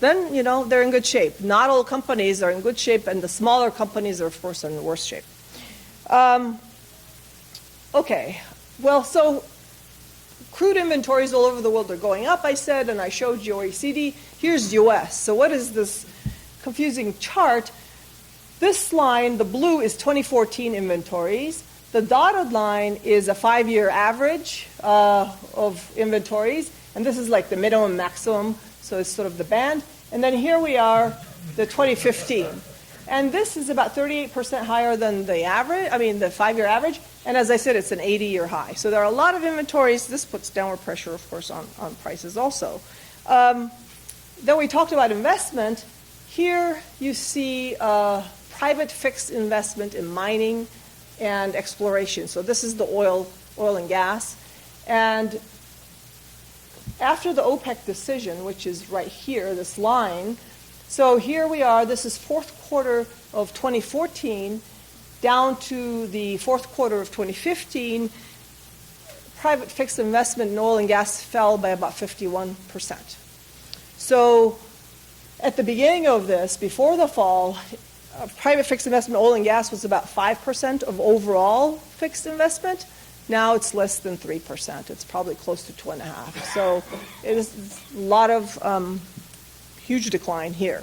Then, they're in good shape. Not all companies are in good shape, and the smaller companies are, of course, in the worst shape. Okay, well, so crude inventories all over the world are going up, I said, and I showed you OECD. Here's U.S. So what is this confusing chart? This line, the blue, is 2014 inventories. The dotted line is a 5-year average of inventories, and this is like the minimum maximum, so it's sort of the band. And then here we are, the 2015. And this is about 38% higher than the average, the 5-year average, and as I said, it's an 80-year high. So there are a lot of inventories. This puts downward pressure, of course, on prices also. Then we talked about investment. Here you see private fixed investment in mining and exploration. So this is the oil and gas. And after the OPEC decision, which is right here, this line, so here we are, this is fourth quarter of 2014 down to the fourth quarter of 2015. Private fixed investment in oil and gas fell by about 51%. So at the beginning of this, before the fall, private fixed investment in oil and gas was about 5% of overall fixed investment. Now it's less than 3%. It's probably close to 2.5%. So it is a lot of huge decline here.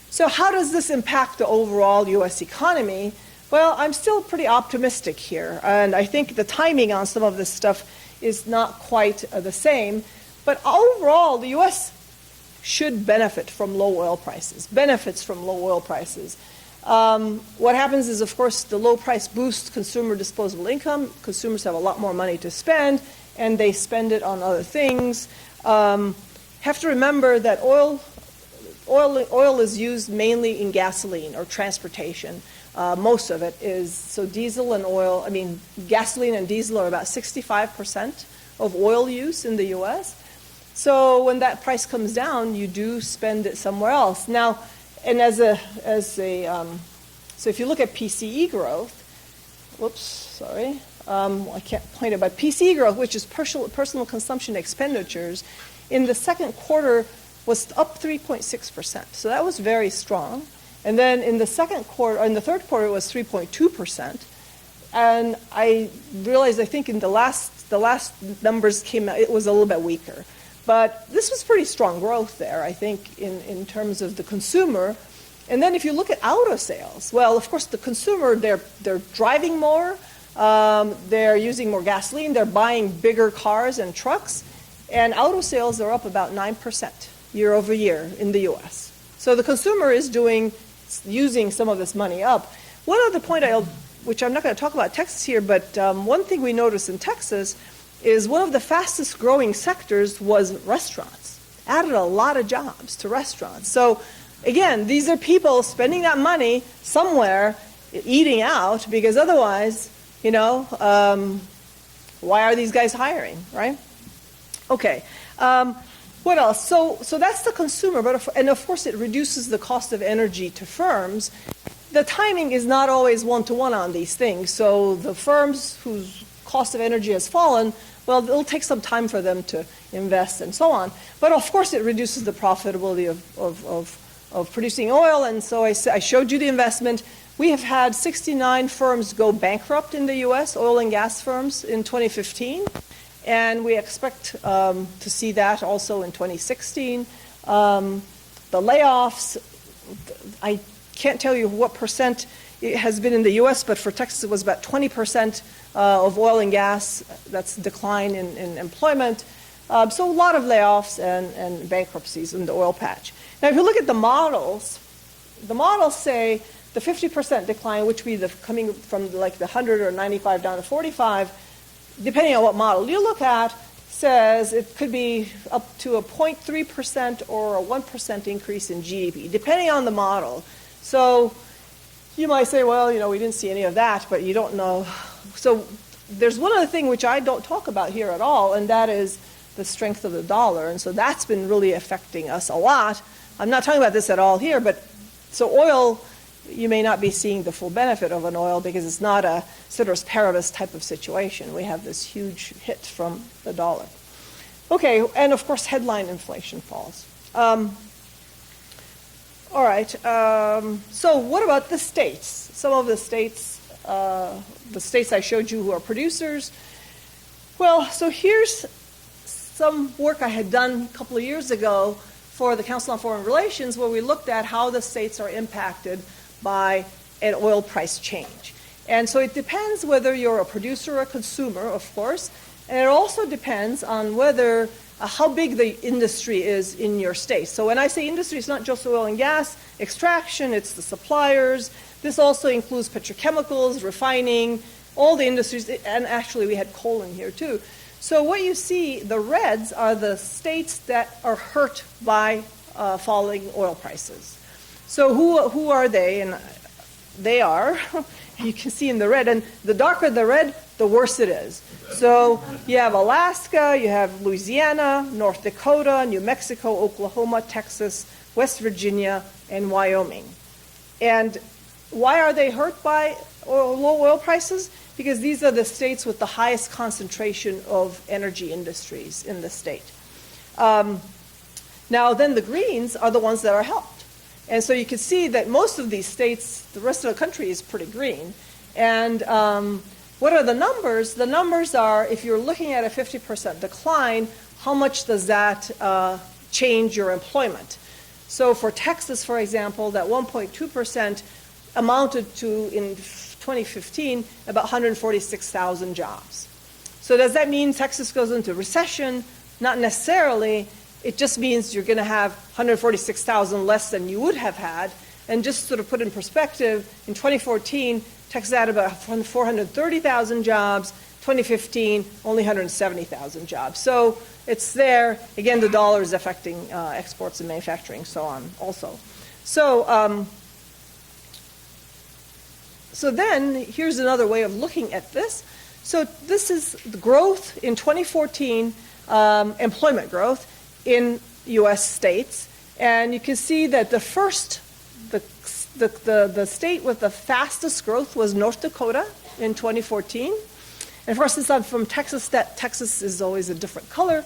So how does this impact the overall U.S. economy? Well, I'm still pretty optimistic here, and I think the timing on some of this stuff is not quite the same. But overall, the U.S. should benefit from low oil prices, benefits from low oil prices. What happens is, of course, the low price boosts consumer disposable income. Consumers have a lot more money to spend, and they spend it on other things. Have to remember that oil is used mainly in gasoline or transportation. Most of it is, so diesel and oil, gasoline and diesel are about 65% of oil use in the U.S. So when that price comes down, you do spend it somewhere else. Now, and so if you look at PCE growth, I can't point it, but PCE growth, which is personal consumption expenditures, in the second quarter was up 3.6%. So that was very strong. And then in the third quarter, it was 3.2%. And I realized, I think in the last numbers came out, it was a little bit weaker. But this was pretty strong growth there, I think, in terms of the consumer. And then if you look at auto sales, well, of course, the consumer, they're driving more, they're using more gasoline, they're buying bigger cars and trucks, and auto sales are up about 9% year over year in the U.S. So the consumer is using some of this money up. One other point, which I'm not going to talk about Texas here, but one thing we noticed in Texas is one of the fastest growing sectors was restaurants. Added a lot of jobs to restaurants. So again, these are people spending that money somewhere, eating out, because otherwise, why are these guys hiring, right? Okay. What else? So that's the consumer, and of course it reduces the cost of energy to firms. The timing is not always one-to-one on these things. So the firms whose cost of energy has fallen, well, it'll take some time for them to invest and so on. But of course it reduces the profitability of producing oil. And so I showed you the investment. We have had 69 firms go bankrupt in the U.S., oil and gas firms, in 2015. And we expect to see that also in 2016. The layoffs, I can't tell you what percent it has been in the U.S., but for Texas it was about 20% of oil and gas. That's decline in employment. So a lot of layoffs and bankruptcies in the oil patch. Now, if you look at the models say the 50% decline, which would be coming from like the 100 or 95 down to 45, depending on what model you look at, says it could be up to a 0.3% or a 1% increase in GDP, depending on the model. So you might say, well, we didn't see any of that, but you don't know. So there's one other thing which I don't talk about here at all, and that is the strength of the dollar. And so that's been really affecting us a lot. I'm not talking about this at all here, but so oil, you may not be seeing the full benefit of an oil because it's not a ceteris paribus type of situation. We have this huge hit from the dollar. Okay, and of course headline inflation falls. All right, so what about the states? Some of the states I showed you who are producers. Well, so here's some work I had done a couple of years ago for the Council on Foreign Relations, where we looked at how the states are impacted by an oil price change. And so it depends whether you're a producer or a consumer, of course, and it also depends on whether how big the industry is in your state. So when I say industry, it's not just oil and gas extraction, it's the suppliers. This also includes petrochemicals, refining, all the industries, and actually we had coal in here too. So what you see, the reds are the states that are hurt by falling oil prices. So who are they? And they are, you can see in the red, and the darker the red, the worse it is. So you have Alaska, you have Louisiana, North Dakota, New Mexico, Oklahoma, Texas, West Virginia, and Wyoming. And why are they hurt by low oil prices? Because these are the states with the highest concentration of energy industries in the state. Now then the greens are the ones that are helped. And so you can see that most of these states, the rest of the country is pretty green. And what are the numbers? The numbers are, if you're looking at a 50% decline, how much does that change your employment? So for Texas, for example, that 1.2% amounted to, in 2015, about 146,000 jobs. So does that mean Texas goes into recession? Not necessarily. It just means you're going to have 146,000 less than you would have had. And just sort of put in perspective, in 2014, Texas had about 430,000 jobs. 2015, only 170,000 jobs. So it's there. Again, the dollar is affecting exports and manufacturing, so on also. So, so then here's another way of looking at this. So this is the growth in 2014, employment growth in U.S. states. And you can see that the first, the state with the fastest growth was North Dakota in 2014. And of course, since I'm from Texas, that Texas is always a different color.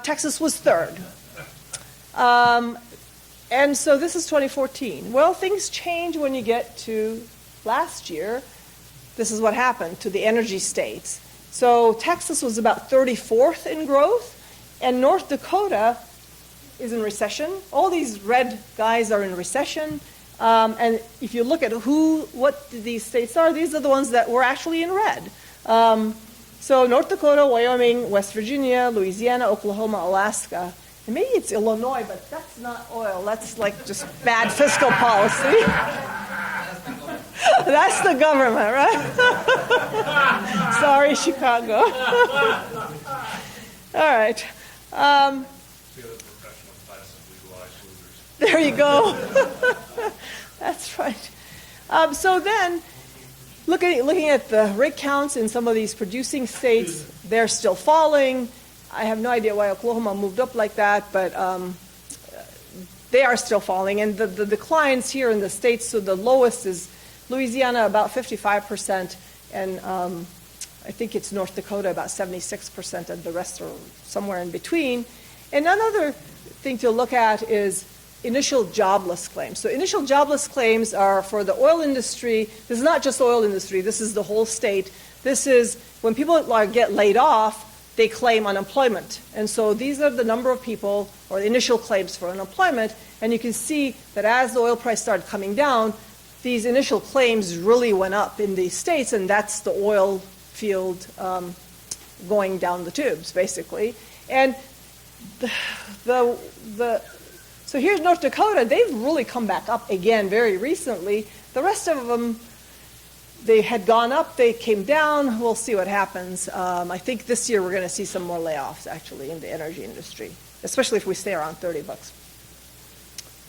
Texas was third. And so this is 2014. Well, things change when you get to last year. This is what happened to the energy states. So Texas was about 34th in growth, and North Dakota is in recession. All these red guys are in recession. And if you look at what these states are, these are the ones that were actually in red. So North Dakota, Wyoming, West Virginia, Louisiana, Oklahoma, Alaska. And maybe it's Illinois, but that's not oil. That's like just bad fiscal policy. That's the government, right? Sorry, Chicago. All right. There you go. That's right. So then, looking at the rig counts in some of these producing states, they're still falling. I have no idea why Oklahoma moved up like that, but they are still falling. And the declines here in the states, so the lowest is Louisiana, about 55%, and I think it's North Dakota, about 76%, and the rest are somewhere in between. And another thing to look at is initial jobless claims. So initial jobless claims are for the oil industry. This is not just the oil industry. This is the whole state. This is when people get laid off, they claim unemployment. And so these are the number of people, or the initial claims for unemployment. And you can see that as the oil price started coming down, these initial claims really went up in these states, and that's the oil field going down the tubes, basically. And so here's North Dakota. They've really come back up again very recently. The rest of them, they had gone up, they came down. We'll see what happens. I think this year we're going to see some more layoffs, actually, in the energy industry, especially if we stay around $30.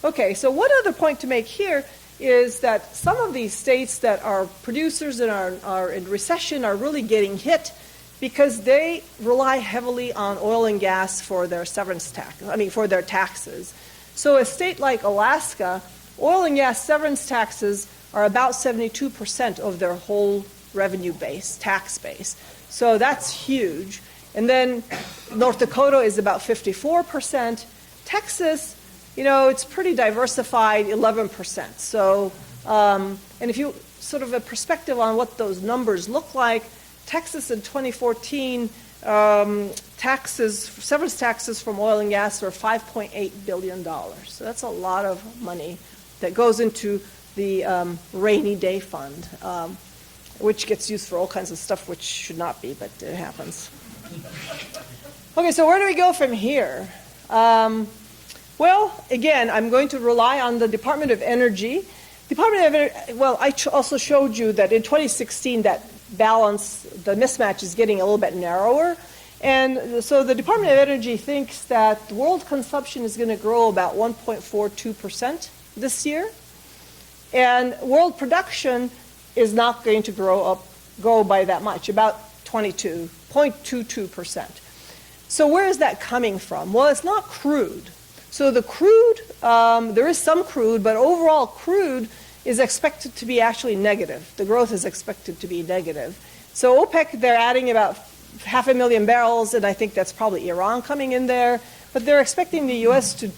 Okay, so one other point to make here is that some of these states that are producers and are in recession are really getting hit because they rely heavily on oil and gas for their severance tax, for their taxes. So a state like Alaska, oil and gas severance taxes are about 72% of their whole revenue base, tax base. So that's huge. And then North Dakota is about 54%. Texas, it's pretty diversified, 11%. So, and if you sort of a perspective on what those numbers look like, Texas in 2014, severance taxes from oil and gas were $5.8 billion. So that's a lot of money that goes into the rainy day fund, which gets used for all kinds of stuff which should not be, but it happens. Okay, so where do we go from here? Well, again, I'm going to rely on the Department of Energy. I also showed you that in 2016 that balance, the mismatch is getting a little bit narrower. And so the Department of Energy thinks that world consumption is going to grow about 1.42% this year. And world production is not going to grow by that much, about 0.22%. So where is that coming from? Well, it's not crude. So the crude, there is some crude, but overall crude is expected to be actually negative. The growth is expected to be negative. So OPEC, they're adding about 500,000 barrels, and I think that's probably Iran coming in there. But they're expecting the U.S. to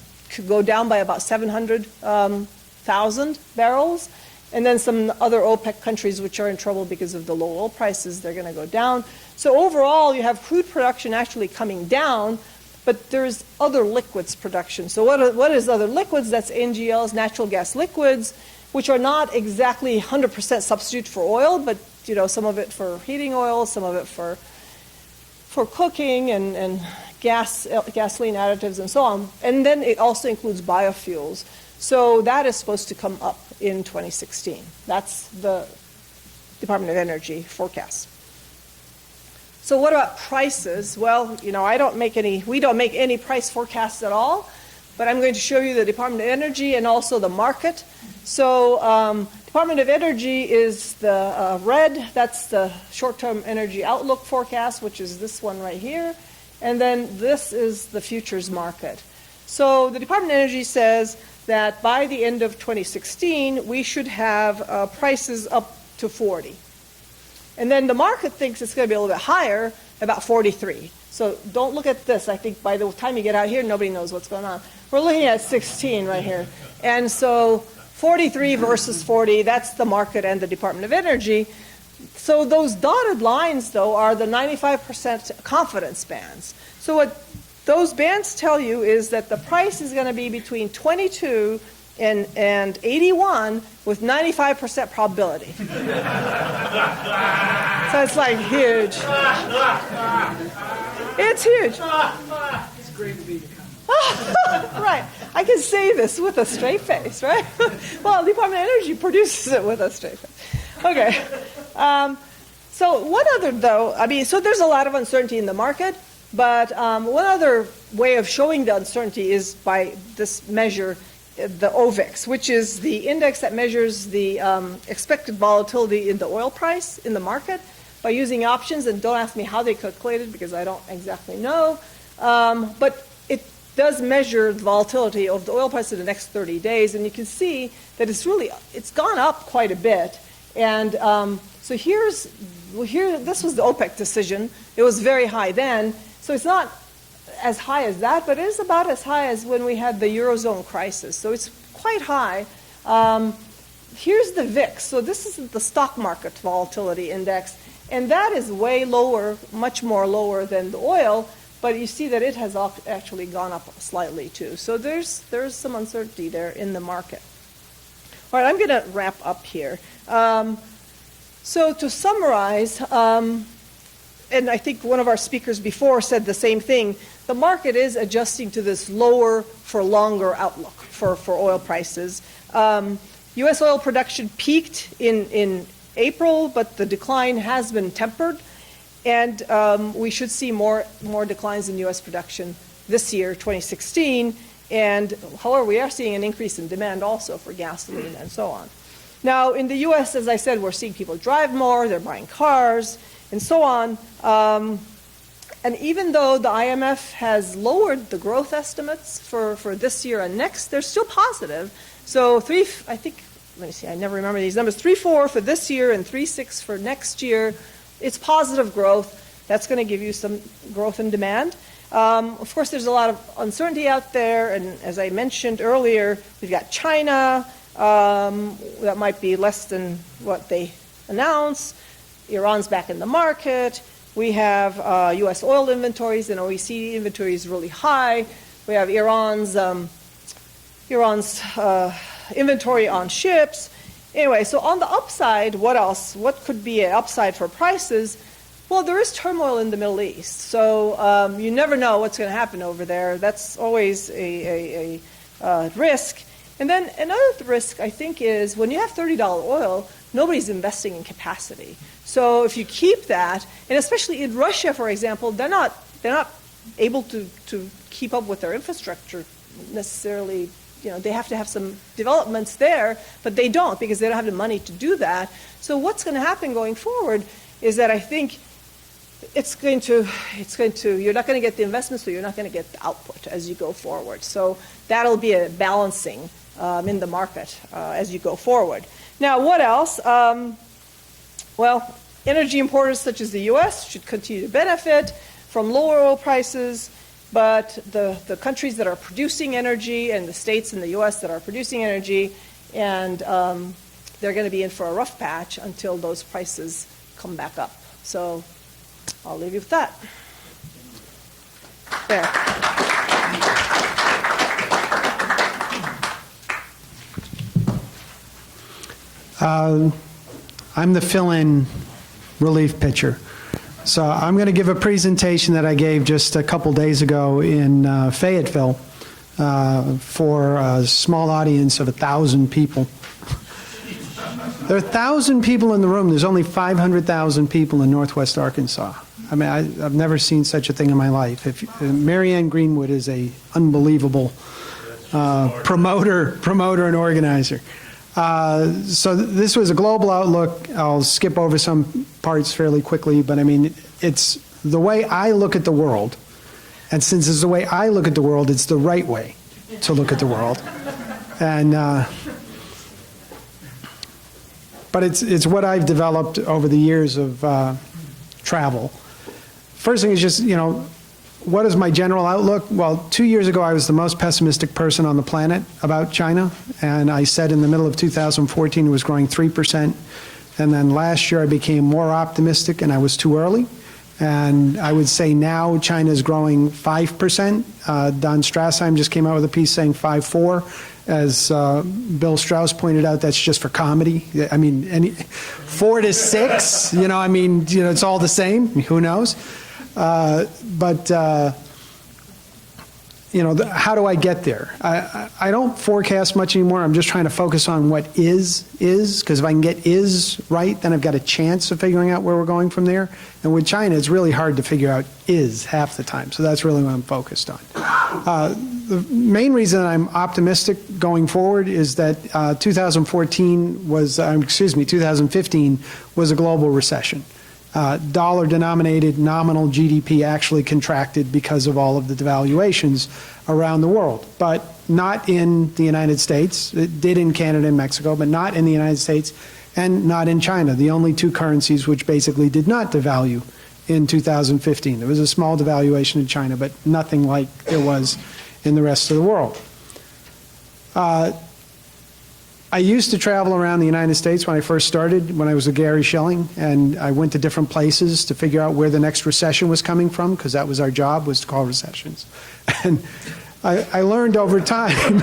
go down by about 700,000 barrels. And then some other OPEC countries which are in trouble because of the low oil prices, they're going to go down. So overall, you have crude production actually coming down, but there's other liquids production. So what is other liquids? That's NGLs, natural gas liquids, which are not exactly 100% substitute for oil, but some of it for heating oil, some of it for cooking and gasoline additives and so on. And then it also includes biofuels. So that is supposed to come up in 2016. That's the Department of Energy forecast. So what about prices? Well, we don't make any price forecasts at all, but I'm going to show you the Department of Energy and also the market. So Department of Energy is the red. That's the short-term energy outlook forecast, which is this one right here. And then this is the futures market. So the Department of Energy says that by the end of 2016, we should have prices up to 40. And then the market thinks it's going to be a little bit higher, about 43. So don't look at this. I think by the time you get out here, nobody knows what's going on. We're looking at 16 right here. And so 43 versus 40, that's the market and the Department of Energy. So those dotted lines, though, are the 95% confidence bands. So what those bands tell you is that the price is going to be between 22 and 81 with 95% probability. So it's like huge. It's huge. It's great to be here. Right. I can say this with a straight face, right? Well, the Department of Energy produces it with a straight face. Okay. So what other, though, so there's a lot of uncertainty in the market, but one other way of showing the uncertainty is by this measure, the OVIX, which is the index that measures the expected volatility in the oil price in the market by using options. And don't ask me how they calculate it because I don't exactly know. But it does measure the volatility of the oil price in the next 30 days. And you can see that it's gone up quite a bit. And so this was the OPEC decision. It was very high then. So it's not as high as that, but it is about as high as when we had the Eurozone crisis. So it's quite high. Here's the VIX. So this is the stock market volatility index. And that is way lower, much more lower than the oil. But you see that it has actually gone up slightly too. So there's some uncertainty there in the market. All right, I'm going to wrap up here. So to summarize, and I think one of our speakers before said the same thing, the market is adjusting to this lower for longer outlook for oil prices. U.S. oil production peaked in April, but the decline has been tempered. And we should see more declines in U.S. production this year, 2016. And however, we are seeing an increase in demand also for gasoline and so on. Now, in the U.S., as I said, we're seeing people drive more, they're buying cars, and so on. And even though the IMF has lowered the growth estimates for this year and next, they're still positive. So let me see, I never remember these numbers, 3.4 for this year and 3.6 for next year. It's positive growth. That's going to give you some growth in demand. Of course, there's a lot of uncertainty out there, and as I mentioned earlier, we've got China, that might be less than what they announce. Iran's back in the market. We have U.S. oil inventories and OECD inventories really high. We have Iran's inventory on ships. Anyway, so on the upside, what else? What could be an upside for prices? Well, there is turmoil in the Middle East, so you never know what's going to happen over there. That's always a risk. And then another risk, I think, is when you have $30 oil, nobody's investing in capacity. So if you keep that, and especially in Russia, for example, they're not able to keep up with their infrastructure necessarily. You know, they have to have some developments there, but they don't because they don't have the money to do that. So what's going to happen going forward is that I think you're not going to get the investment, so you're not going to get the output as you go forward. So that'll be a balancing in the market as you go forward. Now, what else? Well, energy importers such as the U.S. should continue to benefit from lower oil prices, but the countries that are producing energy and the states in the U.S. that are producing energy, and they're going to be in for a rough patch until those prices come back up. So I'll leave you with that. There. I'm the fill-in relief pitcher. So I'm going to give a presentation that I gave just a couple days ago in Fayetteville for a small audience of 1,000 people. There are 1,000 people in the room. There's only 500,000 people in Northwest Arkansas. I mean, I've never seen such a thing in my life. Marianne Greenwood is a unbelievable promoter and organizer. So this was a global outlook. I'll skip over some parts fairly quickly, but I mean, it's the way I look at the world. And since it's the way I look at the world, it's the right way to look at the world. And, but it's what I've developed over the years of travel. First thing is just, you know, what is my general outlook? Well, 2 years ago, I was the most pessimistic person on the planet about China. And I said in the middle of 2014 it was growing 3%. And then last year I became more optimistic and I was too early. And I would say now China is growing 5%. Don Strassheim just came out with a piece saying 5.4. As Bill Strauss pointed out, that's just for comedy. I mean, 4 to 6, you know, I mean, you know, it's all the same. Who knows? You know, how do I get there? I don't forecast much anymore. I'm just trying to focus on what is, because if I can get is right, then I've got a chance of figuring out where we're going from there. And with China, it's really hard to figure out is half the time. So that's really what I'm focused on. The main reason I'm optimistic going forward is that 2015 was a global recession. Dollar-denominated nominal GDP actually contracted because of all of the devaluations around the world, but not in the United States. It did in Canada and Mexico, but not in the United States and not in China, the only two currencies which basically did not devalue in 2015. There was a small devaluation in China, but nothing like there was in the rest of the world. I used to travel around the United States when I first started, when I was with Gary Schilling, and I went to different places to figure out where the next recession was coming from, because that was our job, was to call recessions. And I learned over time,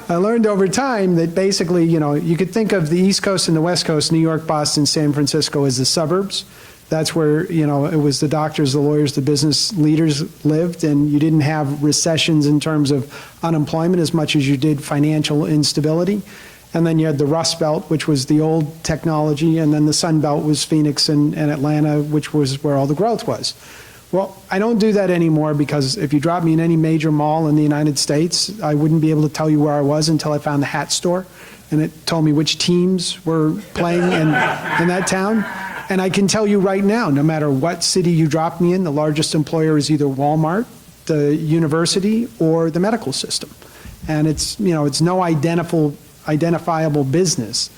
that basically, you could think of the East Coast and the West Coast, New York, Boston, San Francisco, as the suburbs. That's where, it was the doctors, the lawyers, the business leaders lived, and you didn't have recessions in terms of unemployment as much as you did financial instability. And then you had the Rust Belt, which was the old technology, and then the Sun Belt was Phoenix and Atlanta, which was where all the growth was. Well, I don't do that anymore, because if you drop me in any major mall in the United States, I wouldn't be able to tell you where I was until I found the hat store, and it told me which teams were playing in that town. And I can tell you right now, no matter what city you drop me in, the largest employer is either Walmart, the university, or the medical system. And it's no identifiable business.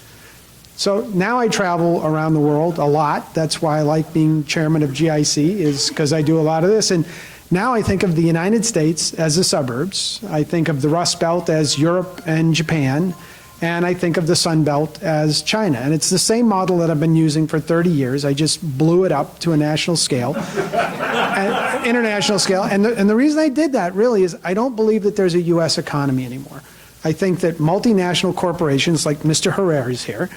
So now I travel around the world a lot. That's why I like being chairman of GIC, is because I do a lot of this. And now I think of the United States as the suburbs. I think of the Rust Belt as Europe and Japan. And I think of the Sun Belt as China. And it's the same model that I've been using for 30 years. I just blew it up to a national scale, international scale. And the reason I did that really is I don't believe that there's a U.S. economy anymore. I think that multinational corporations like Mr. Herrera's here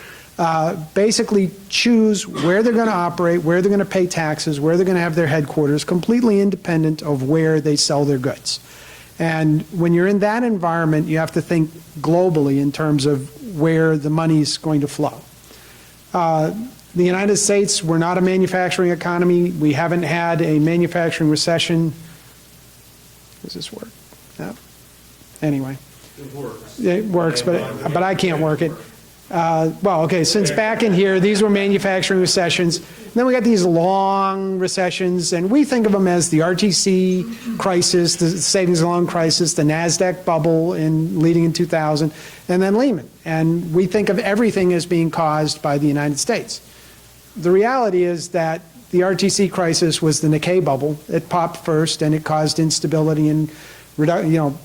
basically choose where they're going to operate, where they're going to pay taxes, where they're going to have their headquarters, completely independent of where they sell their goods. And when you're in that environment, you have to think globally in terms of where the money's going to flow. The United States, we're not a manufacturing economy. We haven't had a manufacturing recession. Does this work? No. Anyway. It works. It works, but I can't work it. Since back in here, these were manufacturing recessions. And then we got these long recessions, and we think of them as the RTC crisis, the savings and loan crisis, the NASDAQ bubble leading in 2000, and then Lehman. And we think of everything as being caused by the United States. The reality is that the RTC crisis was the Nikkei bubble. It popped first, and it caused instability and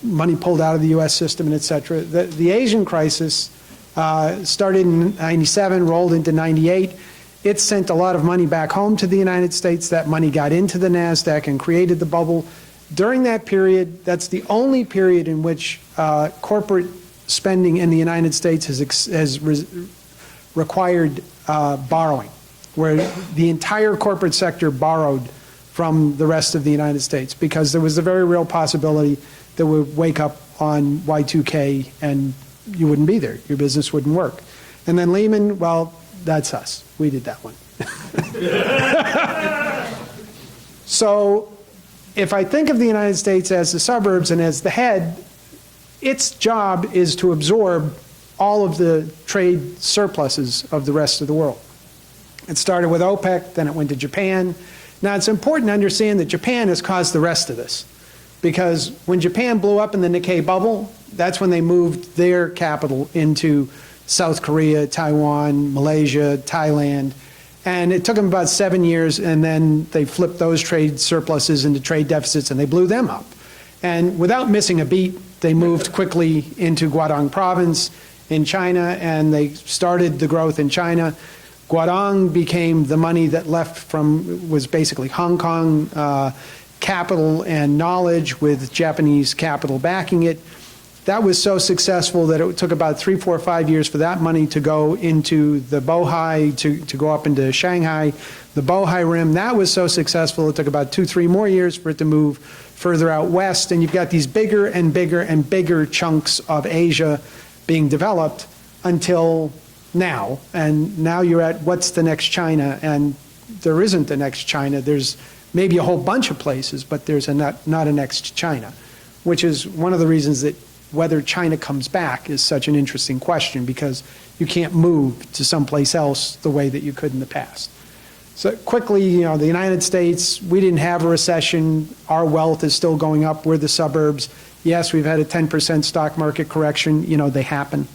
money pulled out of the U.S. system, and et cetera. The Asian crisis started in 97, rolled into 98. It sent a lot of money back home to the United States. That money got into the NASDAQ and created the bubble. During that period, that's the only period in which corporate spending in the United States has required borrowing, where the entire corporate sector borrowed from the rest of the United States, because there was a very real possibility that we would wake up on Y2K and you wouldn't be there. Your business wouldn't work. And then Lehman, well, that's us. We did that one. So if I think of the United States as the suburbs and as the head, its job is to absorb all of the trade surpluses of the rest of the world. It started with OPEC, then it went to Japan. Now, it's important to understand that Japan has caused the rest of this, because when Japan blew up in the Nikkei bubble, that's when they moved their capital into South Korea, Taiwan, Malaysia, Thailand. And it took them about 7 years, and then they flipped those trade surpluses into trade deficits, and they blew them up. And without missing a beat, they moved quickly into Guangdong province in China, and they started the growth in China. Guangdong became the money that was basically Hong Kong capital and knowledge with Japanese capital backing it. That was so successful that it took about 3, 4, 5 years for that money to go into the Bohai, to go up into Shanghai, the Bohai Rim. That was so successful, it took about 2, 3 more years for it to move further out west. And you've got these bigger and bigger and bigger chunks of Asia being developed until now. And now you're at what's the next China? And there isn't the next China. There's maybe a whole bunch of places, but there's not a next China. which is one of the reasons that whether China comes back is such an interesting question, because you can't move to someplace else the way that you could in the past. So quickly, the United States, we didn't have a recession. Our wealth is still going up. We're the suburbs. Yes, we've had a 10% stock market correction. They happen.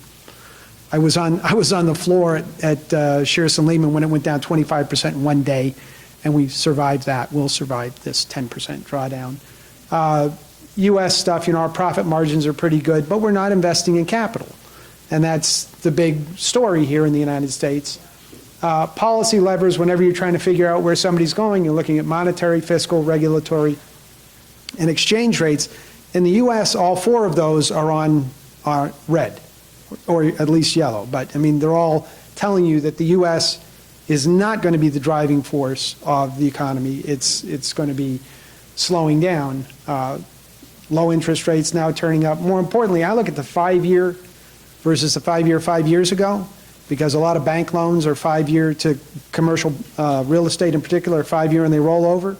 I was on the floor at Shearson Lehman when it went down 25% in one day, and we survived that. We'll survive this 10% drawdown. U.S. stuff, our profit margins are pretty good, but we're not investing in capital. And that's the big story here in the United States. Policy levers, whenever you're trying to figure out where somebody's going, you're looking at monetary, fiscal, regulatory, and exchange rates. In the U.S., all four of those are red, or at least yellow. But, they're all telling you that the U.S. is not going to be the driving force of the economy. It's going to be slowing down. Low interest rates now turning up. More importantly, I look at the 5-year versus the 5-year 5 years ago, because a lot of bank loans are 5-year to commercial real estate in particular, 5-year, and they roll over.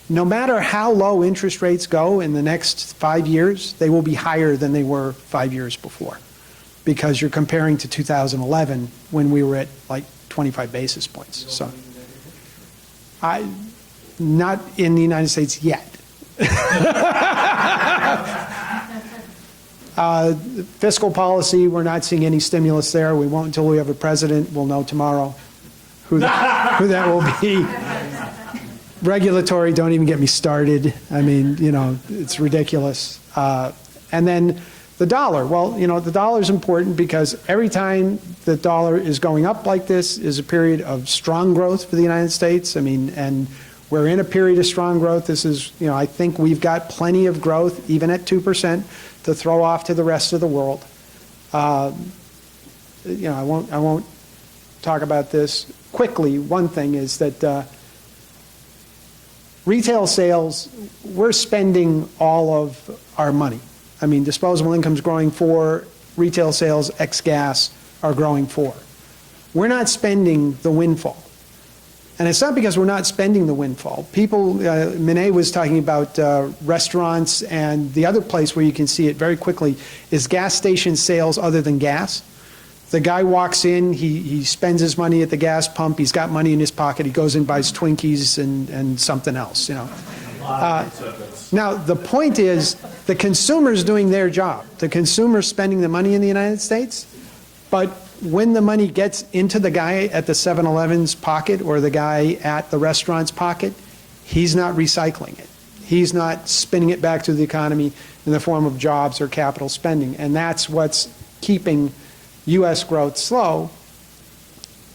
No matter how low interest rates go in the next 5 years, they will be higher than they were 5 years before, because you're comparing to 2011 when we were at like 25 basis points. So, not in the United States yet. Fiscal policy, we're not seeing any stimulus there. We won't until we have a president. We'll know tomorrow who that will be. Regulatory, don't even get me started. It's ridiculous. And then the dollar. Well, the dollar is important because every time the dollar is going up like this is a period of strong growth for the United States. And we're in a period of strong growth. This is, I think we've got plenty of growth, even at 2%, to throw off to the rest of the world. I won't talk about this quickly. One thing is that retail sales, we're spending all of our money. Disposable income's growing 4, retail sales ex gas are growing 4. We're not spending the windfall. And it's not because we're not spending the windfall. People, Minet was talking about restaurants, and the other place where you can see it very quickly is gas station sales other than gas. The guy walks in, he spends his money at the gas pump, he's got money in his pocket, he goes and buys Twinkies and something else, Now, the point is, the consumer's doing their job. The consumer's spending the money in the United States, but when the money gets into the guy at the 7-Eleven's pocket or the guy at the restaurant's pocket, he's not recycling it. He's not spinning it back to the economy in the form of jobs or capital spending. And that's what's keeping U.S. growth slow.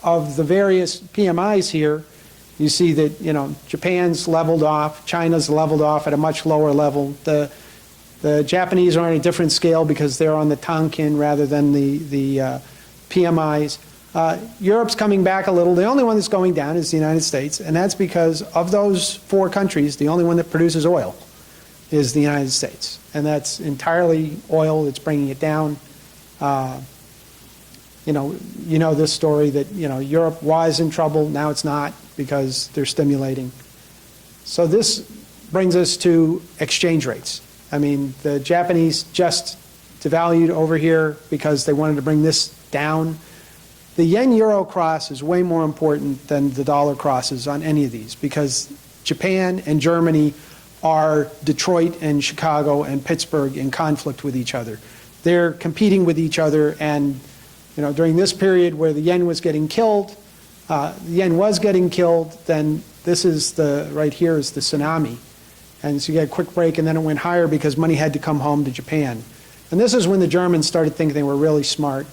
Of the various PMIs here, you see that, Japan's leveled off, China's leveled off at a much lower level. The Japanese are on a different scale because they're on the Tonkin rather than the PMIs. Europe's coming back a little. The only one that's going down is the United States, and that's because of those 4 countries, the only one that produces oil is the United States. And that's entirely oil that's bringing it down. This story that, Europe was in trouble, now it's not because they're stimulating. So this brings us to exchange rates. The Japanese just devalued over here because they wanted to bring this down. The yen-euro cross is way more important than the dollar crosses on any of these, because Japan and Germany are Detroit and Chicago and Pittsburgh in conflict with each other. They're competing with each other, and during this period where the yen was getting killed, then this is right here is the tsunami. And so you get a quick break, and then it went higher because money had to come home to Japan. And this is when the Germans started thinking they were really smart,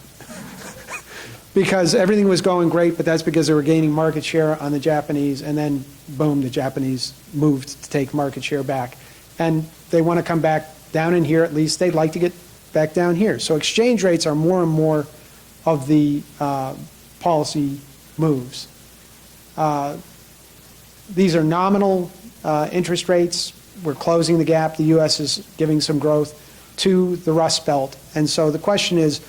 because everything was going great, but that's because they were gaining market share on the Japanese, and then, boom, the Japanese moved to take market share back. And they want to come back down in here, at least they'd like to get back down here. So exchange rates are more and more of the policy moves. These are nominal interest rates. We're closing the gap. The U.S. is giving some growth to the Rust Belt. And so the question is,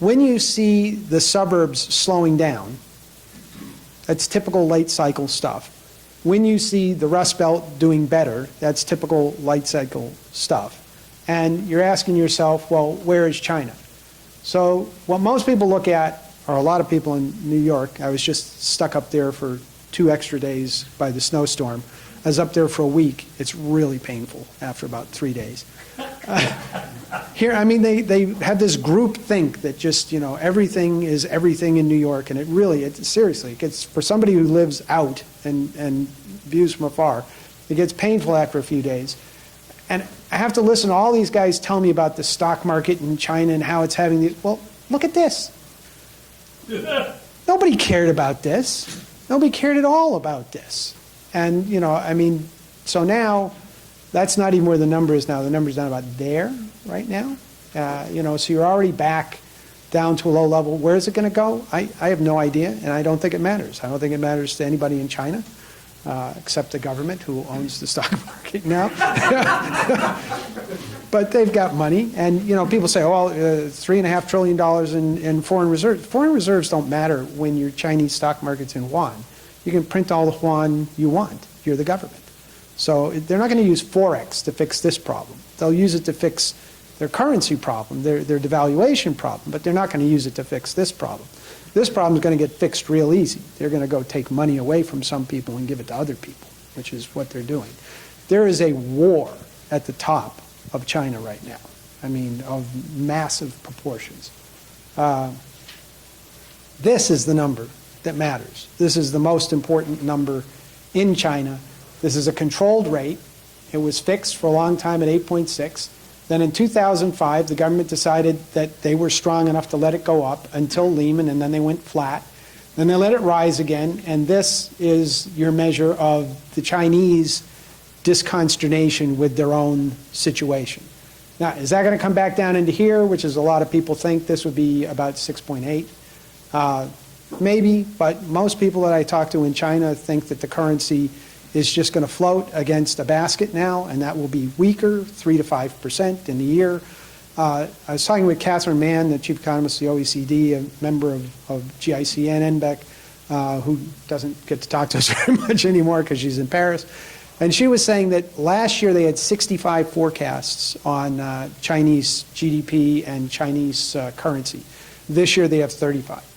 when you see the suburbs slowing down, that's typical late cycle stuff. When you see the Rust Belt doing better, that's typical late cycle stuff. And you're asking yourself, well, where is China? So what most people look at, or a lot of people in New York, I was just stuck up there for 2 extra days by the snowstorm. I was up there for a week. It's really painful after about 3 days. Here, I mean, they have this group think that just, everything is everything in New York, and seriously, it gets, for somebody who lives out and views from afar, it gets painful after a few days. And I have to listen to all these guys tell me about the stock market in China and how it's having these, well, look at this. Nobody cared about this. Nobody cared at all about this. And, so now, that's not even where the number is now. The number's down about there right now. So you're already back down to a low level. Where is it going to go? I have no idea, and I don't think it matters. I don't think it matters to anybody in China, except the government who owns the stock market now. But they've got money, and people say, "Oh, $3.5 trillion in foreign reserves." Foreign reserves don't matter when your Chinese stock market's in yuan. You can print all the yuan you want. You're the government. So they're not going to use Forex to fix this problem. They'll use it to fix their currency problem, their devaluation problem, but they're not going to use it to fix this problem. This problem is going to get fixed real easy. They're going to go take money away from some people and give it to other people, which is what they're doing. There is a war at the top of China right now. I mean, of massive proportions. This is the number that matters. This is the most important number in China. This is a controlled rate. It was fixed for a long time at 8.6. Then in 2005, the government decided that they were strong enough to let it go up until Lehman, and then they went flat. Then they let it rise again, and this is your measure of the Chinese disconsternation with their own situation. Now, is that going to come back down into here, which is a lot of people think this would be about 6.8? Maybe, but most people that I talk to in China think that the currency is just going to float against a basket now, and that will be weaker, 3 to 5% in the year. I was talking with Catherine Mann, the chief economist of the OECD, a member of GIC and NBEC, who doesn't get to talk to us very much anymore because she's in Paris. And she was saying that last year they had 65 forecasts on Chinese GDP and Chinese currency. This year they have 35.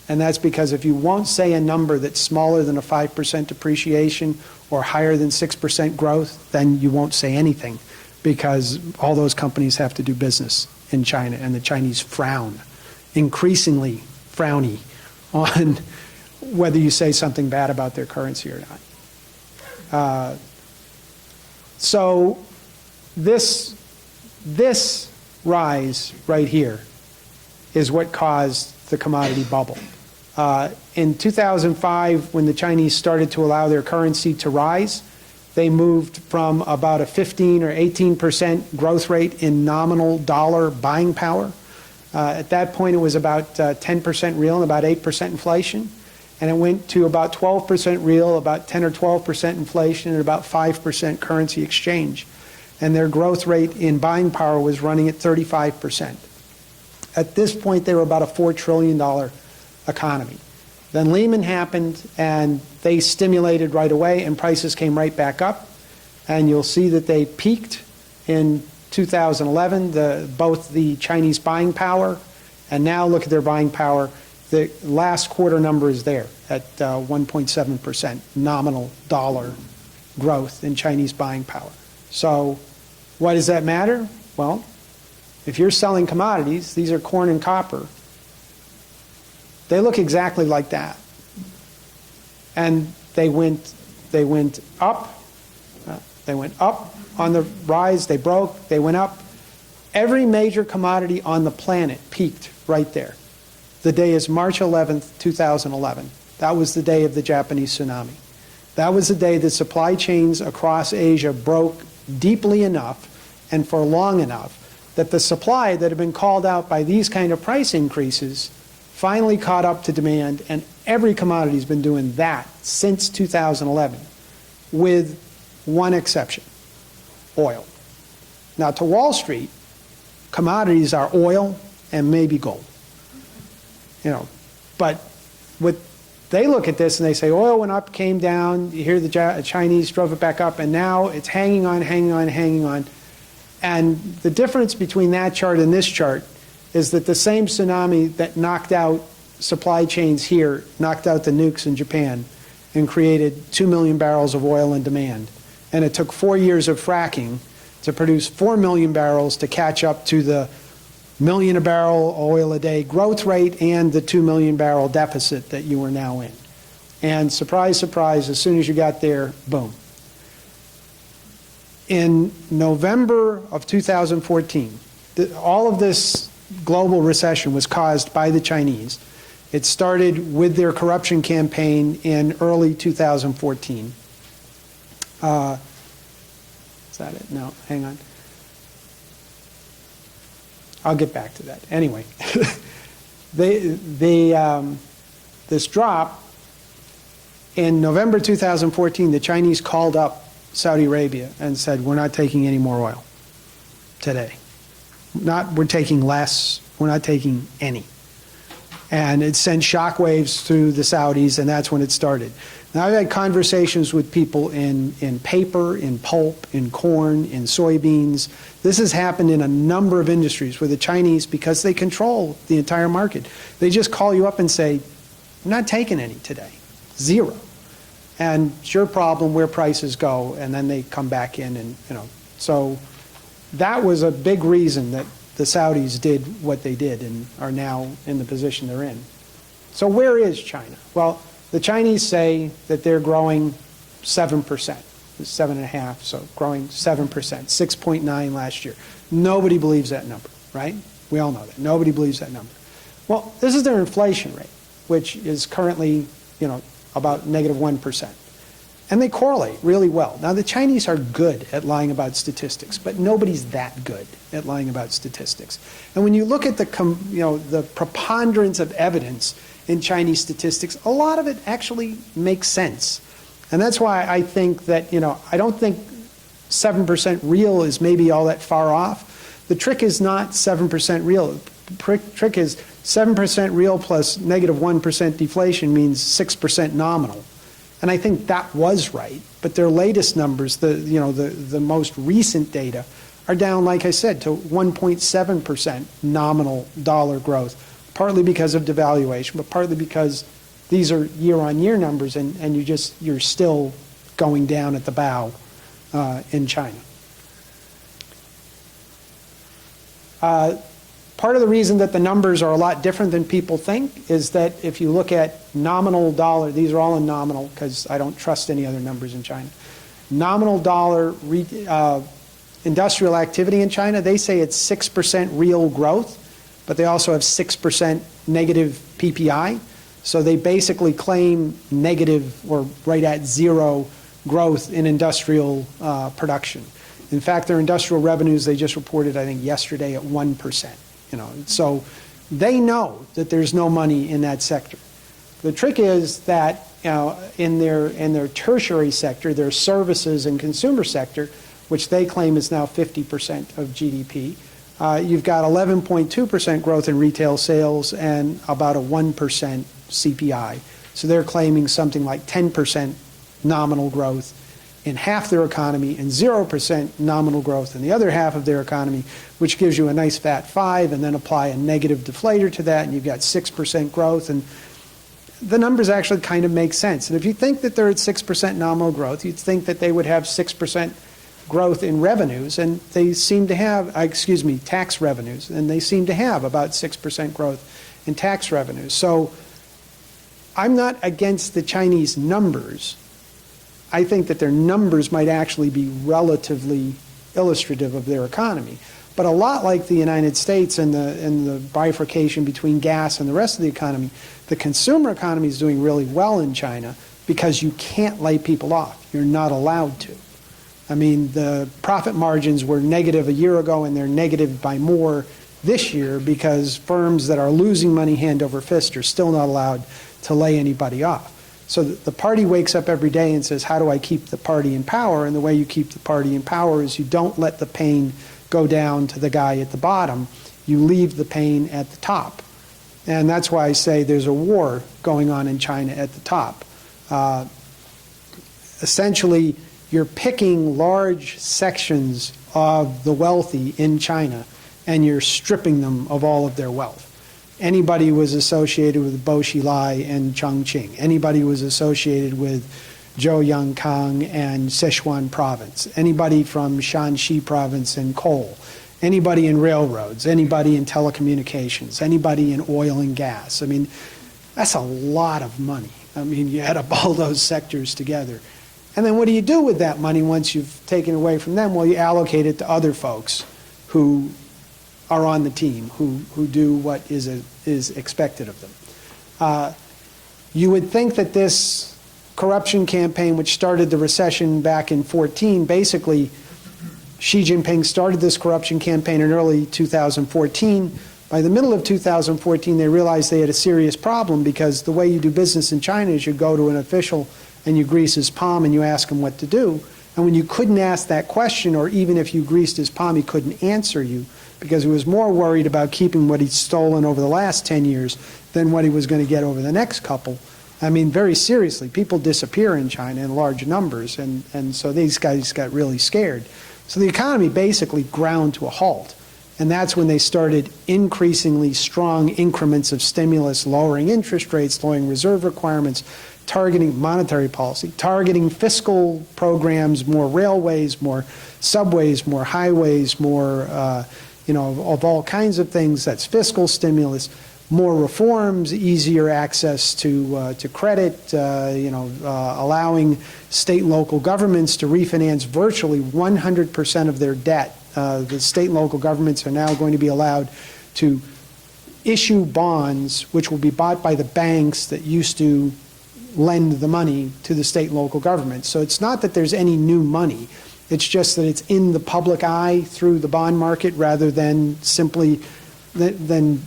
And that's because if you won't say a number that's smaller than a 5% depreciation or higher than 6% growth, then you won't say anything, because all those companies have to do business in China, and the Chinese frown, increasingly frowny, on whether you say something bad about their currency or not. So this rise right here is what caused the commodity bubble. In 2005, when the Chinese started to allow their currency to rise, they moved from about a 15 or 18% growth rate in nominal dollar buying power. At that point, it was about 10% real and about 8% inflation. And it went to about 12% real, about 10 or 12% inflation, and about 5% currency exchange. And their growth rate in buying power was running at 35%. At this point, they were about a $4 trillion economy. Then Lehman happened, and they stimulated right away, and prices came right back up. And you'll see that they peaked in 2011, both the Chinese buying power, and now look at their buying power. The last quarter number is there at 1.7% nominal dollar growth in Chinese buying power. So why does that matter? Well, if you're selling commodities, these are corn and copper, they look exactly like that. And they went up. They went up on the rise. They broke. They went up. Every major commodity on the planet peaked right there. The day is March 11th, 2011. That was the day of the Japanese tsunami. That was the day that supply chains across Asia broke deeply enough and for long enough that the supply that had been called out by these kind of price increases finally caught up to demand, and every commodity has been doing that since 2011, with one exception: oil. Now, to Wall Street, commodities are oil and maybe gold. But what they look at this and they say oil went up, came down. You hear the Chinese drove it back up, and now it's hanging on, hanging on, hanging on. And the difference between that chart and this chart is that the same tsunami that knocked out supply chains here knocked out the nukes in Japan and created 2 million barrels of oil in demand. And it took 4 years of fracking to produce 4 million barrels to catch up to the million a barrel oil a day growth rate and the 2 million barrel deficit that you are now in. And surprise, surprise, as soon as you got there, boom. In November of 2014, all of this global recession was caused by the Chinese. It started with their corruption campaign in early 2014. Is that it? No, hang on. I'll get back to that. Anyway, this drop, in November 2014, the Chinese called up Saudi Arabia and said, we're not taking any more oil today. We're taking less, we're not taking any. And it sent shockwaves through the Saudis, and that's when it started. Now, I've had conversations with people in paper, in pulp, in corn, in soybeans. This has happened in a number of industries where the Chinese, because they control the entire market, they just call you up and say, I'm not taking any today, zero. And it's your problem where prices go, and then they come back in and, So that was a big reason that the Saudis did what they did and are now in the position they're in. So where is China? Well, the Chinese say that they're growing 7%, 7.5%, so growing 7%, 6.9 last year. Nobody believes that number, right? We all know that. Nobody believes that number. Well, this is their inflation rate, which is currently, about negative 1%. And they correlate really well. Now, the Chinese are good at lying about statistics, but nobody's that good at lying about statistics. And when you look at the preponderance of evidence in Chinese statistics, a lot of it actually makes sense. And that's why I think that, I don't think 7% real is maybe all that far off. The trick is not 7% real. The trick is 7% real plus negative 1% deflation means 6% nominal. And I think that was right, but their latest numbers, the most recent data, are down, like I said, to 1.7% nominal dollar growth, partly because of devaluation, but partly because these are year-on-year numbers, and you're still going down at the bow in China. Part of the reason that the numbers are a lot different than people think is that if you look at nominal dollar, these are all in nominal because I don't trust any other numbers in China. Nominal dollar industrial activity in China, they say it's 6% real growth, but they also have 6% negative PPI. So they basically claim negative or right at zero growth in industrial production. In fact, their industrial revenues, they just reported, I think, yesterday at 1%. So they know that there's no money in that sector. The trick is that in their tertiary sector, their services and consumer sector, which they claim is now 50% of GDP, you've got 11.2% growth in retail sales and about a 1% CPI. So they're claiming something like 10% nominal growth in half their economy and 0% nominal growth in the other half of their economy, which gives you a nice fat 5, and then apply a negative deflator to that, and you've got 6% growth. And the numbers actually kind of make sense. And if you think that they're at 6% nominal growth, you'd think that they would have 6% growth in revenues, and they seem to have, tax revenues, and they seem to have about 6% growth in tax revenues. So I'm not against the Chinese numbers. I think that their numbers might actually be relatively illustrative of their economy. But a lot like the United States and the bifurcation between gas and the rest of the economy, the consumer economy is doing really well in China because you can't lay people off. You're not allowed to. I mean, the profit margins were negative a year ago, and they're negative by more this year because firms that are losing money hand over fist are still not allowed to lay anybody off. So the party wakes up every day and says, how do I keep the party in power? And the way you keep the party in power is you don't let the pain go down to the guy at the bottom. You leave the pain at the top. And that's why I say there's a war going on in China at the top. Essentially, you're picking large sections of the wealthy in China, and you're stripping them of all of their wealth. Anybody who was associated with Bo Xilai and Chongqing, anybody who was associated with Zhou and Sichuan province, anybody from Shanxi province and coal, anybody in railroads, anybody in telecommunications, anybody in oil and gas. I mean, that's a lot of money. I mean, you add up all those sectors together. And then what do you do with that money once you've taken it away from them? Well, you allocate it to other folks who are on the team, who do what is expected of them. You would think that this corruption campaign, which started the recession back in 2014, basically Xi Jinping started this corruption campaign in early 2014. By the middle of 2014, they realized they had a serious problem because the way you do business in China is you go to an official and you grease his palm and you ask him what to do. And when you couldn't ask that question, or even if you greased his palm, he couldn't answer you because he was more worried about keeping what he'd stolen over the last 10 years than what he was going to get over the next couple. I mean, very seriously, people disappear in China in large numbers, and so these guys got really scared. So the economy basically ground to a halt. And that's when they started increasingly strong increments of stimulus, lowering interest rates, lowering reserve requirements, targeting monetary policy, targeting fiscal programs, more railways, more subways, more highways, more, of all kinds of things. That's fiscal stimulus, more reforms, easier access to credit, allowing state and local governments to refinance virtually 100% of their debt. The state and local governments are now going to be allowed to issue bonds which will be bought by the banks that used to lend the money to the state and local government. So it's not that there's any new money. It's just that it's in the public eye through the bond market rather than simply than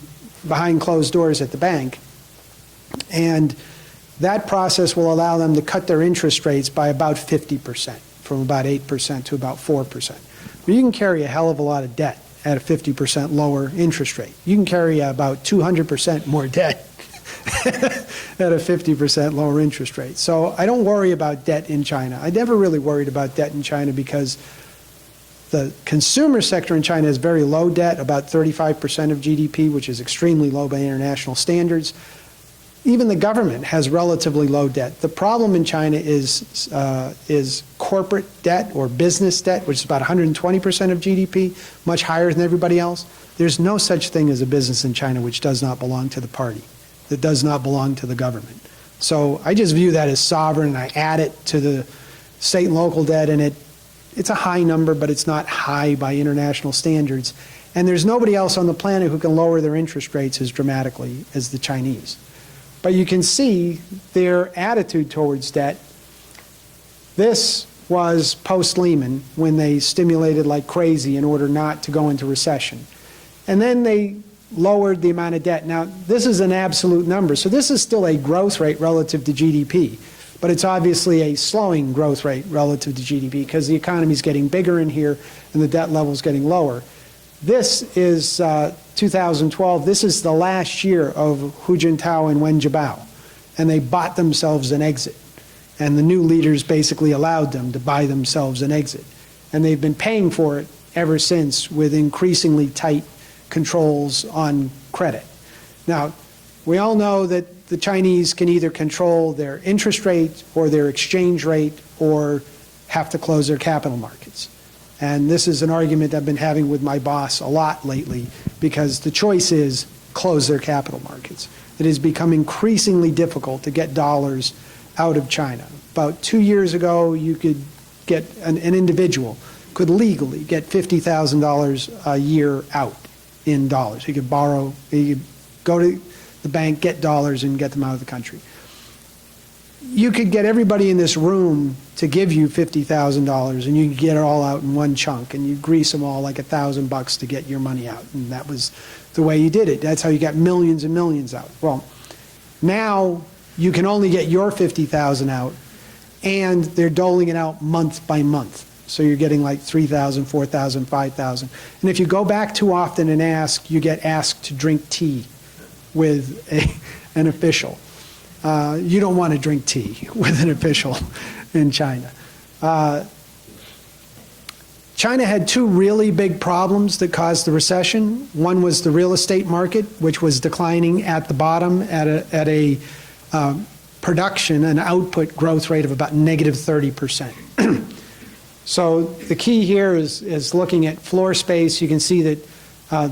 behind closed doors at the bank. And that process will allow them to cut their interest rates by about 50%, from about 8% to about 4%. But you can carry a hell of a lot of debt at a 50% lower interest rate. You can carry about 200% more debt at a 50% lower interest rate. So I don't worry about debt in China. I never really worried about debt in China because the consumer sector in China has very low debt, about 35% of GDP, which is extremely low by international standards. Even the government has relatively low debt. The problem in China is corporate debt or business debt, which is about 120% of GDP, much higher than everybody else. There's no such thing as a business in China which does not belong to the party, that does not belong to the government. So I just view that as sovereign, and I add it to the state and local debt, and it's a high number, but it's not high by international standards. And there's nobody else on the planet who can lower their interest rates as dramatically as the Chinese. But you can see their attitude towards debt. This was post-Lehman, when they stimulated like crazy in order not to go into recession. And then they lowered the amount of debt. Now, this is an absolute number, so this is still a growth rate relative to GDP, but it's obviously a slowing growth rate relative to GDP because the economy is getting bigger in here and the debt level is getting lower. This is 2012. This is the last year of Hu Jintao and Wen Jiabao, and they bought themselves an exit. And the new leaders basically allowed them to buy themselves an exit. And they've been paying for it ever since with increasingly tight controls on credit. Now, we all know that the Chinese can either control their interest rate or their exchange rate or have to close their capital markets. And this is an argument I've been having with my boss a lot lately because the choice is close their capital markets. It has become increasingly difficult to get dollars out of China. About 2 years ago, you could get an individual could legally get $50,000 a year out in dollars. He could borrow, he could go to the bank, get dollars, and get them out of the country. You could get everybody in this room to give you $50,000, and you could get it all out in one chunk, and you grease them all like $1,000 to get your money out, and that was the way you did it. That's how you got millions and millions out. Well, now you can only get your $50,000 out, and they're doling it out month by month. So you're getting like $3,000, $4,000, $5,000. And if you go back too often and ask, you get asked to drink tea with an official. You don't want to drink tea with an official in China. China had two really big problems that caused the recession. One was the real estate market, which was declining at the bottom at a production and output growth rate of about negative 30%. So the key here is looking at floor space. You can see that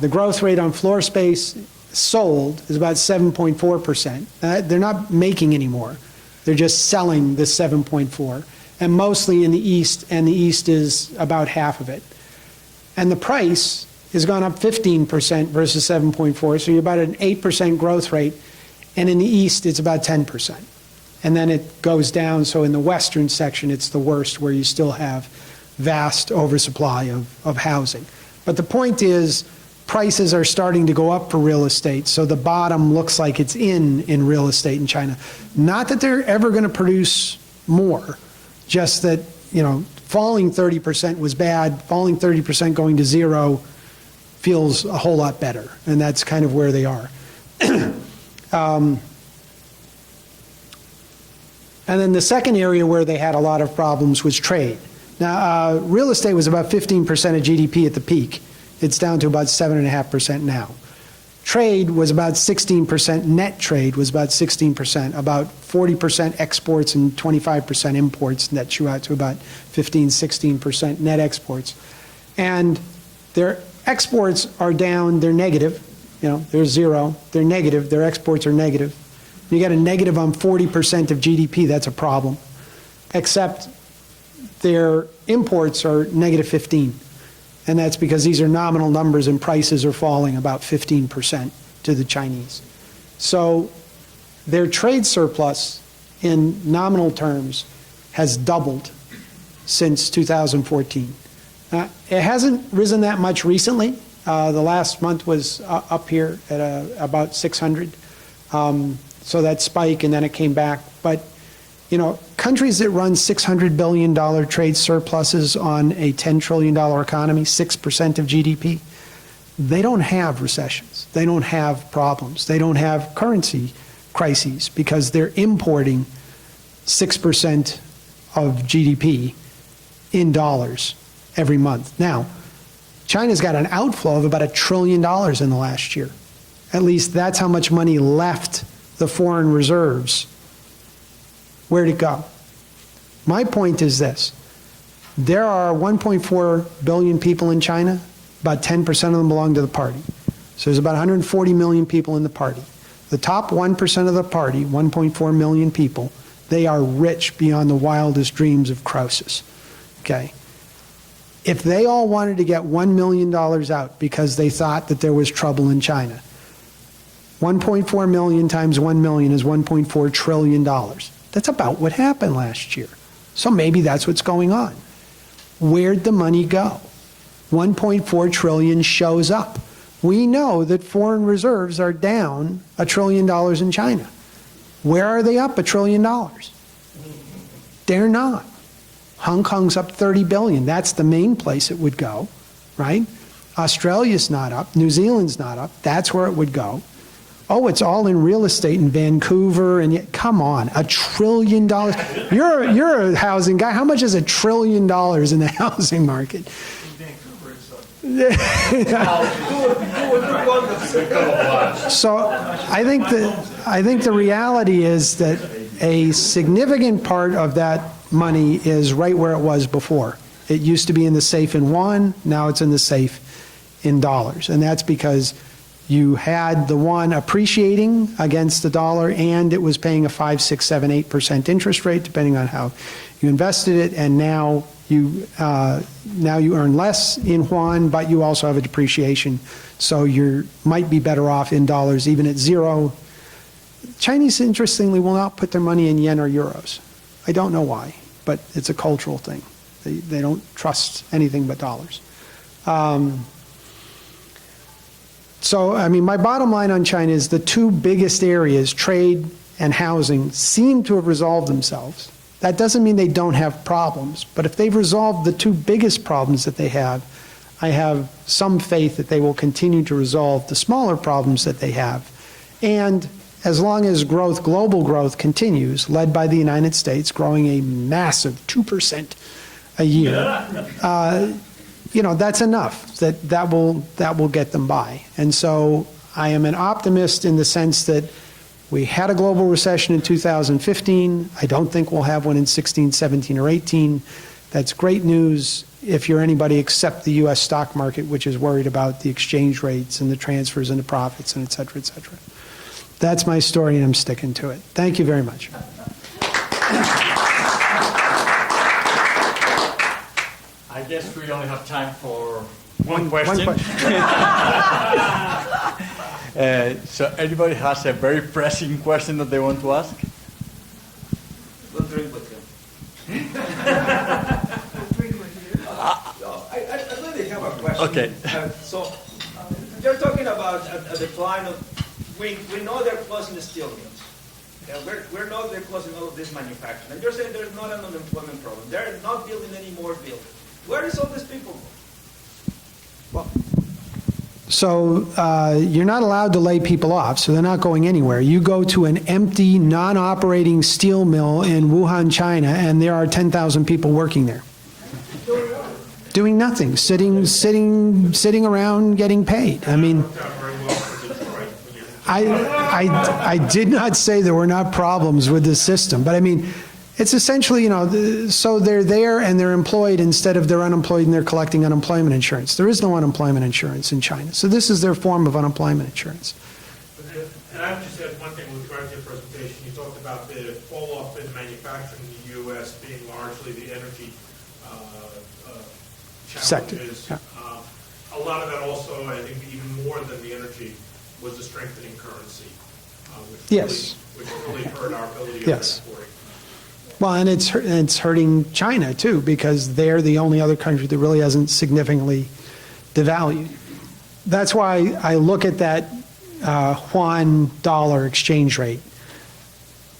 the growth rate on floor space sold is about 7.4%. They're not making anymore. They're just selling the 7.4, and mostly in the East, and the East is about half of it. And the price has gone up 15% versus 7.4, so you're about an 8% growth rate, and in the East it's about 10%. And then it goes down, so in the western section it's the worst, where you still have vast oversupply of housing. But the point is, prices are starting to go up for real estate, so the bottom looks like it's in real estate in China. Not that they're ever going to produce more, just that, you know, falling 30% was bad, falling 30% going to zero feels a whole lot better, and that's kind of where they are. And then the second area where they had a lot of problems was trade. Now, real estate was about 15% of GDP at the peak. It's down to about 7.5% now. Trade was about 16%, net trade was about 16%, about 40% exports and 25% imports, nets you out to about 15, 16% net exports. And their exports are down, they're negative, you know, they're zero, they're negative, their exports are negative. You got a negative on 40% of GDP, that's a problem. Except their imports are negative 15. And that's because these are nominal numbers and prices are falling about 15% to the Chinese. So their trade surplus in nominal terms has doubled since 2014. It hasn't risen that much recently. The last month was up here at about 600. So that spike, and then it came back. But, you know, countries that run $600 billion trade surpluses on a $10 trillion economy, 6% of GDP, they don't have recessions. They don't have problems. They don't have currency crises because they're importing 6% of GDP in dollars every month. Now, China's got an outflow of about $1 trillion in the last year. At least that's how much money left the foreign reserves. Where'd it go? My point is this. There are 1.4 billion people in China. About 10% of them belong to the party. So there's about 140 million people in the party. The top 1% of the party, 1.4 million people, they are rich beyond the wildest dreams of Croesus. Okay? If they all wanted to get $1 million out because they thought that there was trouble in China, 1.4 million times 1 million is $1.4 trillion. That's about what happened last year. So maybe that's what's going on. Where'd the money go? 1.4 trillion shows up. We know that foreign reserves are down $1 trillion in China. Where are they up $1 trillion? They're not. Hong Kong's up 30 billion. That's the main place it would go, right? Australia's not up. New Zealand's not up. That's where it would go. Oh, it's all in real estate in Vancouver, and yet, come on, $1 trillion. You're a housing guy. How much is $1 trillion in the housing market? So I think the reality is that a significant part of that money is right where it was before. It used to be in the safe in yuan. Now it's in the safe in dollars, and that's because you had the yuan appreciating against the dollar, and it was paying a 5, 6, 7, 8% interest rate, depending on how you invested it. And now you earn less in yuan, but you also have a depreciation, so you might be better off in dollars, even at zero. Chinese, interestingly, will not put their money in yen or euros. I don't know why, but it's a cultural thing. They don't trust anything but dollars. So, I mean, my bottom line on China is the two biggest areas, trade and housing, seem to have resolved themselves. That doesn't mean they don't have problems, but if they've resolved the two biggest problems that they have, I have some faith that they will continue to resolve the smaller problems that they have. And as long as growth, global growth continues, led by the United States, growing a massive 2% a year, that's enough. That will get them by. And so I am an optimist in the sense that we had a global recession in 2015. I don't think we'll have one in 16, 17, or 18. That's great news if you're anybody except the U.S. stock market, which is worried about the exchange rates and the transfers and the profits and et cetera, et cetera. That's my story, and I'm sticking to it. Thank you very much. I guess we only have time for one question. So anybody has a very pressing question that they want to ask? Don't drink with him. I really have a question. Okay. You're talking about a decline of, we know they're closing the steel mills. We know they're closing all of this manufacturing. And you're saying there's not an unemployment problem. They're not building any more buildings. Where is all these people? So you're not allowed to lay people off, so they're not going anywhere. You go to an empty, non-operating steel mill in Wuhan, China, and there are 10,000 people working there. Doing nothing, sitting around getting paid. I mean, I did not say there were not problems with the system, but I mean, it's essentially, so they're there and they're employed instead of they're unemployed and they're collecting unemployment insurance. There is no unemployment insurance in China. So this is their form of unemployment insurance. And I would just add one thing with regard to your presentation. You talked about the fall off in manufacturing in the U.S. being largely the energy challenges. Sector. A lot of that also, I think even more than the energy, was the strengthening currency, which really hurt our ability of exporting. Well, and it's hurting China, too, because they're the only other country that really hasn't significantly devalued. That's why I look at that yuan dollar exchange rate.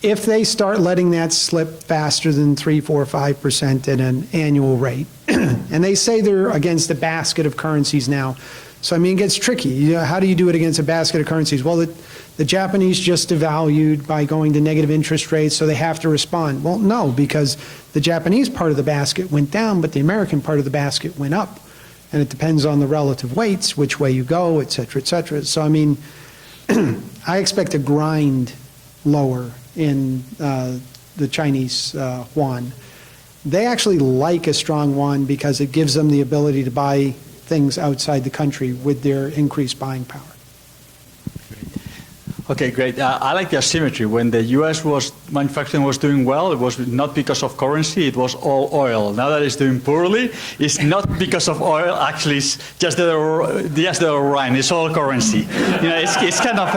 If they start letting that slip faster than 3, 4, 5% at an annual rate, and they say they're against a basket of currencies now, so I mean, it gets tricky. How do you do it against a basket of currencies? Well, the Japanese just devalued by going to negative interest rates, so they have to respond. Well, no, because the Japanese part of the basket went down, but the American part of the basket went up. And it depends on the relative weights, which way you go, et cetera, et cetera. So, I mean, I expect a grind lower in the Chinese yuan. They actually like a strong yuan because it gives them the ability to buy things outside the country with their increased buying power. Okay, great. I like the asymmetry. When the U.S. manufacturing was doing well, it was not because of currency, it was all oil. Now that it's doing poorly, it's not because of oil, actually it's just the Rhine, it's all currency. It's kind of,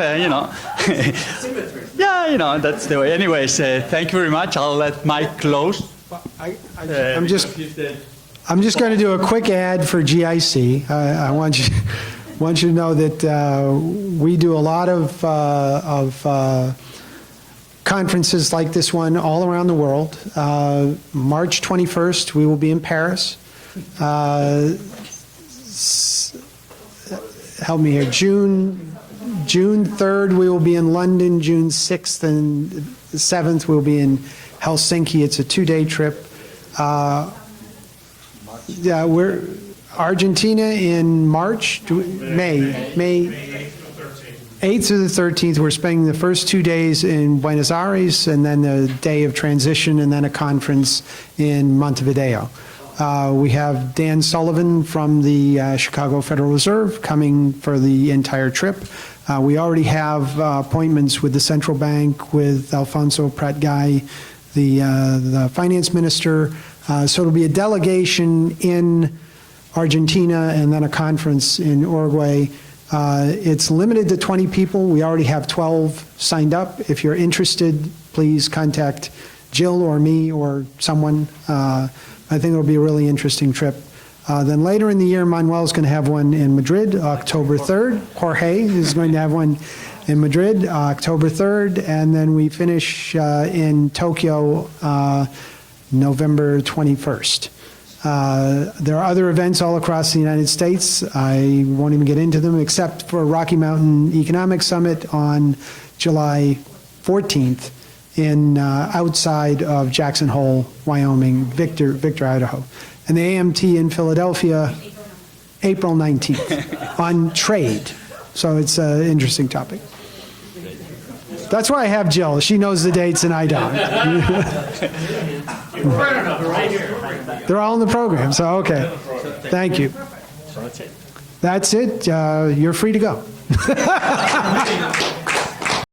Symmetry. Yeah, that's the way. Anyways, thank you very much. I'll let Mike close. I'm just going to do a quick ad for GIC. I want you to know that we do a lot of conferences like this one all around the world. March 21st, we will be in Paris. Help me here. June 3rd, we will be in London. June 6th and 7th, we'll be in Helsinki. It's a 2-day trip. Yeah, we're Argentina in March, May 8th through the 13th. We're spending the first 2 days in Buenos Aires, and then the day of transition, and then a conference in Montevideo. We have Dan Sullivan from the Chicago Federal Reserve coming for the entire trip. We already have appointments with the central bank, with Alfonso Prat-Guy, the finance minister. So it'll be a delegation in Argentina and then a conference in Uruguay. It's limited to 20 people. We already have 12 signed up. If you're interested, please contact Jill or me or someone. I think it'll be a really interesting trip. Then later in the year, Manuel's going to have one in Madrid, October 3rd. Jorge is going to have one in Madrid, October 3rd. And then we finish in Tokyo, November 21st. There are other events all across the United States. I won't even get into them, except for Rocky Mountain Economic Summit on July 14th in outside of Jackson Hole, Wyoming, Victor, Idaho. And the AMT in Philadelphia April 19th, on trade. So it's an interesting topic. That's why I have Jill. She knows the dates and I don't. They're all in the program, so okay. Thank you. That's it. You're free to go.